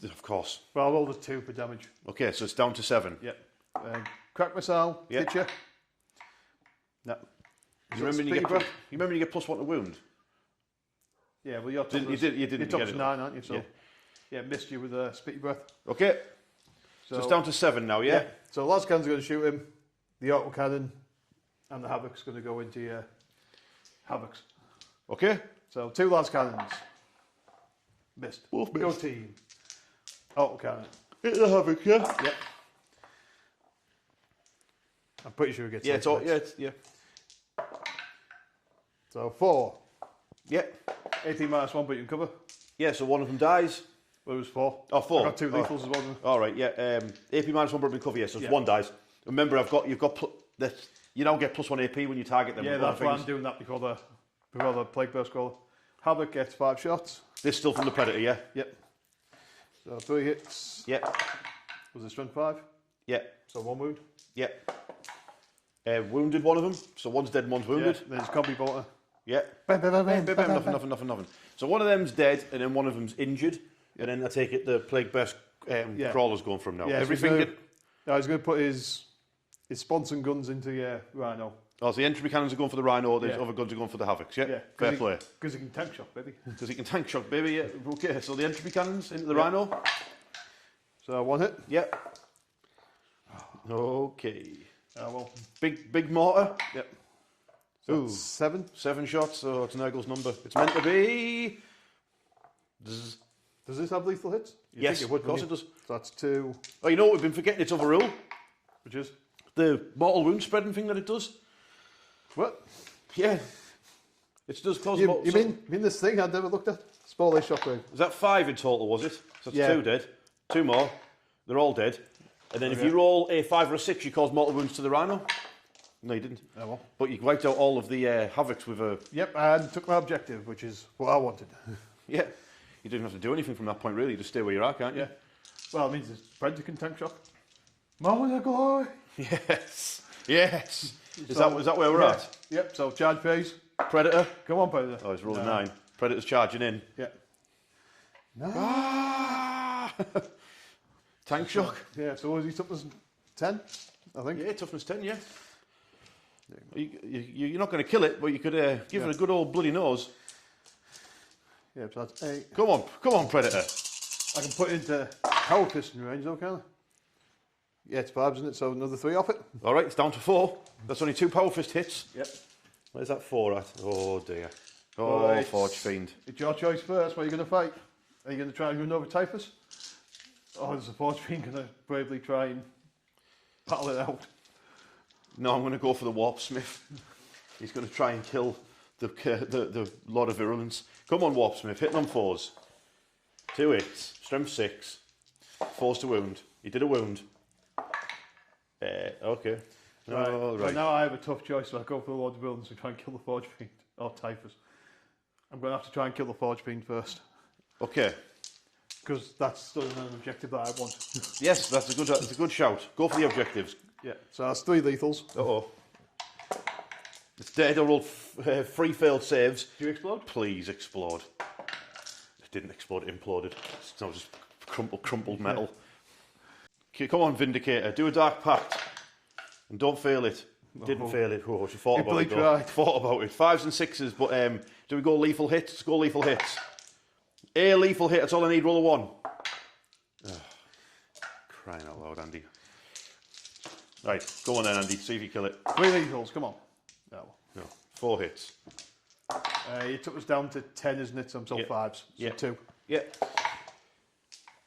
Of course. Well, I'll roll the 2 for damage. Okay, so it's down to 7. Yep. Crack missile. Yeah. Hit you. No. You remember you get +1 to wound? Yeah, well, you're You didn't get it. 9, aren't you? So, yeah, missed you with a spitty breath. Okay. So it's down to 7 now, yeah? So Las Cannon's going to shoot him. The auto cannon and the Havoc's going to go into your Havocs. Okay. So 2 Las Cannons. Missed. Both Go missed. team. Auto cannon. Hit the Havoc, yeah? Yep. I'm pretty sure it gets. Yeah, it's all, yeah. So 4. Yeah. 18 -1, but you can cover. Yeah, so one of them dies. Well, it was 4. Oh, 4. I got 2 lethals as well. All right, yeah. AP -1, but we cover, yeah, so Yeah. 1 dies. Remember, you've got you now get +1 AP when you target them. Yeah, with one that's why things. I'm doing that before the Plague Burst Caller. Havoc gets 5 shots. This still from the Predator, yeah? Yep. So 3 hits. Yeah. Was it strength 5? Yeah. So 1 wound. Yeah. Wounded one of them, so one's dead and one's wounded. Yeah. Then it's combi bolter. Yeah. Bam, bam, bam, bam, bam, bam, bam. Nothing. So one of them's dead, and then one of them's injured, and then I take it the Plague Burst Crawler's going from now. Yeah, Everything. So he's going to put his sponsor guns into your Rhino. Oh, so the entry cannons are going for the Rhino, the Yeah. other guns are going for the Havocs, yeah? Yeah. Fair play. Because he can tank shock, baby. Because he can tank shock, baby, yeah. Okay, so the entry cannons into the Rhino. So 1 hit. Yeah. Okay. Well. Big mortar. Yep. So Ooh. 7. 7 shots, so it's Nurgle's number. It's meant to be... Does this have lethal hits? You'd Yes, think it would, of course it wouldn't does. So that's 2. Oh, you know what we've been forgetting? It's overrule. Which is? The mortal wound spreading thing that it does. What? Yeah. It does cause... You mean this thing I'd never looked at? Spore shockwave. Is that 5 in total, was it? So that's Yeah. 2 dead. 2 more. They're all dead. And then if you roll a 5 or a 6, you cause mortal wounds to the Rhino. No, you didn't. Oh, well. But you wiped out all of the Havocs with a... Yep, and took my objective, which is what I wanted. Yeah. You didn't have to do anything from that point, really. You just stay where you are, can't you? Yeah. Well, it means it's Predator can tank shock. Moment of glory. Yes. Yes. Is that where we're at? Yep, so charge phase. Predator. Come on, Predator. Oh, he's rolling 9. Predator's charging in. Yeah. No. Ah! Tank shock. Yeah, so was he toughness 10, I think? Yeah, toughness 10, yeah. You're not going to kill it, but you could give it a good old bloody nose. Yeah, so that's 8. Come on, Predator. I can put it into power piston range though, can I? Yeah, it's 5, isn't it? So another 3 off it. All right, it's down to 4. That's only 2 power fist hits. Yep. Where's that 4 at? Oh, dear. Oh, Right. Forge Fiend. It's your choice first. What are you going to fight? Are you going to try and run over Typhus? Or is the Forge Fiend going to bravely try and battle it out. No, I'm going to go for the Warpsmith. He's going to try and kill the Lord of Virulence. Come on, Warpsmith, hitting on 4s. 2 hits, strength 6, 4s to wound. He did a wound. Okay. Right. Now I have a tough choice, so I go for the Lord of Virulence and try and kill the Forge Fiend, or Typhus. I'm going to have to try and kill the Forge Fiend first. Okay. Because that's still an objective that I want. Yes, that's a good shout. Go for the objectives. Yeah, so that's 3 lethals. Uh-oh. It's dead. I rolled 3 failed saves. Do you explode? Please explode. It didn't explode, it imploded. It's now just crumpled metal. Okay, come on, Vindicator. Do a Dark Pact. And don't fail it. Didn't fail it. Oh, she thought about it. Thought about it. 5s and 6s, but do we go lethal hits? Let's go lethal hits. A lethal hit, that's all I need. Roll a 1. Oh, crying out loud, Andy. Right, go on then, Andy. See if you kill it. 3 lethals, come on. No. 4 hits. You took us down to 10, isn't it? So I'm still 5s. So 2. Yeah.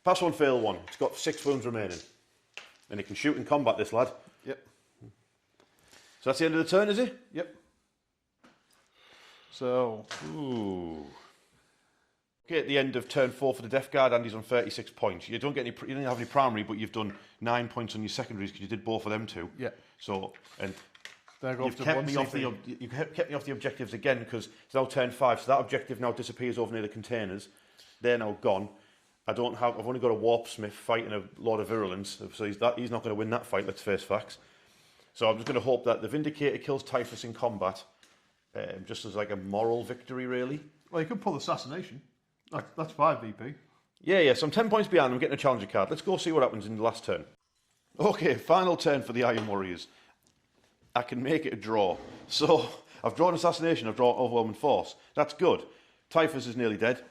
Pass 1, fail 1. It's got 6 wounds remaining. And it can shoot in combat, this lad. Yep. So that's the end of the turn, is it? Yep. So. Ooh. Okay, at the end of turn 4 for the Death Guard, Andy's on 36 points. You don't have any primary, but you've done 9 points on your secondaries because you did both of them too. Yeah. So, and you've kept me off the objectives again because it's now turn 5. So that objective now disappears over near the containers. They're now gone. I've only got a Warpsmith fighting a Lord of Virulence, so he's not going to win that fight. Let's face facts. So I'm just going to hope that the Vindicator kills Typhus in combat, just as like a moral victory, really. Well, you could pull Assassination. That's 5 VP. Yeah, so I'm 10 points behind. I'm getting a challenger card. Let's go see what happens in the last turn. Okay, final turn for the Iron Warriors. I can make it a draw. So I've drawn Assassination, I've drawn Overwhelming Force. That's good. Typhus is nearly dead.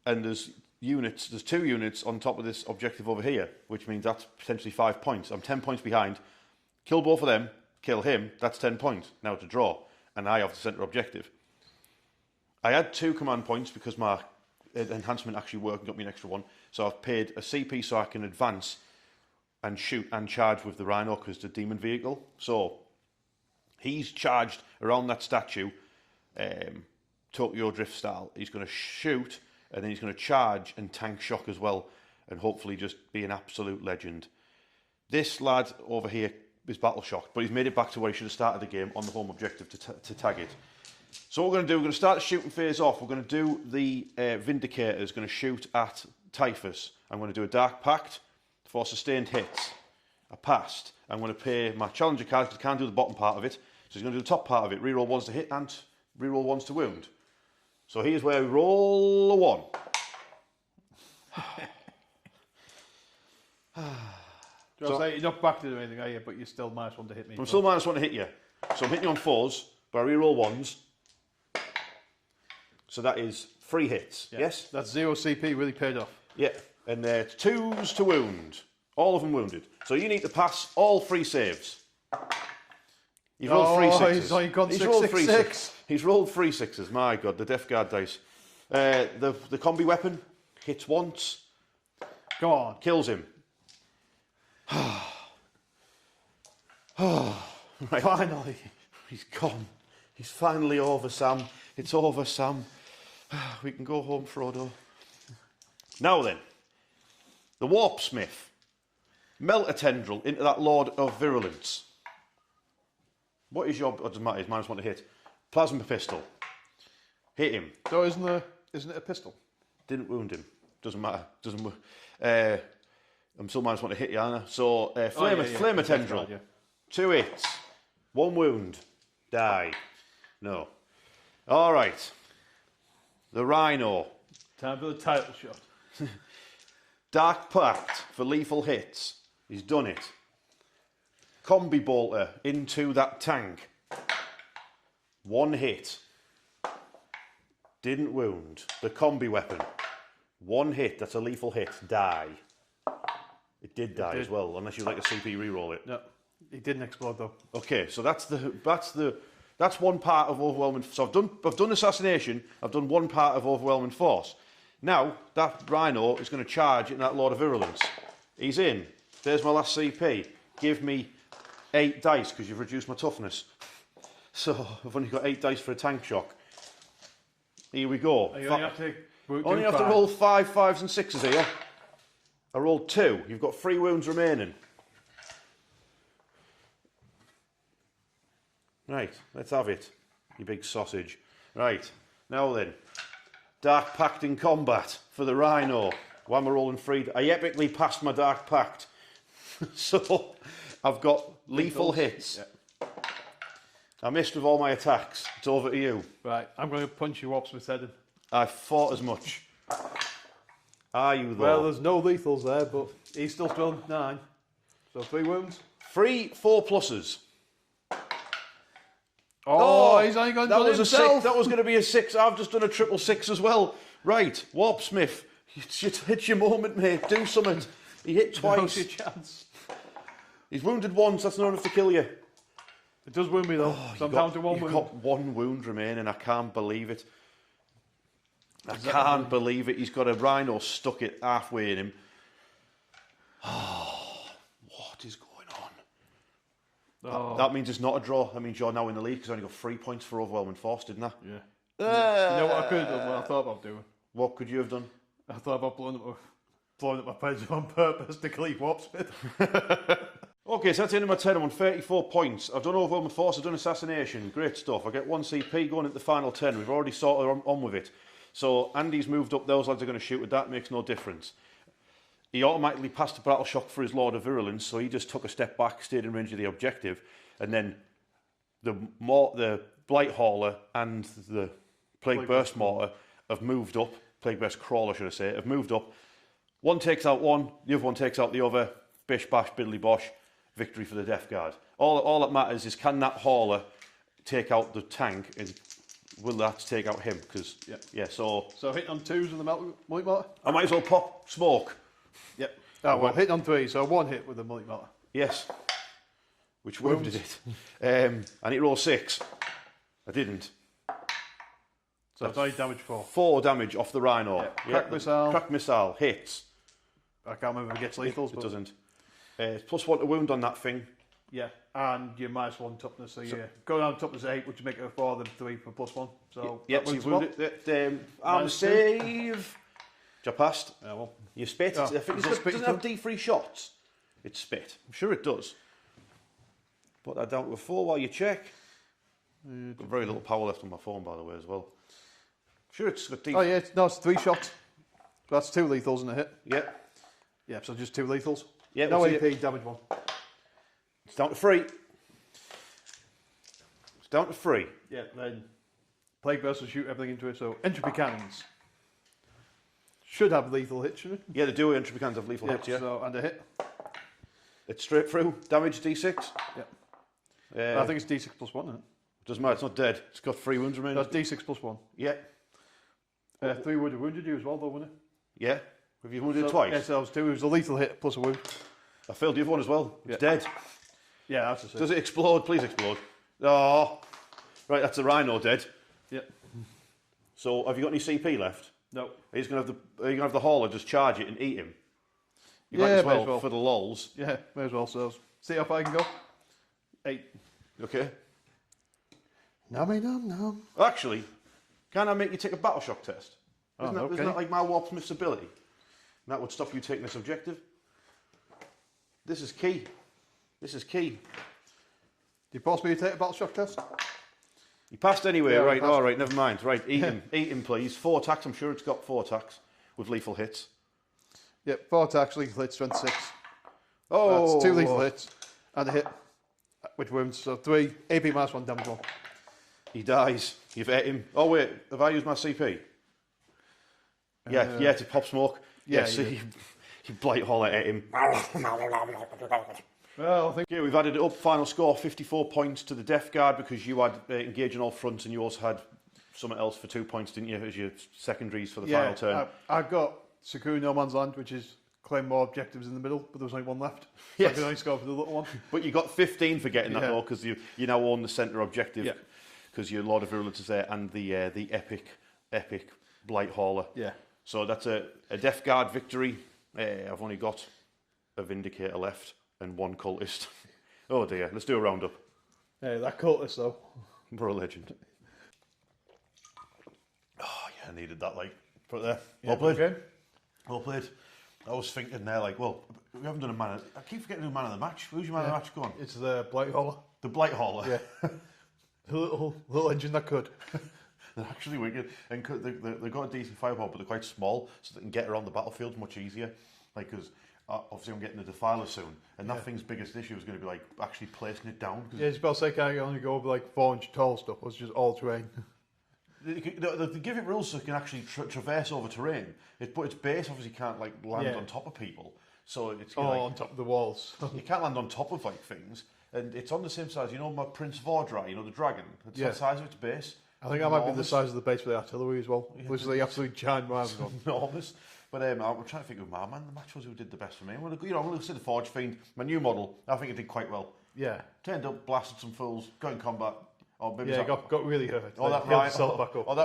And there's 2 units on top of this objective over here, which means that's potentially 5 points. I'm 10 points behind. Kill both of them, kill him, that's 10 points. Now to draw. And I have the centre objective. I had 2 command points because my enhancement actually worked and got me an extra 1. So I've paid a CP so I can advance and shoot and charge with the Rhino because the demon vehicle. So he's charged around that statue, Tokyo Drift style. He's going to shoot and then he's going to charge and tank shock as well and hopefully just be an absolute legend. This lad over here is battle shocked, but he's made it back to where he should have started the game on the home objective to tag it. So what we're going to do, we're going to start the shooting phase off. We're going to do the Vindicator is going to shoot at Typhus. I'm going to do a Dark Pact for sustained hits. I passed. I'm going to pay my challenger card because I can't do the bottom part of it. So he's going to do the top part of it. Reroll 1s to hit and reroll 1s to wound. So here's where we roll a 1. So you're not back to do anything, are you? But you're still -1 to hit me. I'm still -1 to hit you. So I'm hitting you on 4s, but I reroll 1s. So that is 3 hits. Yeah. Yes? That's 0 CP, really paid off. Yeah. And 2s to wound. All of them wounded. So you need to pass all 3 saves. You've rolled 3 6s. He's only gone 6, rolled 6, 3 6. He's rolled 3 6s. My God, the Death Guard dice. The combi weapon hits once. Go on. Kills him. Right. Finally. He's gone. He's finally over, Sam. It's over, Sam. We can go home, Frodo. Now then. The Warpsmith. Melt a tendril into that Lord of Virulence. What is your... It doesn't matter, it's -1 to hit. Plasma pistol. Hit him. So isn't it a pistol? Didn't wound him. Doesn't matter. I'm still -1 to hit you, Anna. So, flame a tendril. Right, yeah. 2 hits. 1 wound. Die. No. All right. The Rhino. Time for the title shot. Dark Pact for lethal hits. He's done it. Combi bolter into that tank. 1 hit. Didn't wound. The combi weapon. 1 hit. That's a lethal hit. Die. It did die as well, unless you like a CP reroll it. No, it didn't explode though. Okay, so that's one part of overwhelming. So I've done assassination. I've done 1 part of overwhelming force. Now that Rhino is going to charge in that Lord of Virulence. He's in. There's my last CP. Give me 8 dice because you've reduced my toughness. So I've only got 8 dice for a tank shock. Here we go. You only have to, Only have to roll 5 5s and 6s here. I rolled 2. You've got 3 wounds remaining. Right, let's have it, you big sausage. Right, now then. Dark Pact in combat for the Rhino. Why am I rolling 3? I epically passed my Dark Pact. So I've got lethal hits. Yeah. I missed with all my attacks. It's over to you. Right, I'm going to punch you Warpsmith's head in. I thought as much. Are you though? Well, there's no lethals there, but he's still 9. So 3 wounds. 3 4 pluses. Oh, he's only going to do it himself. 6. That was going to be a 6. I've just done a triple 6 as well. Right, Warpsmith. It's your moment, mate. Do something. He hit twice. Now's your chance. He's wounded once. That's not enough to kill you. It does wound me though. So I'm down to 1 wound. You've got 1 wound remaining. I can't believe it. I can't believe it. He's got a Rhino stuck it halfway in him. Oh, what is going on? Oh. That means it's not a draw. That means you're now in the lead because I only got 3 points for overwhelming force, didn't I? Yeah. You know what I could have done? What I thought about doing? What could you have done? I thought about blowing up my page on purpose to cleave Warpsmith. Okay, so that's the end of my turn. I'm on 34 points. I've done overwhelming force. I've done assassination. Great stuff. I get 1 CP going into the final turn. We've already sorted on with it. So Andy's moved up. Those lads are going to shoot with that. Makes no difference. He automatically passed the battle shock for his Lord of Virulence, so he just took a step back, stayed in range of the objective, and then the Blight Hauler and the Plague Burst Mortar have moved up. Plague Burst Crawler, should I say, have moved up. One takes out one, the other one takes out the other. Bish, bash, biddly bosh. Victory for the Death Guard. All that matters is can that Hauler take out the tank, and will that take out him? Because so hitting on 2s with the multi-mortar? I might as well pop smoke. Yep. Oh, well, hitting on 3, so 1 hit with the multi-mortar. Yes. Which wounded it. I need to roll 6. I didn't. So it's only damage 4. 4 damage off the Rhino. Yep. Crack missile. Crack missile. Hits. I can't remember if it gets lethals. It doesn't. It's +1 to wound on that thing. Yeah, and your -1 toughness. So you go down toughness 8, which would make it a 4, then 3 for +1. So so you've wounded. Arm save. I passed. Yeah, well. You spit. Oh, I think it doesn't have D3 shots. It's spit. I'm sure it does. Put that down to a 4 while you check. Got very little power left on my phone, by the way, as well. Sure, it's got D3. Oh yeah, it's 3 shots. So that's 2 lethals in a hit. Yeah. Yeah, so just 2 lethals. Yeah. No AP, damage 1. It's down to 3. It's down to 3. Yeah, then Plague Burst will shoot everything into it. So entropy cannons should have lethal hits, shouldn't it? Yeah, the duo entropy cannons have lethal hits, yeah. So, and a hit. It's straight through. Damage D6. Yeah. I think it's D6 +1, isn't it? Doesn't matter, it's not dead. It's got 3 wounds remaining. That's D6 +1. Yeah. 3 would have wounded you as well, though, wouldn't it? Yeah. Have you wounded it twice? Yeah, so it was 2. It was a lethal hit plus a wound. I failed the other one as well. It's dead. Yeah, that's the Does it explode? Please explode. Oh. Right, that's the Rhino dead. Yep. So, have you got any CP left? No. Are you going to have the Hauler just charge it and eat him? You might Yeah, as well, may as well. for the lols. Yeah, may as well. So see how far I can go. 8. Okay. Nom. Actually, can I make you take a battle shock test? Isn't that like my Warpsmith's ability? That would stop you taking this objective. This is key. This is key. Do you possibly take a battle shock test? You passed anyway, Yeah, right? passed. All right, never mind. Right, eat him, please. 4 attacks. I'm sure it's got 4 attacks with lethal hits. Yep, 4 attacks, lethal hits, strength 6. Oh, that's 2 lethal hits and a hit, which wounds. So 3 AP -1, damage 1. He dies. You've hit him. Oh wait, have I used my CP? Yeah, to pop smoke. Yeah, so you blight Hauler at him. Well, I think Okay, we've added it up. Final score: 54 points to the Death Guard because you had engage on all fronts, and you also had something else for 2 points, didn't you, as your secondaries for the final turn? I got Secure No Man's Land, which is claim more objectives in the middle, but there was only 1 left. So Yes. I could only score for the little one. But you got 15 for getting that Yeah. though, because you now own the centre objective. Yeah. Because your Lord of Virulence is there, and the epic Blight Hauler. Yeah. So that's a Death Guard victory. I've only got a Vindicator left and 1 cultist. Oh dear, let's do a roundup. Hey, that cultist though. For a legend. Oh yeah, I needed that, like, put there. Yeah, Well played. okay. Well played. I was thinking there, like, well, we haven't done a man of... I keep forgetting to do man of the match. Who's your man of the match? Go on. It's the Blight Hauler. The Blight Hauler. Yeah. The little engine that could. They're actually wicked. And they've got a decent firepower, but they're quite small, so they can get around the battlefield much easier. Like, because obviously I'm getting the Defiler soon, and that thing's biggest issue is going to be, like, actually placing it down. Yeah, it's about to say, can I only go over like 4-inch tall stuff, or it's just all terrain? They give it rules so it can actually traverse over terrain, but its base obviously can't, like, land on top of people. So it's on top of the walls. you can't land on top of, like, things, and it's on the same size. You know, my Prince Vordry, you know, the dragon. It's the size of its base. I think that might be the size of the base for the artillery as well, which is the absolute giant one. Enormous. But I'm trying to think of my man. The match was who did the best for me. Well, you know, I'm going to say the Forge Fiend, my new model. I think it did quite well. Yeah. Turned up, blasted some fools, got in combat. Or maybe got really hurt. Or that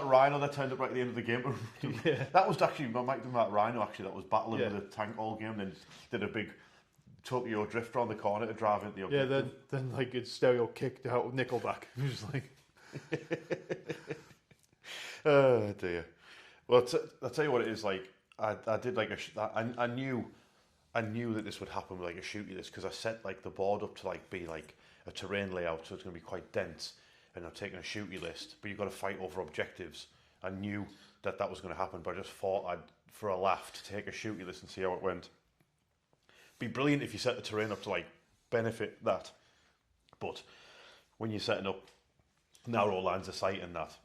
Rhino that turned up right at the end of the game. That was actually, I might do that Rhino actually, that was battling with a tank all game, then did a big Tokyo drift around the corner to drive into the objective. Then like its stereo kicked out of Nickelback. It was like... Oh dear. Well, I'll tell you what it is like. I did like I knew that this would happen with like a shooty list because I set like the board up to like be like a terrain layout, so it's going to be quite dense. And I'm taking a shooty list, but you've got to fight over objectives. I knew that was going to happen, but I just thought I'd, for a laugh, to take a shooty list and see how it went. Be brilliant if you set the terrain up to like benefit that, but when you're setting up narrow lines of sight and that,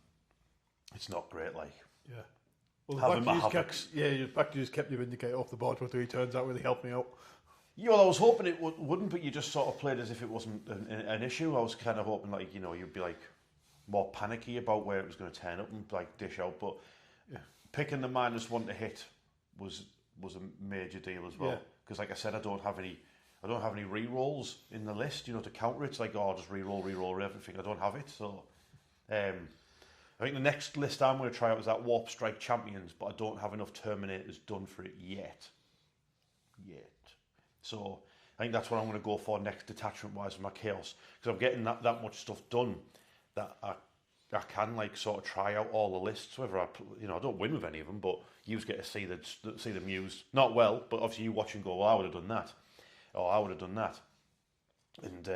it's not great. Like, yeah. Well, having my the fact you just kept your indicator off the board for 3 turns, that really helped me out. Yeah, well, I was hoping it wouldn't, but you just sort of played as if it wasn't an issue. I was kind of hoping, like, you know, you'd be like more panicky about where it was going to turn up and like dish out. But picking the -1 to hit was a major deal as well. Because, like I said, I don't have any re-rolls in the list, you know, to counter it. It's like, oh, I'll just re-roll everything. I don't have it, so. I think the next list I'm going to try out is that Warp Strike Champions, but I don't have enough Terminators done for it yet. So I think that's what I'm going to go for next, detachment-wise, with my Chaos. Because I'm getting that much stuff done that I can like sort of try out all the lists. Whether I don't win with any of them, but you get to see them used. Not well, but obviously you watch and go, well, I would have done that, or I would have done that, and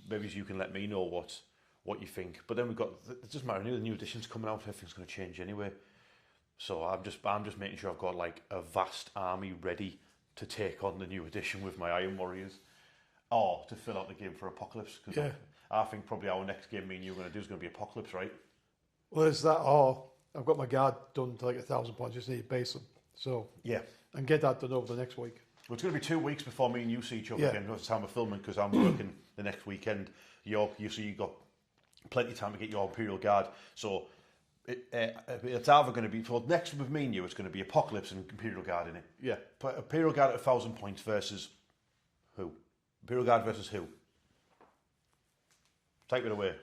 maybe you can let me know what you think. But then we've got, it doesn't matter, the new edition's coming out, everything's going to change anyway. So I'm just making sure I've got like a vast army ready to take on the new edition with my Iron Warriors, or to fill out the game for Apocalypse. Because I think probably our next game me and you are going to do is going to be Apocalypse, right? Well, it's that, or I've got my guard done to like 1,000 points, just need to base them. So and get that done over the next week. Well, it's going to be 2 weeks before me and you see each other again. That's the time of filming, because I'm working the next weekend. You've got plenty of time to get your Imperial Guard. So it's either going to be, for next with me and you, it's going to be Apocalypse and Imperial Guard in it. Yeah. But Imperial Guard at 1,000 points versus who? Imperial Guard versus who? Take it away.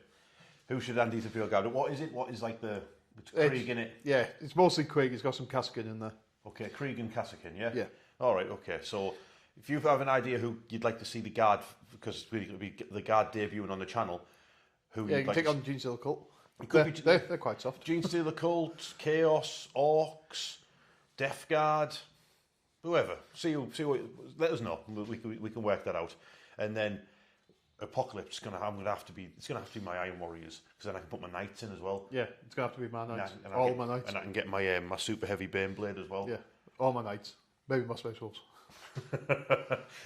Who should Andy's Imperial Guard? What is it? What is like the... It's Krieg in it? Yeah, it's mostly Krieg. It's got some Kassakin in there. Okay, Krieg and Kassakin, yeah? Yeah. All right, okay. So if you have an idea who you'd like to see the Guard, because it's really going to be the Guard debuting on the channel, who you can take on Gene Stealer Cult. They're quite soft. Gene Stealer Cult, Chaos, Orcs, Death Guard, whoever. See what. Let us know. We can work that out. And then Apocalypse it's gonna have to be my Iron Warriors, because then I can put my Knights in as well. Yeah, it's gonna have to be my Knights. All my Knights. And I can get my my super heavy Baneblade as well. Yeah, all my Knights. Maybe my Space Wolves.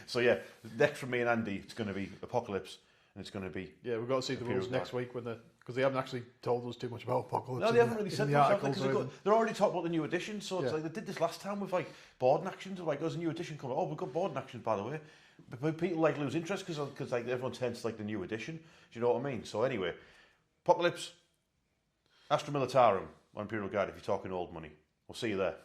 So yeah, next from me and Andy, it's going to be Apocalypse, and it's going to be... Yeah, we've got to see the rules next week, because they haven't actually told us too much about Apocalypse. No, they haven't really said much, because they're already talking about the new edition, so it's like they did this last time with like board and actions, like there's a new edition coming. Oh, we've got board and actions, by the way. But people like lose interest because like everyone tends to like the new edition. Do you know what I mean? So anyway, Apocalypse, Astra Militarum on Imperial Guard if you're talking old money. We'll see you there.